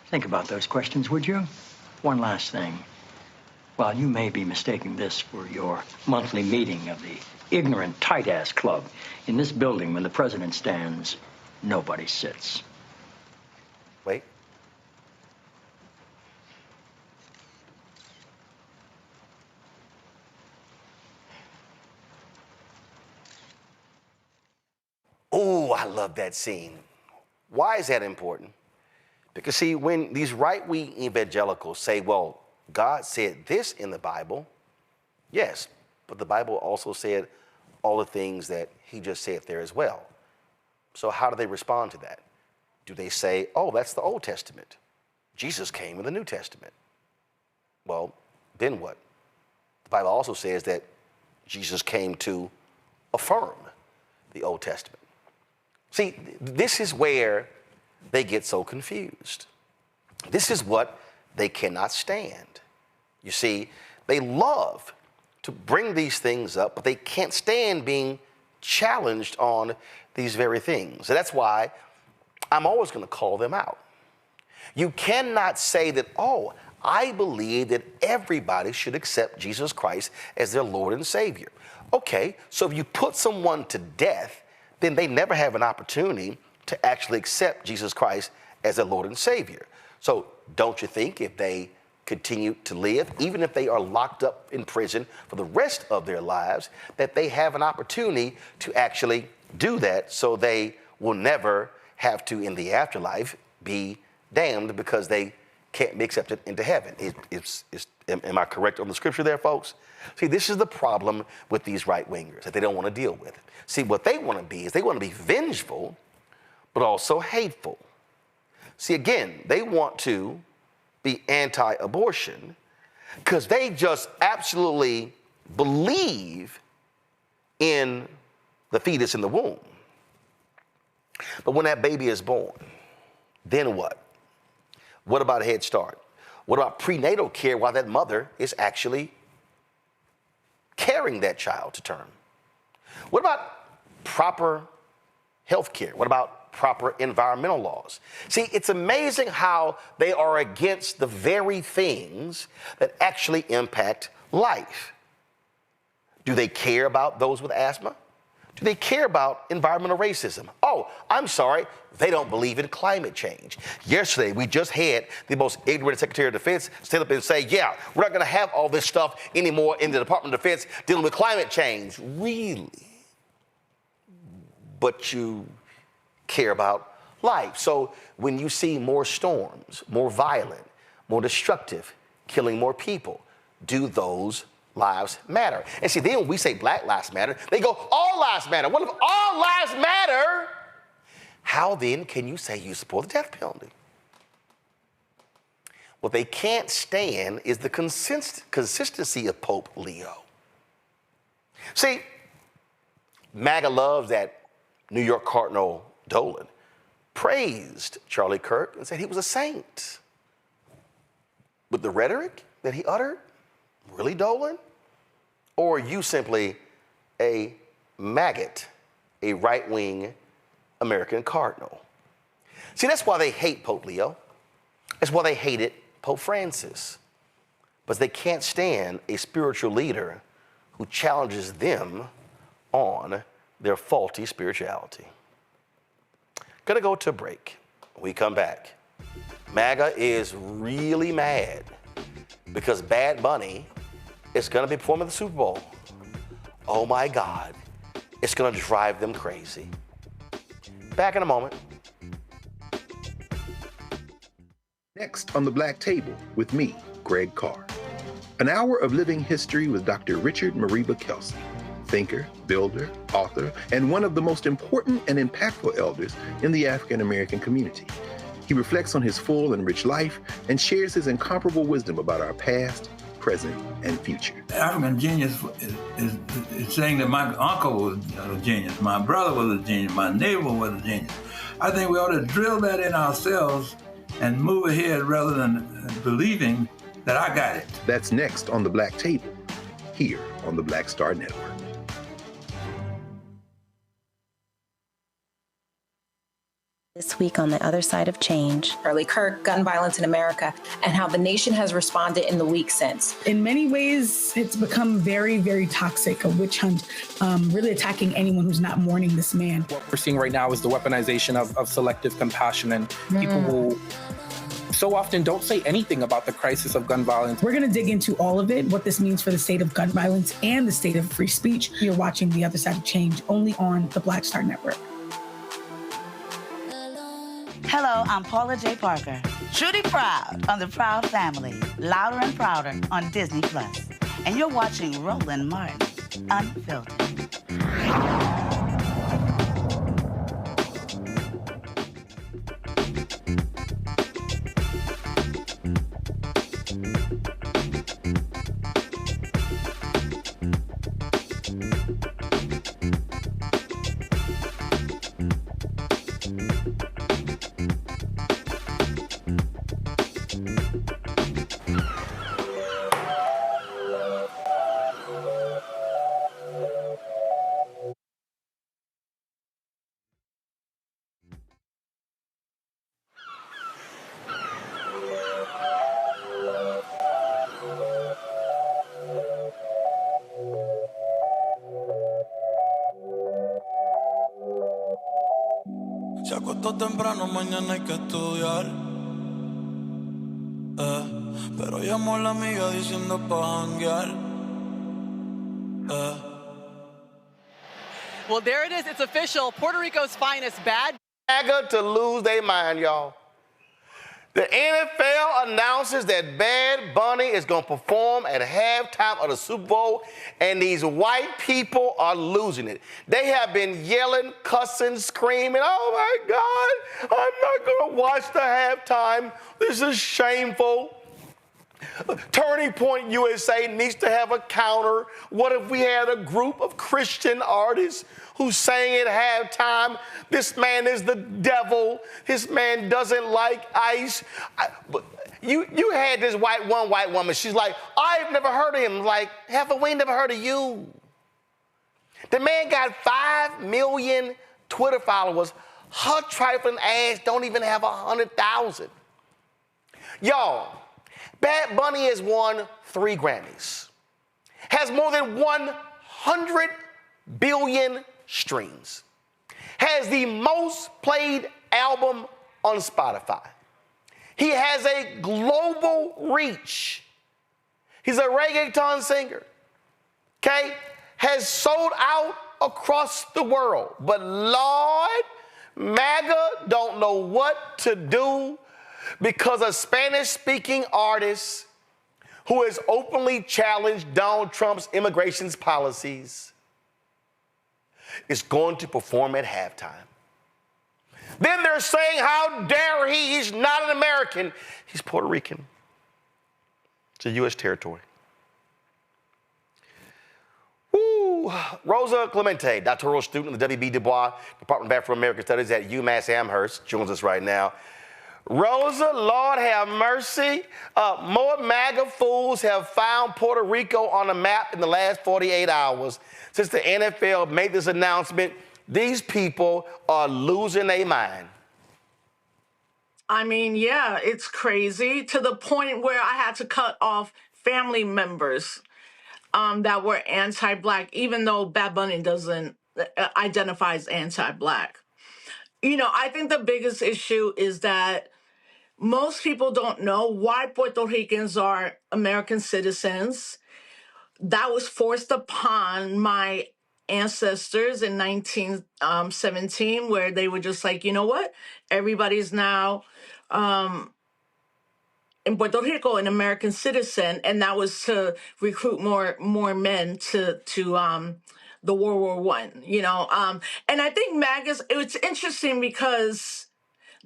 Think about those questions, would you? One last thing. While you may be mistaking this for your monthly meeting of the ignorant tight-ass club, in this building when the president stands, nobody sits. Wait. Oh, I love that scene. Why is that important? Because, see, when these right-wing evangelicals say, well, God said this in the Bible, yes, but the Bible also said all the things that he just said there as well. So how do they respond to that? Do they say, oh, that's the Old Testament. Jesus came in the New Testament. Well, then what? The Bible also says that Jesus came to affirm the Old Testament. See, this is where they get so confused. This is what they cannot stand. You see, they love to bring these things up, but they can't stand being challenged on these very things. And that's why I'm always going to call them out. You cannot say that, oh, I believe that everybody should accept Jesus Christ as their Lord and Savior. Okay, so if you put someone to death, then they never have an opportunity to actually accept Jesus Christ as their Lord and Savior. So don't you think if they continue to live, even if they are locked up in prison for the rest of their lives, that they have an opportunity to actually do that so they will never have to, in the afterlife, be damned because they can't be accepted into heaven. Am I correct on the scripture there, folks? See, this is the problem with these right-wingers, that they don't want to deal with it. See, what they want to be is they want to be vengeful, but also hateful. See, again, they want to be anti-abortion because they just absolutely believe in the fetus in the womb. But when that baby is born, then what? What about a Head Start? What about prenatal care while that mother is actually carrying that child to term? What about proper health care? What about proper environmental laws? See, it's amazing how they are against the very things that actually impact life. Do they care about those with asthma? Do they care about environmental racism? Oh, I'm sorry, they don't believe in climate change. Yesterday, we just had the most ignorant Secretary of Defense stand up and say, yeah, we're not gonna have all this stuff anymore in the Department of Defense dealing with climate change. Really? But you care about life. So when you see more storms, more violent, more destructive, killing more people, do those lives matter? And see, then when we say Black lives matter, they go, all lives matter. What if all lives matter? How then can you say you support the death penalty? What they can't stand is the consistency of Pope Leo. See, MAGA loves that New York Cardinal Dolan praised Charlie Kirk and said he was a saint. But the rhetoric that he uttered, really, Dolan? Or are you simply a maggot, a right-wing American cardinal? See, that's why they hate Pope Leo. That's why they hated Pope Francis. But they can't stand a spiritual leader who challenges them on their faulty spirituality. Gonna go to a break. When we come back, MAGA is really mad because Bad Bunny is gonna be performing at the Super Bowl. Oh my God, it's gonna drive them crazy. Back in a moment. Next on the Black Table with me, Greg Carr. An hour of living history with Dr. Richard Mariba Kelsey, thinker, builder, author, and one of the most important and impactful elders in the African American community. He reflects on his full and rich life and shares his incomparable wisdom about our past, present, and future. African genius is saying that my uncle was a genius, my brother was a genius, my neighbor was a genius. I think we ought to drill that in ourselves and move ahead rather than believing that I got it. That's next on the Black Table, here on the Black Star Network. This week on The Other Side of Change. Charlie Kirk, gun violence in America, and how the nation has responded in the week since. In many ways, it's become very, very toxic, a witch hunt, really attacking anyone who's not mourning this man. What we're seeing right now is the weaponization of selective compassion, and people will so often don't say anything about the crisis of gun violence. We're going to dig into all of it, what this means for the state of gun violence and the state of free speech. You're watching The Other Side of Change only on the Black Star Network. Hello, I'm Paula J. Parker. Truly proud on the Proud Family, Louder and Prouder on Disney+. And you're watching Roland Martin, Unfiltered. Se acostó temprano, mañana hay que estudiar. Pero llamó a la amiga diciendo pa' janguear. Well, there it is. It's official. Puerto Rico's finest bad. MAGA to lose their mind, y'all. The NFL announces that Bad Bunny is going to perform at halftime of the Super Bowl, and these white people are losing it. They have been yelling, cussing, screaming, oh my God, I'm not going to watch the halftime. This is shameful. Turning Point USA needs to have a counter. What if we had a group of Christian artists who sang at halftime? This man is the devil. This man doesn't like ice. You had this white woman. She's like, I've never heard of him. Like, Heifer, we ain't never heard of you. The man got 5 million Twitter followers. Her trifling ass don't even have 100,000. Y'all, Bad Bunny has won 3 Grammys, has more than 100 billion streams, has the most played album on Spotify. He has a global reach. He's a reggaeton singer, okay? Has sold out across the world. But Lord, MAGA don't know what to do because a Spanish-speaking artist who has openly challenged Donald Trump's immigration policies is going to perform at halftime. Then they're saying, how dare he? He's not an American. He's Puerto Rican. It's a U.S. territory. Woo. Rosa Clemente, doctoral student in the W.B. Du Bois Department of Afro-American Studies at UMass Amherst, joins us right now. Rosa, Lord have mercy. More MAGA fools have found Puerto Rico on the map in the last 48 hours. Since the NFL made this announcement, these people are losing their mind. I mean, yeah, it's crazy to the point where I had to cut off family members that were anti-Black, even though Bad Bunny doesn't identify as anti-Black. You know, I think the biggest issue is that most people don't know why Puerto Ricans are American citizens. That was forced upon my ancestors in 1917, where they were just like, you know what? Everybody's now in Puerto Rico an American citizen, and that was to recruit more men to the World War I. You know, and I think MAGA's. It's interesting because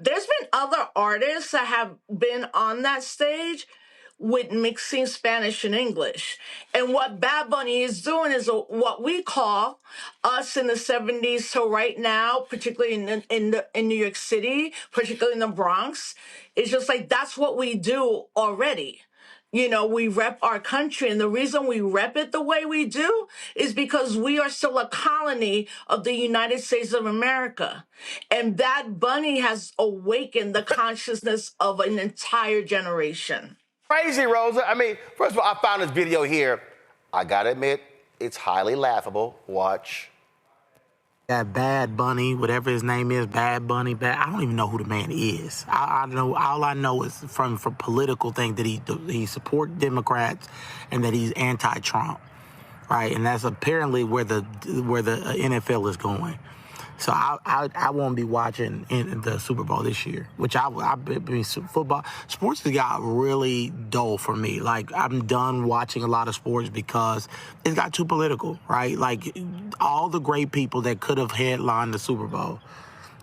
there's been other artists that have been on that stage with mixing Spanish and English. And what Bad Bunny is doing is what we call us in the 70s to right now, particularly in New York City, particularly in the Bronx, it's just like that's what we do already. You know, we rep our country, and the reason we rep it the way we do is because we are still a colony of the United States of America. And Bad Bunny has awakened the consciousness of an entire generation. Crazy, Rosa. I mean, first of all, I found this video here. I gotta admit, it's highly laughable. Watch. That Bad Bunny, whatever his name is, Bad Bunny, I don't even know who the man is. I know, all I know is from political thing that he supports Democrats and that he's anti-Trump, right? And that's apparently where the NFL is going. So I won't be watching in the Super Bowl this year, which I mean, football, sports has got really dull for me. Like, I'm done watching a lot of sports because it's got too political, right? Like, all the great people that could have headlined the Super Bowl,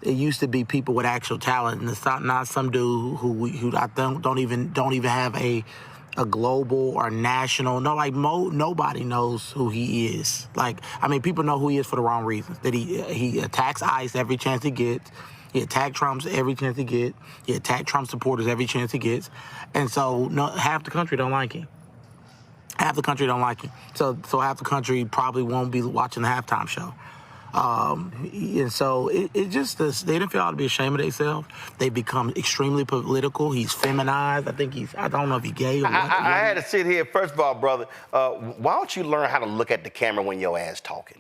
it used to be people with actual talent, and it's not some dude who I don't even have a global or national. No, like nobody knows who he is. Like, I mean, people know who he is for the wrong reasons. That he attacks ICE every chance he gets. He attacks Trump every chance he gets. He attacks Trump supporters every chance he gets. And so half the country don't like him. Half the country don't like him. So half the country probably won't be watching the halftime show. And so it just, the NFL ought to be ashamed of themselves. They become extremely political. He's feminized. I don't know if he's gay or what. I had to sit here. First of all, brother, why don't you learn how to look at the camera when your ass talking?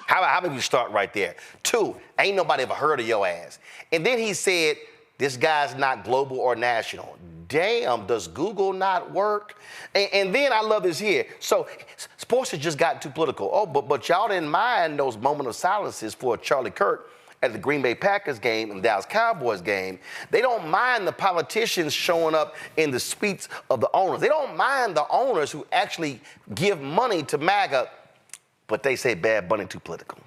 How about you start right there? 2, ain't nobody ever heard of your ass. And then he said, this guy's not global or national. Damn, does Google not work? And then I love this here. So sports has just gotten too political. Oh, but y'all didn't mind those moment of silences for Charlie Kirk at the Green Bay Packers game and Dallas Cowboys game. They don't mind the politicians showing up in the suites of the owners. They don't mind the owners who actually give money to MAGA, but they say Bad Bunny too political.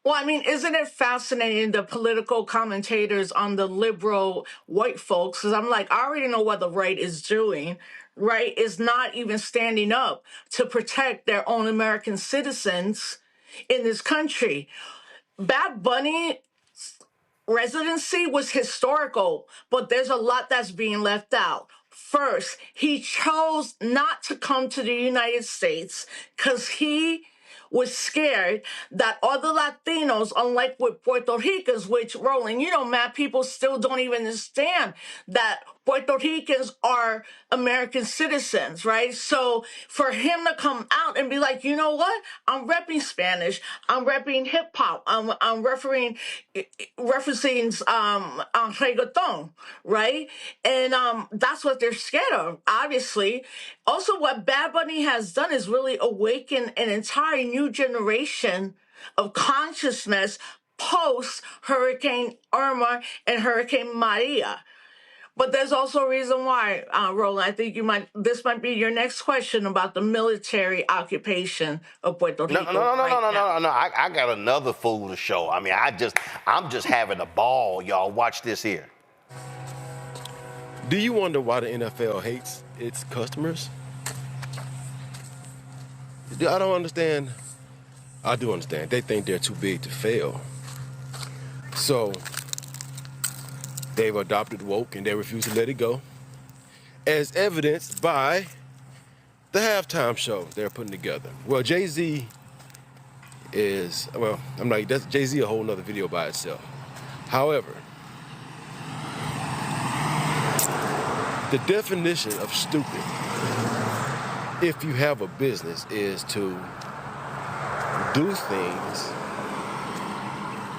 Well, I mean, isn't it fascinating, the political commentators on the liberal white folks? Because I'm like, I already know what the right is doing. Right is not even standing up to protect their own American citizens in this country. Bad Bunny residency was historical, but there's a lot that's being left out. First, he chose not to come to the United States because he was scared that other Latinos, unlike with Puerto Ricans, which, Roland, you know, mad people still don't even understand that Puerto Ricans are American citizens, right? So for him to come out and be like, you know what? I'm repping Spanish. I'm repping hip hop. I'm referencing reggaeton, right? And that's what they're scared of, obviously. Also, what Bad Bunny has done is really awaken an entire new generation of consciousness post Hurricane Irma and Hurricane Maria. But there's also a reason why, Roland. I think this might be your next question about the military occupation of Puerto Rico. No. I got another fool to show. I mean, I'm just having a ball, y'all. Watch this here. Do you wonder why the NFL hates its customers? I don't understand. I do understand. They think they're too big to fail. So they've adopted woke and they refuse to let it go, as evidenced by the halftime show they're putting together. Well, Jay-Z is, well, I'm like, that's Jay-Z a whole nother video by itself. However, the definition of stupid, if you have a business, is to do things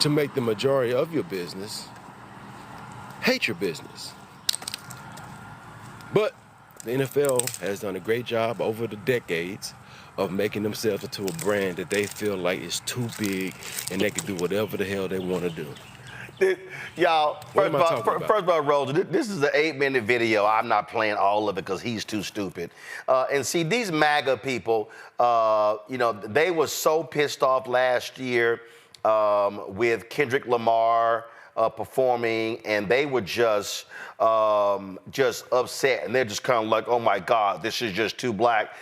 to make the majority of your business hate your business. But the NFL has done a great job over the decades of making themselves into a brand that they feel like is too big and they can do whatever the hell they want to do. Y'all, first of all, Rose, this is an 8-minute video. I'm not playing all of it because he's too stupid. And see, these MAGA people, you know, they were so pissed off last year with Kendrick Lamar performing, and they were just upset, and they're just kind of like, oh my God, this is just too black.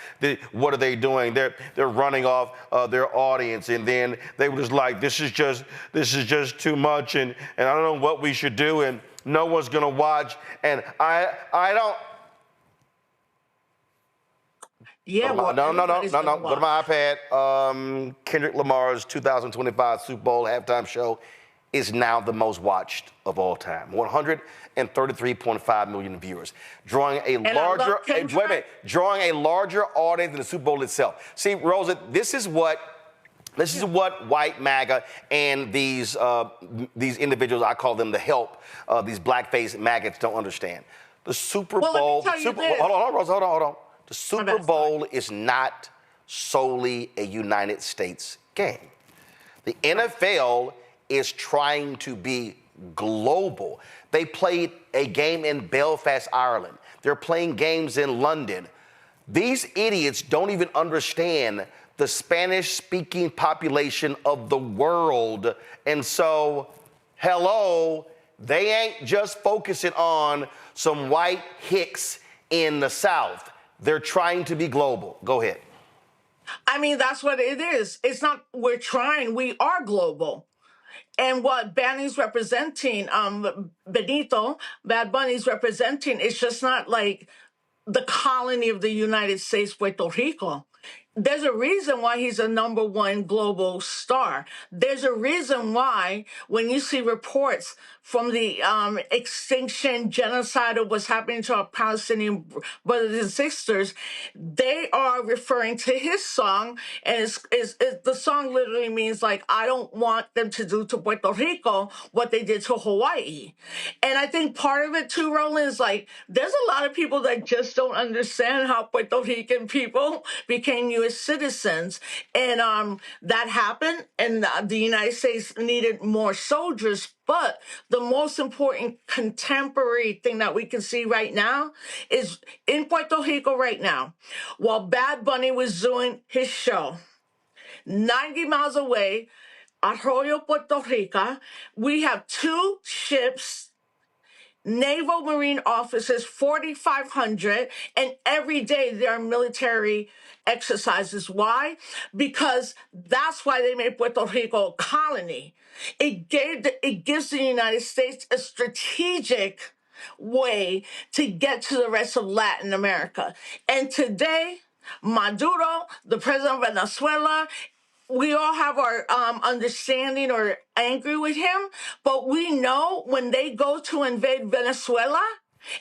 What are they doing? They're running off their audience, and then they were just like, this is just too much, and I don't know what we should do, and no one's gonna watch, and I don't. Yeah, no. Go to my iPad. Kendrick Lamar's 2025 Super Bowl halftime show is now the most watched of all time. 133.5 million viewers, drawing a larger audience than the Super Bowl itself. See, Rosa, this is what white MAGA and these individuals, I call them the help, these blackface MAGAs don't understand. The Super Bowl. Hold on, Rosa, hold on. The Super Bowl is not solely a United States game. The NFL is trying to be global. They played a game in Belfast, Ireland. They're playing games in London. These idiots don't even understand the Spanish-speaking population of the world. And so, hello, they ain't just focusing on some white hicks in the South. They're trying to be global. Go ahead. I mean, that's what it is. It's not we're trying, we are global. And what Bunny's representing, Bad Bunny's representing, it's just not like the colony of the United States, Puerto Rico. There's a reason why he's a #1 global star. There's a reason why when you see reports from the extinction, genocide of what's happening to our Palestinian brothers and sisters, they are referring to his song, and the song literally means like, I don't want them to do to Puerto Rico what they did to Hawaii. And I think part of it too, Roland, is like, there's a lot of people that just don't understand how Puerto Rican people became U.S. citizens. And that happened, and the United States needed more soldiers. But the most important contemporary thing that we can see right now is in Puerto Rico right now, while Bad Bunny was doing his show, 90 miles away, Arroyo, Puerto Rico, we have 2 ships, naval marine officers, 4,500, and every day there are military exercises. Why? Because that's why they made Puerto Rico a colony. It gives the United States a strategic way to get to the rest of Latin America. And today, Maduro, the president of Venezuela, we all have our understanding or angry with him, but we know when they go to invade Venezuela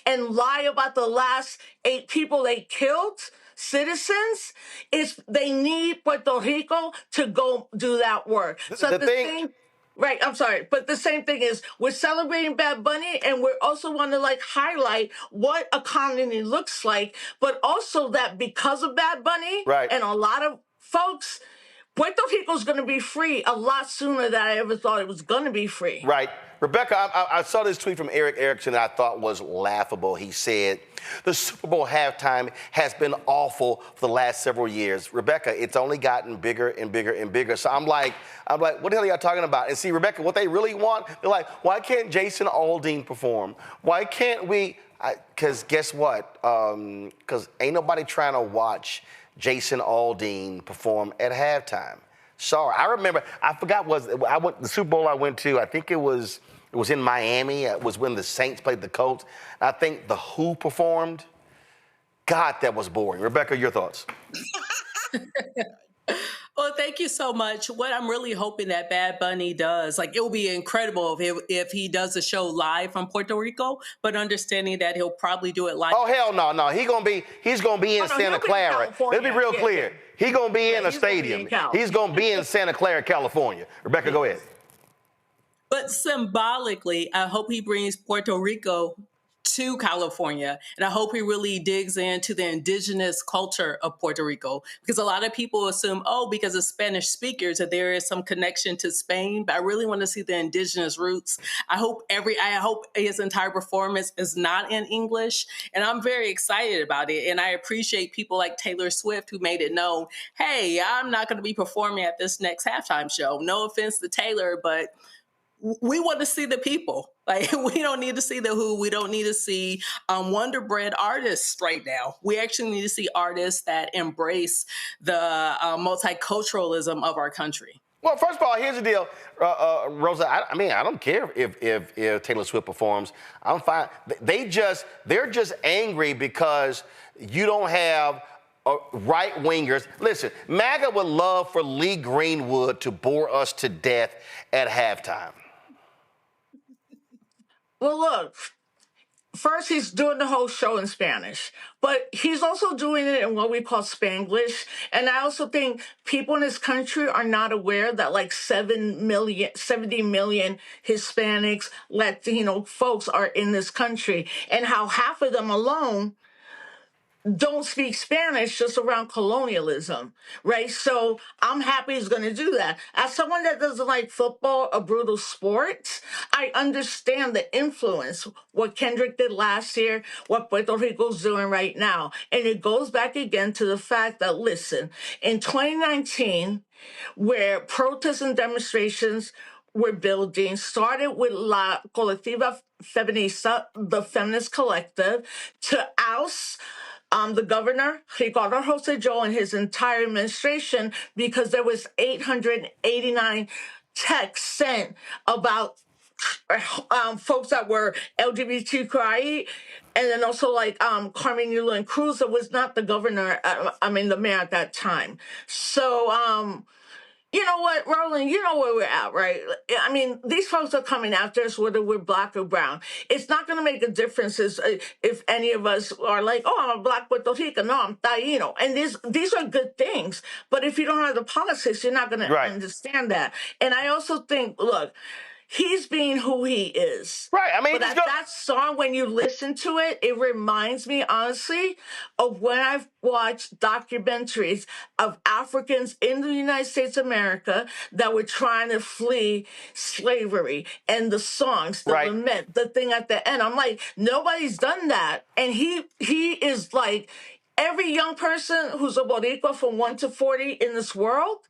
and lie about the last 8 people they killed, citizens, is they need Puerto Rico to go do that work. Right, I'm sorry, but the same thing is we're celebrating Bad Bunny, and we're also want to like highlight what a colony looks like, but also that because of Bad Bunny and a lot of folks, Puerto Rico's going to be free a lot sooner than I ever thought it was going to be free. Right. Rebecca, I saw this tweet from Eric Erickson that I thought was laughable. He said, the Super Bowl halftime has been awful for the last several years. Rebecca, it's only gotten bigger and bigger and bigger. So I'm like, what the hell are y'all talking about? And see, Rebecca, what they really want, they're like, why can't Jason Aldean perform? Why can't we? Because guess what? Because ain't nobody trying to watch Jason Aldean perform at halftime. Sorry, I remember. I forgot the Super Bowl I went to. I think it was in Miami. It was when the Saints played the Colts. I think the Who performed. God, that was boring. Rebecca, your thoughts? Well, thank you so much. What I'm really hoping that Bad Bunny does, like, it will be incredible if he does a show live from Puerto Rico, but understanding that he'll probably do it live. Oh, hell no. He's gonna be in Santa Clara. Let's be real clear. He's gonna be in a stadium. He's gonna be in Santa Clara, California. Rebecca, go ahead. But symbolically, I hope he brings Puerto Rico to California. And I hope he really digs into the indigenous culture of Puerto Rico, because a lot of people assume, because of Spanish speakers, that there is some connection to Spain, but I really want to see the indigenous roots. I hope his entire performance is not in English, and I'm very excited about it. And I appreciate people like Taylor Swift who made it known, hey, I'm not going to be performing at this next halftime show. No offense to Taylor, but we want to see the people. Like, we don't need to see the Who. We don't need to see Wonder Bread artists right now. We actually need to see artists that embrace the multiculturalism of our country. Well, first of all, here's the deal, Rosa. I mean, I don't care if Taylor Swift performs. I'm fine. They're just angry because you don't have right-wingers. Listen, MAGA would love for Lee Greenwood to bore us to death at halftime. Well, look, first he's doing the whole show in Spanish, but he's also doing it in what we call Spanglish. And I also think people in this country are not aware that like 70 million Hispanics, Latino folks are in this country, and how half of them alone don't speak Spanish just around colonialism, right? So I'm happy he's going to do that. As someone that doesn't like football, a brutal sport, I understand the influence, what Kendrick did last year, what Puerto Rico's doing right now. And it goes back again to the fact that, listen, in 2019, where protests and demonstrations were building, started with La Colectiva Feminista, the feminist collective, to oust the governor, Ricardo Rosselló, and his entire administration, because there was 889 texts sent about folks that were LGBTQI, and then also like Carmen Yulín Cruz, that was not the governor, the mayor at that time. So You know what, Roland, you know where we're at, right? I mean, these folks are coming after us whether we're black or brown. It's not going to make a difference if any of us are like, oh, I'm a black Puerto Rican. No, I'm Taino. And these are good things. But if you don't have the politics, you're not going to understand that. And I also think, look, he's being who he is. Right. I mean, but that song, when you listen to it, it reminds me, honestly, of when I've watched documentaries of Africans in the United States of America that were trying to flee slavery, and the songs, the lament, the thing at the end. I'm like, nobody's done that. And he is like every young person who's a Boricua from 1 to 40 in this world.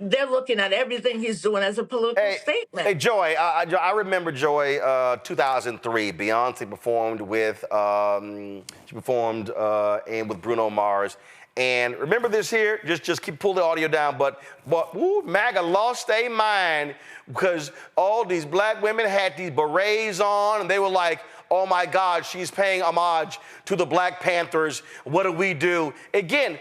They're looking at everything he's doing as a political statement. Hey, Joy, I remember, Joy, 2003, Beyonce performed with, and with Bruno Mars. And remember this here, just keep pull the audio down, but woo, MAGA lost their mind because all these black women had these berets on, and they were like, oh my God, she's paying homage to the Black Panthers. What do we do? Again,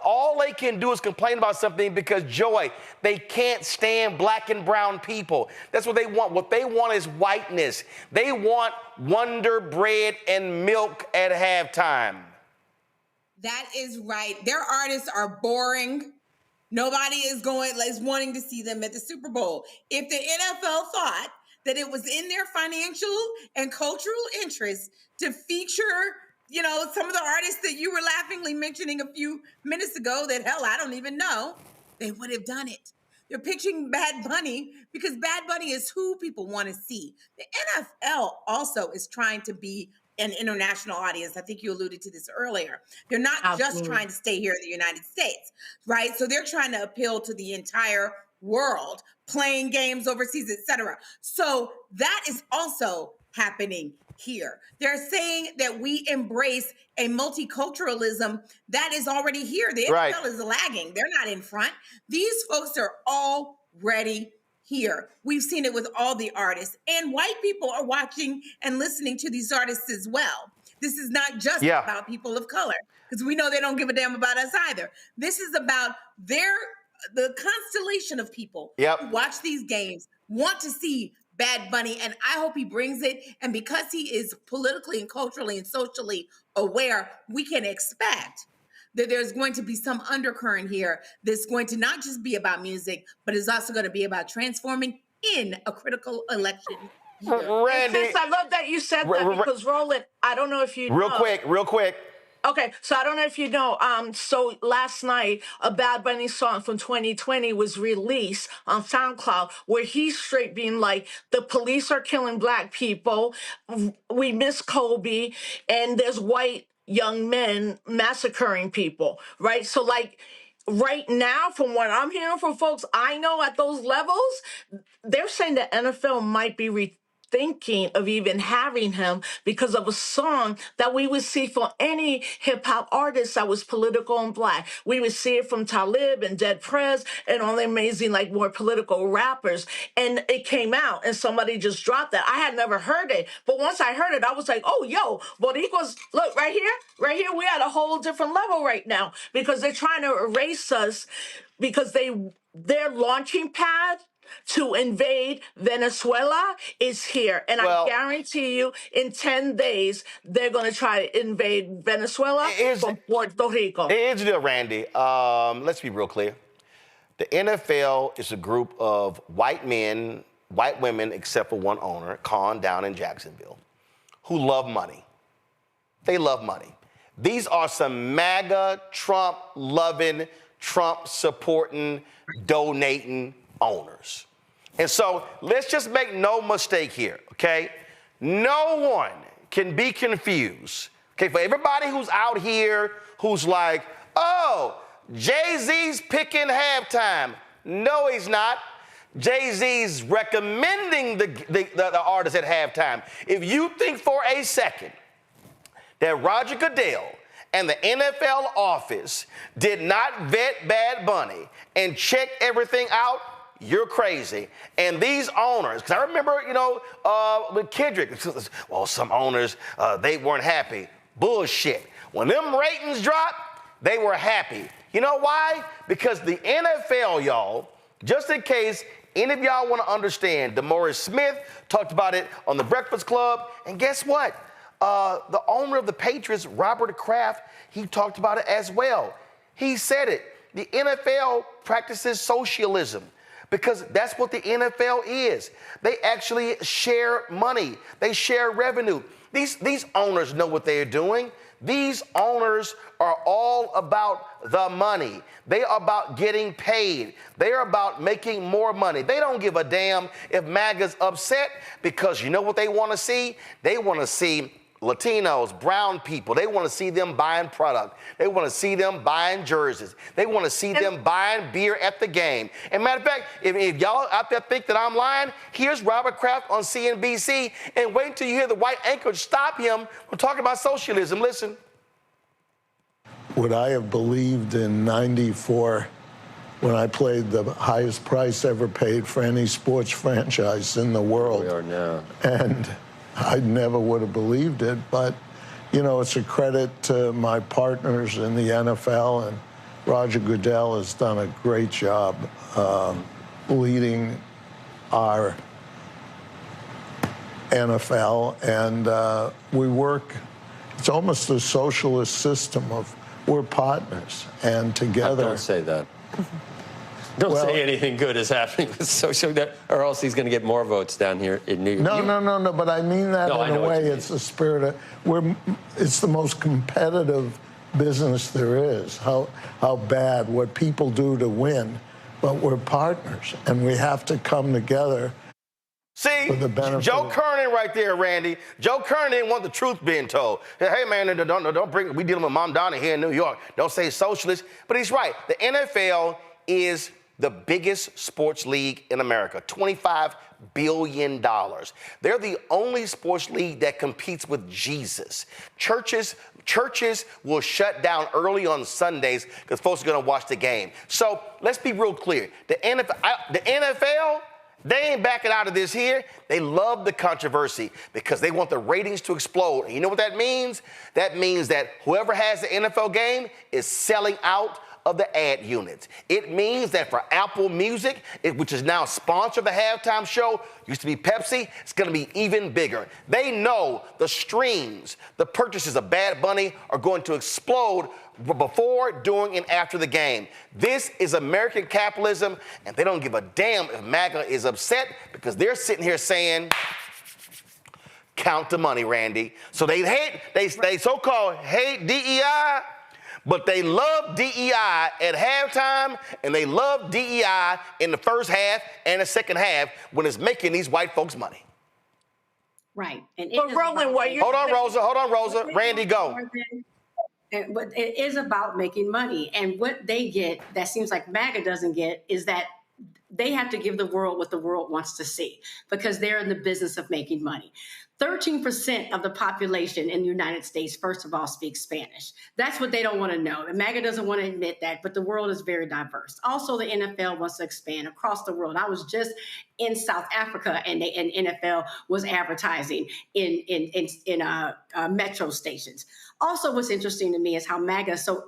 all they can do is complain about something because, Joy, they can't stand black and brown people. That's what they want. What they want is whiteness. They want Wonder Bread and milk at halftime. That is right. Their artists are boring. Nobody is wanting to see them at the Super Bowl. If the NFL thought that it was in their financial and cultural interest to feature, some of the artists that you were laughingly mentioning a few minutes ago that, hell, I don't even know, they would have done it. They're pitching Bad Bunny because Bad Bunny is who people want to see. The NFL also is trying to be an international audience. I think you alluded to this earlier. They're not just trying to stay here in the United States, right? So they're trying to appeal to the entire world, playing games overseas, etc. So that is also happening here. They're saying that we embrace a multiculturalism that is already here. The NFL is lagging. They're not in front. These folks are already here. We've seen it with all the artists, and white people are watching and listening to these artists as well. This is not just about people of color, because we know they don't give a damn about us either. This is about the constellation of people who watch these games, want to see Bad Bunny, and I hope he brings it. And because he is politically and culturally and socially aware, we can expect that there's going to be some undercurrent here that's going to not just be about music, but is also going to be about transforming in a critical election year. Randy, I love that you said that because, Roland, I don't know if you know. Real quick. Okay, so I don't know if you know, so last night, a Bad Bunny song from 2020 was released on SoundCloud where he's straight being like, the police are killing black people, we miss Kobe, and there's white young men massacring people, right? So like, right now, from what I'm hearing from folks I know at those levels, they're saying the NFL might be thinking of even having him because of a song that we would see from any hip-hop artist that was political and black. We would see it from Talib and Dead Prez and all the amazing, like, more political rappers. And it came out and somebody just dropped that. I had never heard it. But once I heard it, I was like, oh, yo, Boricuas, look, right here, we at a whole different level right now because they're trying to erase us because their launching pad to invade Venezuela is here. And I guarantee you, in 10 days, they're going to try to invade Venezuela from Puerto Rico. Here's the deal, Randy. Let's be real clear. The NFL is a group of white men, white women, except for one owner, Con, down in Jacksonville, who love money. They love money. These are some MAGA, Trump-loving, Trump-supporting, donating owners. And so let's just make no mistake here, okay? No one can be confused, okay? For everybody who's out here who's like, oh, Jay-Z's picking halftime. No, he's not. Jay-Z's recommending the artist at halftime. If you think for a second that Roger Goodell and the NFL office did not vet Bad Bunny and check everything out, you're crazy. And these owners, because I remember, with Kendrick, well, some owners, they weren't happy. Bullshit. When them ratings dropped, they were happy. You know why? Because the NFL, y'all, just in case any of y'all want to understand, DeMaurice Smith talked about it on the Breakfast Club. And guess what? The owner of the Patriots, Robert Kraft, he talked about it as well. He said it. The NFL practices socialism because that's what the NFL is. They actually share money. They share revenue. These owners know what they're doing. These owners are all about the money. They are about getting paid. They are about making more money. They don't give a damn if MAGA's upset because you know what they want to see? They want to see Latinos, brown people. They want to see them buying product. They want to see them buying jerseys. They want to see them buying beer at the game. And matter of fact, if y'all out there think that I'm lying, here's Robert Kraft on CNBC, and wait until you hear the white anchor stop him from talking about socialism. Listen. Would I have believed in '94 when I played the highest price ever paid for any sports franchise in the world? We are now. And I never would have believed it, but, you know, it's a credit to my partners in the NFL, and Roger Goodell has done a great job leading our NFL, and we work, it's almost a socialist system of we're partners, and together... Don't say that. Don't say anything good is happening with social, or else he's going to get more votes down here in New York. No, but I mean that in a way. It's the spirit of, it's the most competitive business there is, how bad, what people do to win, but we're partners, and we have to come together. See, Joe Kernan right there, Randy. Joe Kernan didn't want the truth being told. Hey, man, don't bring, we dealing with Mom Donna here in New York. Don't say socialist. But he's right. The NFL is the biggest sports league in America, $25 billion. They're the only sports league that competes with Jesus. Churches will shut down early on Sundays because folks are going to watch the game. So let's be real clear. The NFL, they ain't backing out of this here. They love the controversy because they want the ratings to explode. And you know what that means? That means that whoever has the NFL game is selling out of the ad units. It means that for Apple Music, which is now sponsor of the halftime show, used to be Pepsi, it's going to be even bigger. They know the streams, the purchases of Bad Bunny are going to explode before, during, and after the game. This is American capitalism, and they don't give a damn if MAGA is upset because they're sitting here saying, count the money, Randy. So they so-called hate DEI, but they love DEI at halftime, and they love DEI in the first half and the second half when it's making these white folks money. Right. And Hold on, Rosa. Randy, go. But it is about making money. And what they get that seems like MAGA doesn't get is that they have to give the world what the world wants to see because they're in the business of making money. 13% of the population in the United States, first of all, speaks Spanish. That's what they don't want to know. And MAGA doesn't want to admit that, but the world is very diverse. Also, the NFL wants to expand across the world. I was just in South Africa, and NFL was advertising in metro stations. Also, what's interesting to me is how MAGA is so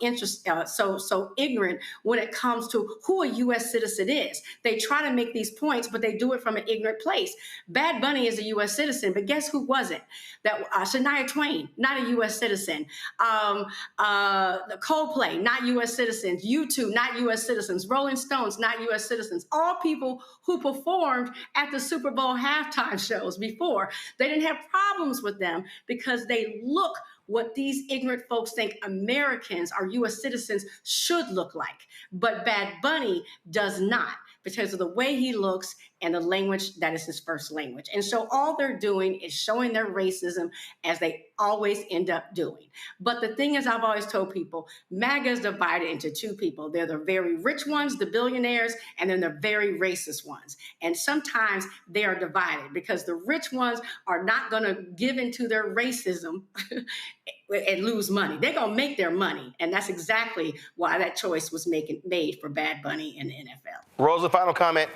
ignorant when it comes to who a U.S. citizen is. They try to make these points, but they do it from an ignorant place. Bad Bunny is a U.S. citizen, but guess who wasn't? That Shania Twain, not a U.S. citizen. The Coldplay, not U.S. citizens. U2, not U.S. citizens. Rolling Stones, not U.S. citizens. All people who performed at the Super Bowl halftime shows before. They didn't have problems with them because they look what these ignorant folks think Americans or U.S. citizens should look like. But Bad Bunny does not because of the way he looks and the language that is his first language. And so all they're doing is showing their racism as they always end up doing. But the thing is, I've always told people, MAGA is divided into two people. They're the very rich ones, the billionaires, and then the very racist ones. And sometimes they are divided because the rich ones are not going to give into their racism and lose money. They're going to make their money. And that's exactly why that choice was made for Bad Bunny in the NFL. Rosa, final comment.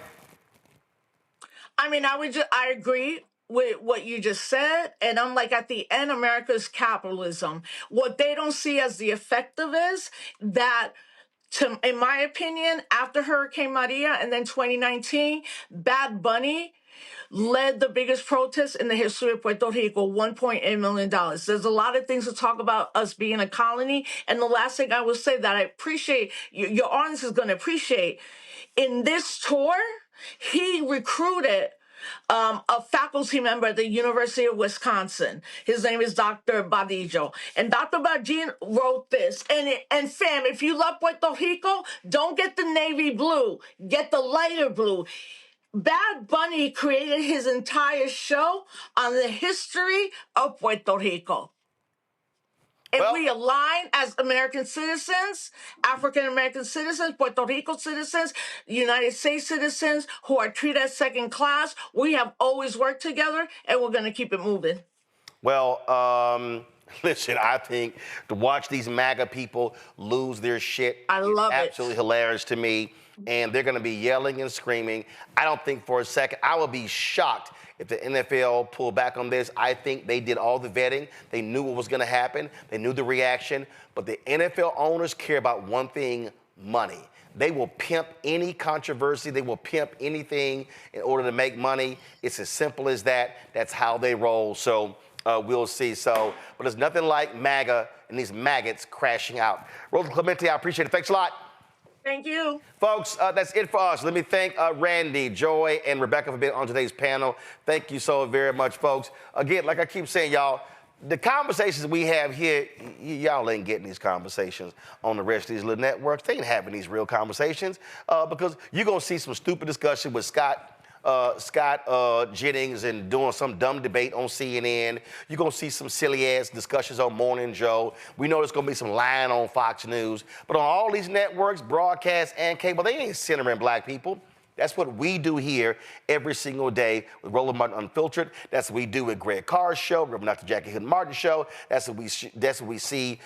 I mean, I agree with what you just said. And I'm like, at the end, America's capitalism. What they don't see as the effective is that in my opinion, after Hurricane Maria and then 2019, Bad Bunny led the biggest protest in the history of Puerto Rico, $1.8 million. There's a lot of things to talk about us being a colony. And the last thing I will say that I appreciate, your audience is going to appreciate, in this tour, he recruited a faculty member at the University of Wisconsin. His name is Dr. Badillo. And Dr. Badillo wrote this. And fam, if you love Puerto Rico, don't get the navy blue. Get the lighter blue. Bad Bunny created his entire show on the history of Puerto Rico. If we align as American citizens, African-American citizens, Puerto Rico citizens, United States citizens who are treated as second class, we have always worked together and we're going to keep it moving. Well, listen, I think to watch these MAGA people lose their shit is absolutely hilarious to me. And they're going to be yelling and screaming. I don't think for a second, I would be shocked if the NFL pulled back on this. I think they did all the vetting. They knew what was going to happen. They knew the reaction. But the NFL owners care about one thing, money. They will pimp any controversy. They will pimp anything in order to make money. It's as simple as that. That's how they roll. So we'll see. But there's nothing like MAGA and these maggots crashing out. Rosa Clemente, I appreciate it. Thanks a lot. Thank you. Folks, that's it for us. Let me thank Randy, Joy, and Rebecca for being on today's panel. Thank you so very much, folks. Again, like I keep saying, y'all, the conversations we have here, y'all ain't getting these conversations on the rest of these little networks. They ain't having these real conversations because you're going to see some stupid discussion with Scott Jennings and doing some dumb debate on CNN. You're going to see some silly-ass discussions on Morning Joe. We know there's going to be some lying on Fox News. But on all these networks, broadcast and cable, they ain't centering black people. That's what we do here every single day with Roland Martin Unfiltered. That's what we do with Greg Carr's show, Reverend Dr. Jackie Hood Martin's show. That's what we see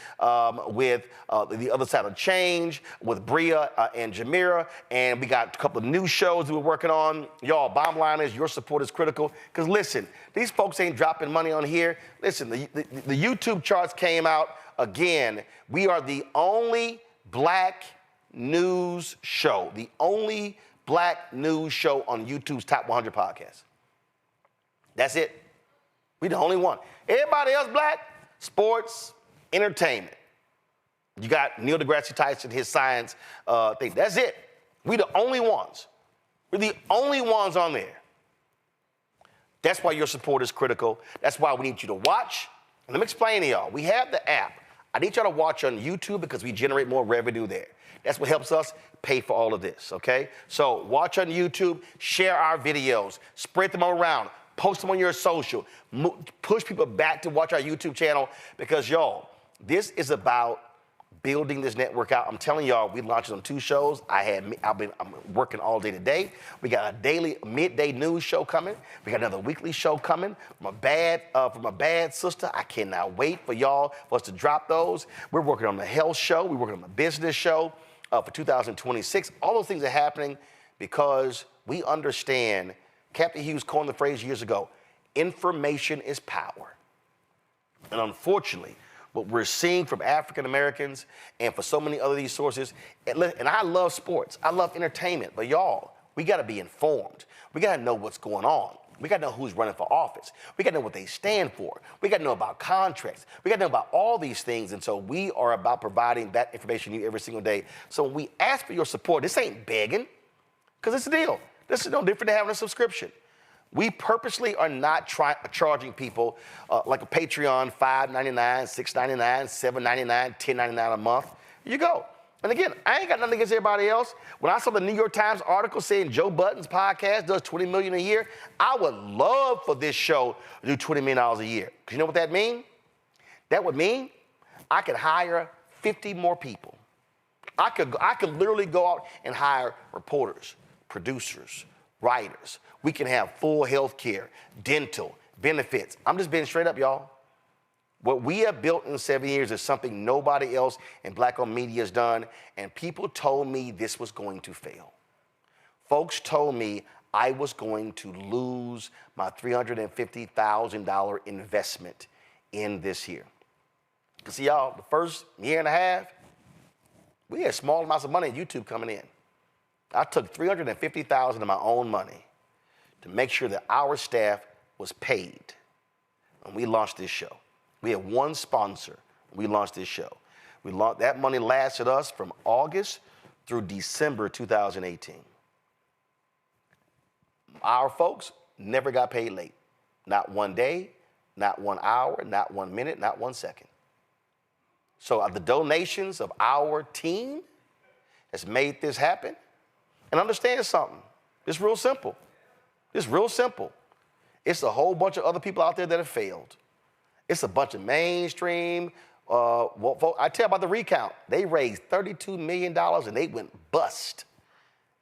with The Other Side of Change, with Bria and Jamira. And we got a couple of new shows that we're working on. Y'all, bottom line is your support is critical. Because listen, these folks ain't dropping money on here. Listen, the YouTube charts came out again. We are the only black news show, the only black news show on YouTube's top 100 podcasts. That's it. We the only one. Everybody else black, sports, entertainment. You got Neil deGrasse Tyson, his science thing. That's it. We the only ones. We're the only ones on there. That's why your support is critical. That's why we need you to watch. And let me explain to y'all. We have the app. I need y'all to watch on YouTube because we generate more revenue there. That's what helps us pay for all of this, okay? So watch on YouTube, share our videos, spread them around, post them on your social, push people back to watch our YouTube channel because, y'all, this is about building this network out. I'm telling y'all, we launched on 2 shows. I'm working all day today. We got a daily midday news show coming. We got another weekly show coming from a bad sister. I cannot wait for us to drop those. We're working on the health show. We're working on the business show for 2026. All those things are happening because we understand. Captain Hughes coined the phrase years ago, information is power. And unfortunately, what we're seeing from African Americans and for so many other these sources, and I love sports, I love entertainment, but y'all, we gotta be informed. We gotta know what's going on. We gotta know who's running for office. We gotta know what they stand for. We gotta know about contracts. We gotta know about all these things. And so we are about providing that information to you every single day. So when we ask for your support, this ain't begging, because it's a deal. This is no different than having a subscription. We purposely are not charging people like a Patreon, $5.99, $6.99, $7.99, $10.99 a month. You go. And again, I ain't got nothing against everybody else. When I saw the New York Times article saying Joe Budden's podcast does $20 million a year, I would love for this show to do $20 million a year. Because you know what that means? That would mean I could hire 50 more people. I could literally go out and hire reporters, producers, writers. We can have full health care, dental, benefits. I'm just being straight up, y'all. What we have built in 7 years is something nobody else in black-owned media has done, and people told me this was going to fail. Folks told me I was going to lose my $350,000 investment in this year. Because see, y'all, the first year and a half, We had small amounts of money in YouTube coming in. I took $350,000 of my own money to make sure that our staff was paid. And we launched this show. We had one sponsor. We launched this show. That money lasted us from August through December 2018. Our folks never got paid late. Not one day, not 1 hour, not 1 minute, not 1 second. So the donations of our team has made this happen. And understand something. It's real simple. It's real simple. It's a whole bunch of other people out there that have failed. It's a bunch of mainstream. I tell you about the recount. They raised $32 million and they went bust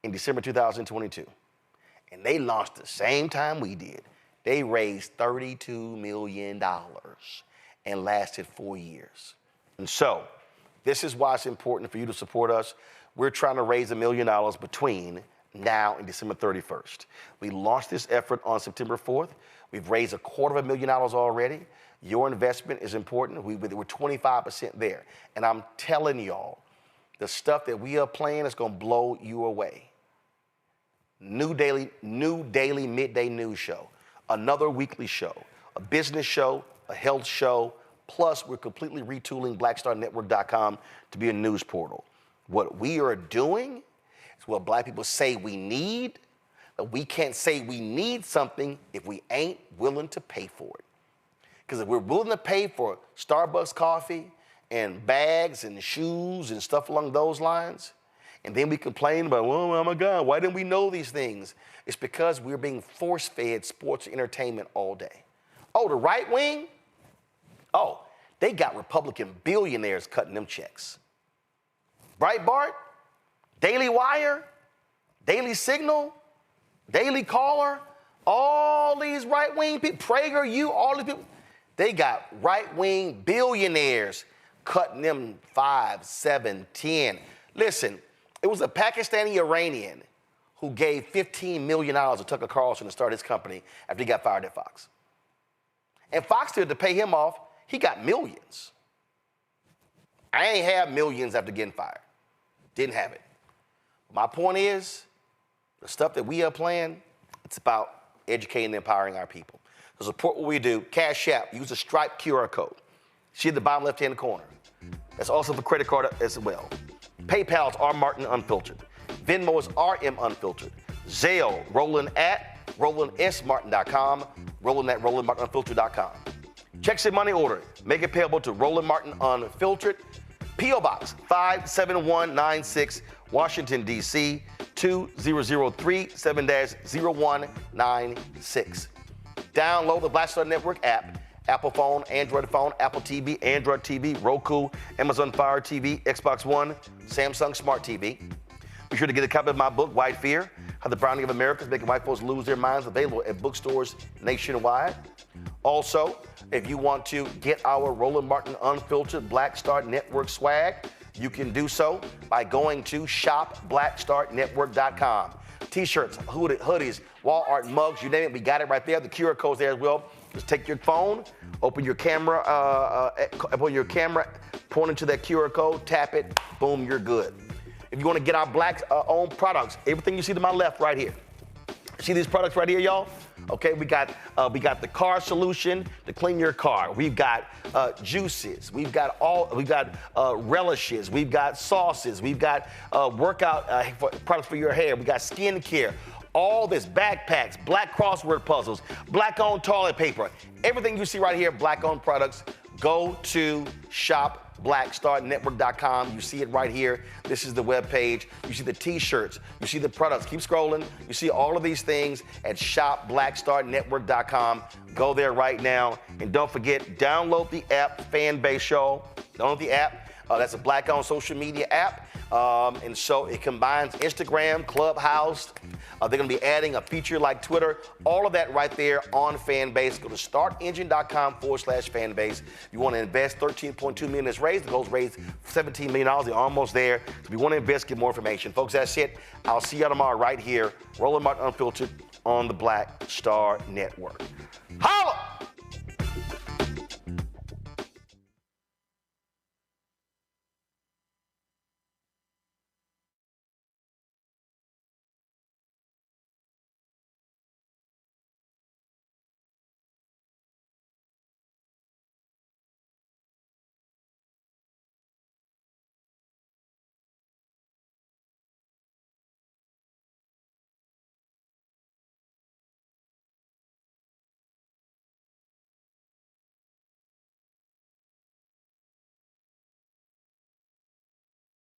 in December 2022. And they launched the same time we did. They raised $32 million and lasted 4 years. And so, this is why it's important for you to support us. We're trying to raise $1 million between now and December 31st. We launched this effort on September 4th. We've raised $250,000 already. Your investment is important. We're 25% there. And I'm telling y'all, the stuff that we are playing is going to blow you away. New daily midday news show, another weekly show, a business show, a health show, plus we're completely retooling blackstarnetwork.com to be a news portal. What we are doing is what black people say we need, but we can't say we need something if we ain't willing to pay for it. Because if we're willing to pay for Starbucks coffee and bags and shoes and stuff along those lines, and then we complain about, oh my God, why didn't we know these things? It's because we're being force-fed sports entertainment all day. Oh, the right wing? Oh, they got Republican billionaires cutting them checks. Breitbart, Daily Wire, Daily Signal, Daily Caller, all these right-wing people, PragerU, all these people, they got right-wing billionaires cutting them 5, 7, 10. Listen, it was a Pakistani Iranian who gave $15 million to Tucker Carlson to start his company after he got fired at Fox. And Fox did to pay him off, he got millions. I ain't have millions after getting fired. Didn't have it. My point is, the stuff that we are playing, it's about educating and empowering our people. To support what we do, Cash App, use a Stripe QR code. See at the bottom left-hand corner. That's also the credit card as well. PayPal's R. Martin Unfiltered. Venmo is RM Unfiltered. Zelle, Roland at RolandSMartin.com. Roland at RolandMartinUnfiltered.com. Check your money order. Make it payable to Roland Martin Unfiltered. P.O. Box 57196, Washington, D.C. 2003 7-0196. Download the Black Star Network app. Apple phone, Android phone, Apple TV, Android TV, Roku, Amazon Fire TV, Xbox One, Samsung Smart TV. Be sure to get a copy of my book, White Fear, How the Browning of America is Making White Folks Lose Their Minds, available at bookstores nationwide. Also, if you want to get our Roland Martin Unfiltered Black Star Network swag, you can do so by going to shopblackstarnetwork.com. T-shirts, hoodies, wall art, mugs, you name it, we got it right there. The QR code's there as well. Just take your phone, open your camera, point into that QR code, tap it, boom, you're good. If you want to get our black-owned products, everything you see to my left right here. See these products right here, y'all? Okay, we got the car solution to clean your car. We've got juices. We've got relishes. We've got sauces. We've got workout products for your hair. We got skin care. All this, backpacks, black crossword puzzles, black-owned toilet paper. Everything you see right here, black-owned products, go to shopblackstarnetwork.com. You see it right here. This is the webpage. You see the T-shirts. You see the products. Keep scrolling. You see all of these things at shopblackstarnetwork.com. Go there right now. And don't forget, download the app, Fanbase Show. Download the app. That's a black-owned social media app. And so it combines Instagram, Clubhouse. They're going to be adding a feature like Twitter. All of that right there on Fanbase. Go to startengine.com/fanbase. If you want to invest, $13.2 million is raised. The goal's raised $17 million. They're almost there. So if you want to invest, get more information. Folks, that's it. I'll see you tomorrow right here. Roland Martin Unfiltered on the Black Star Network. Holla!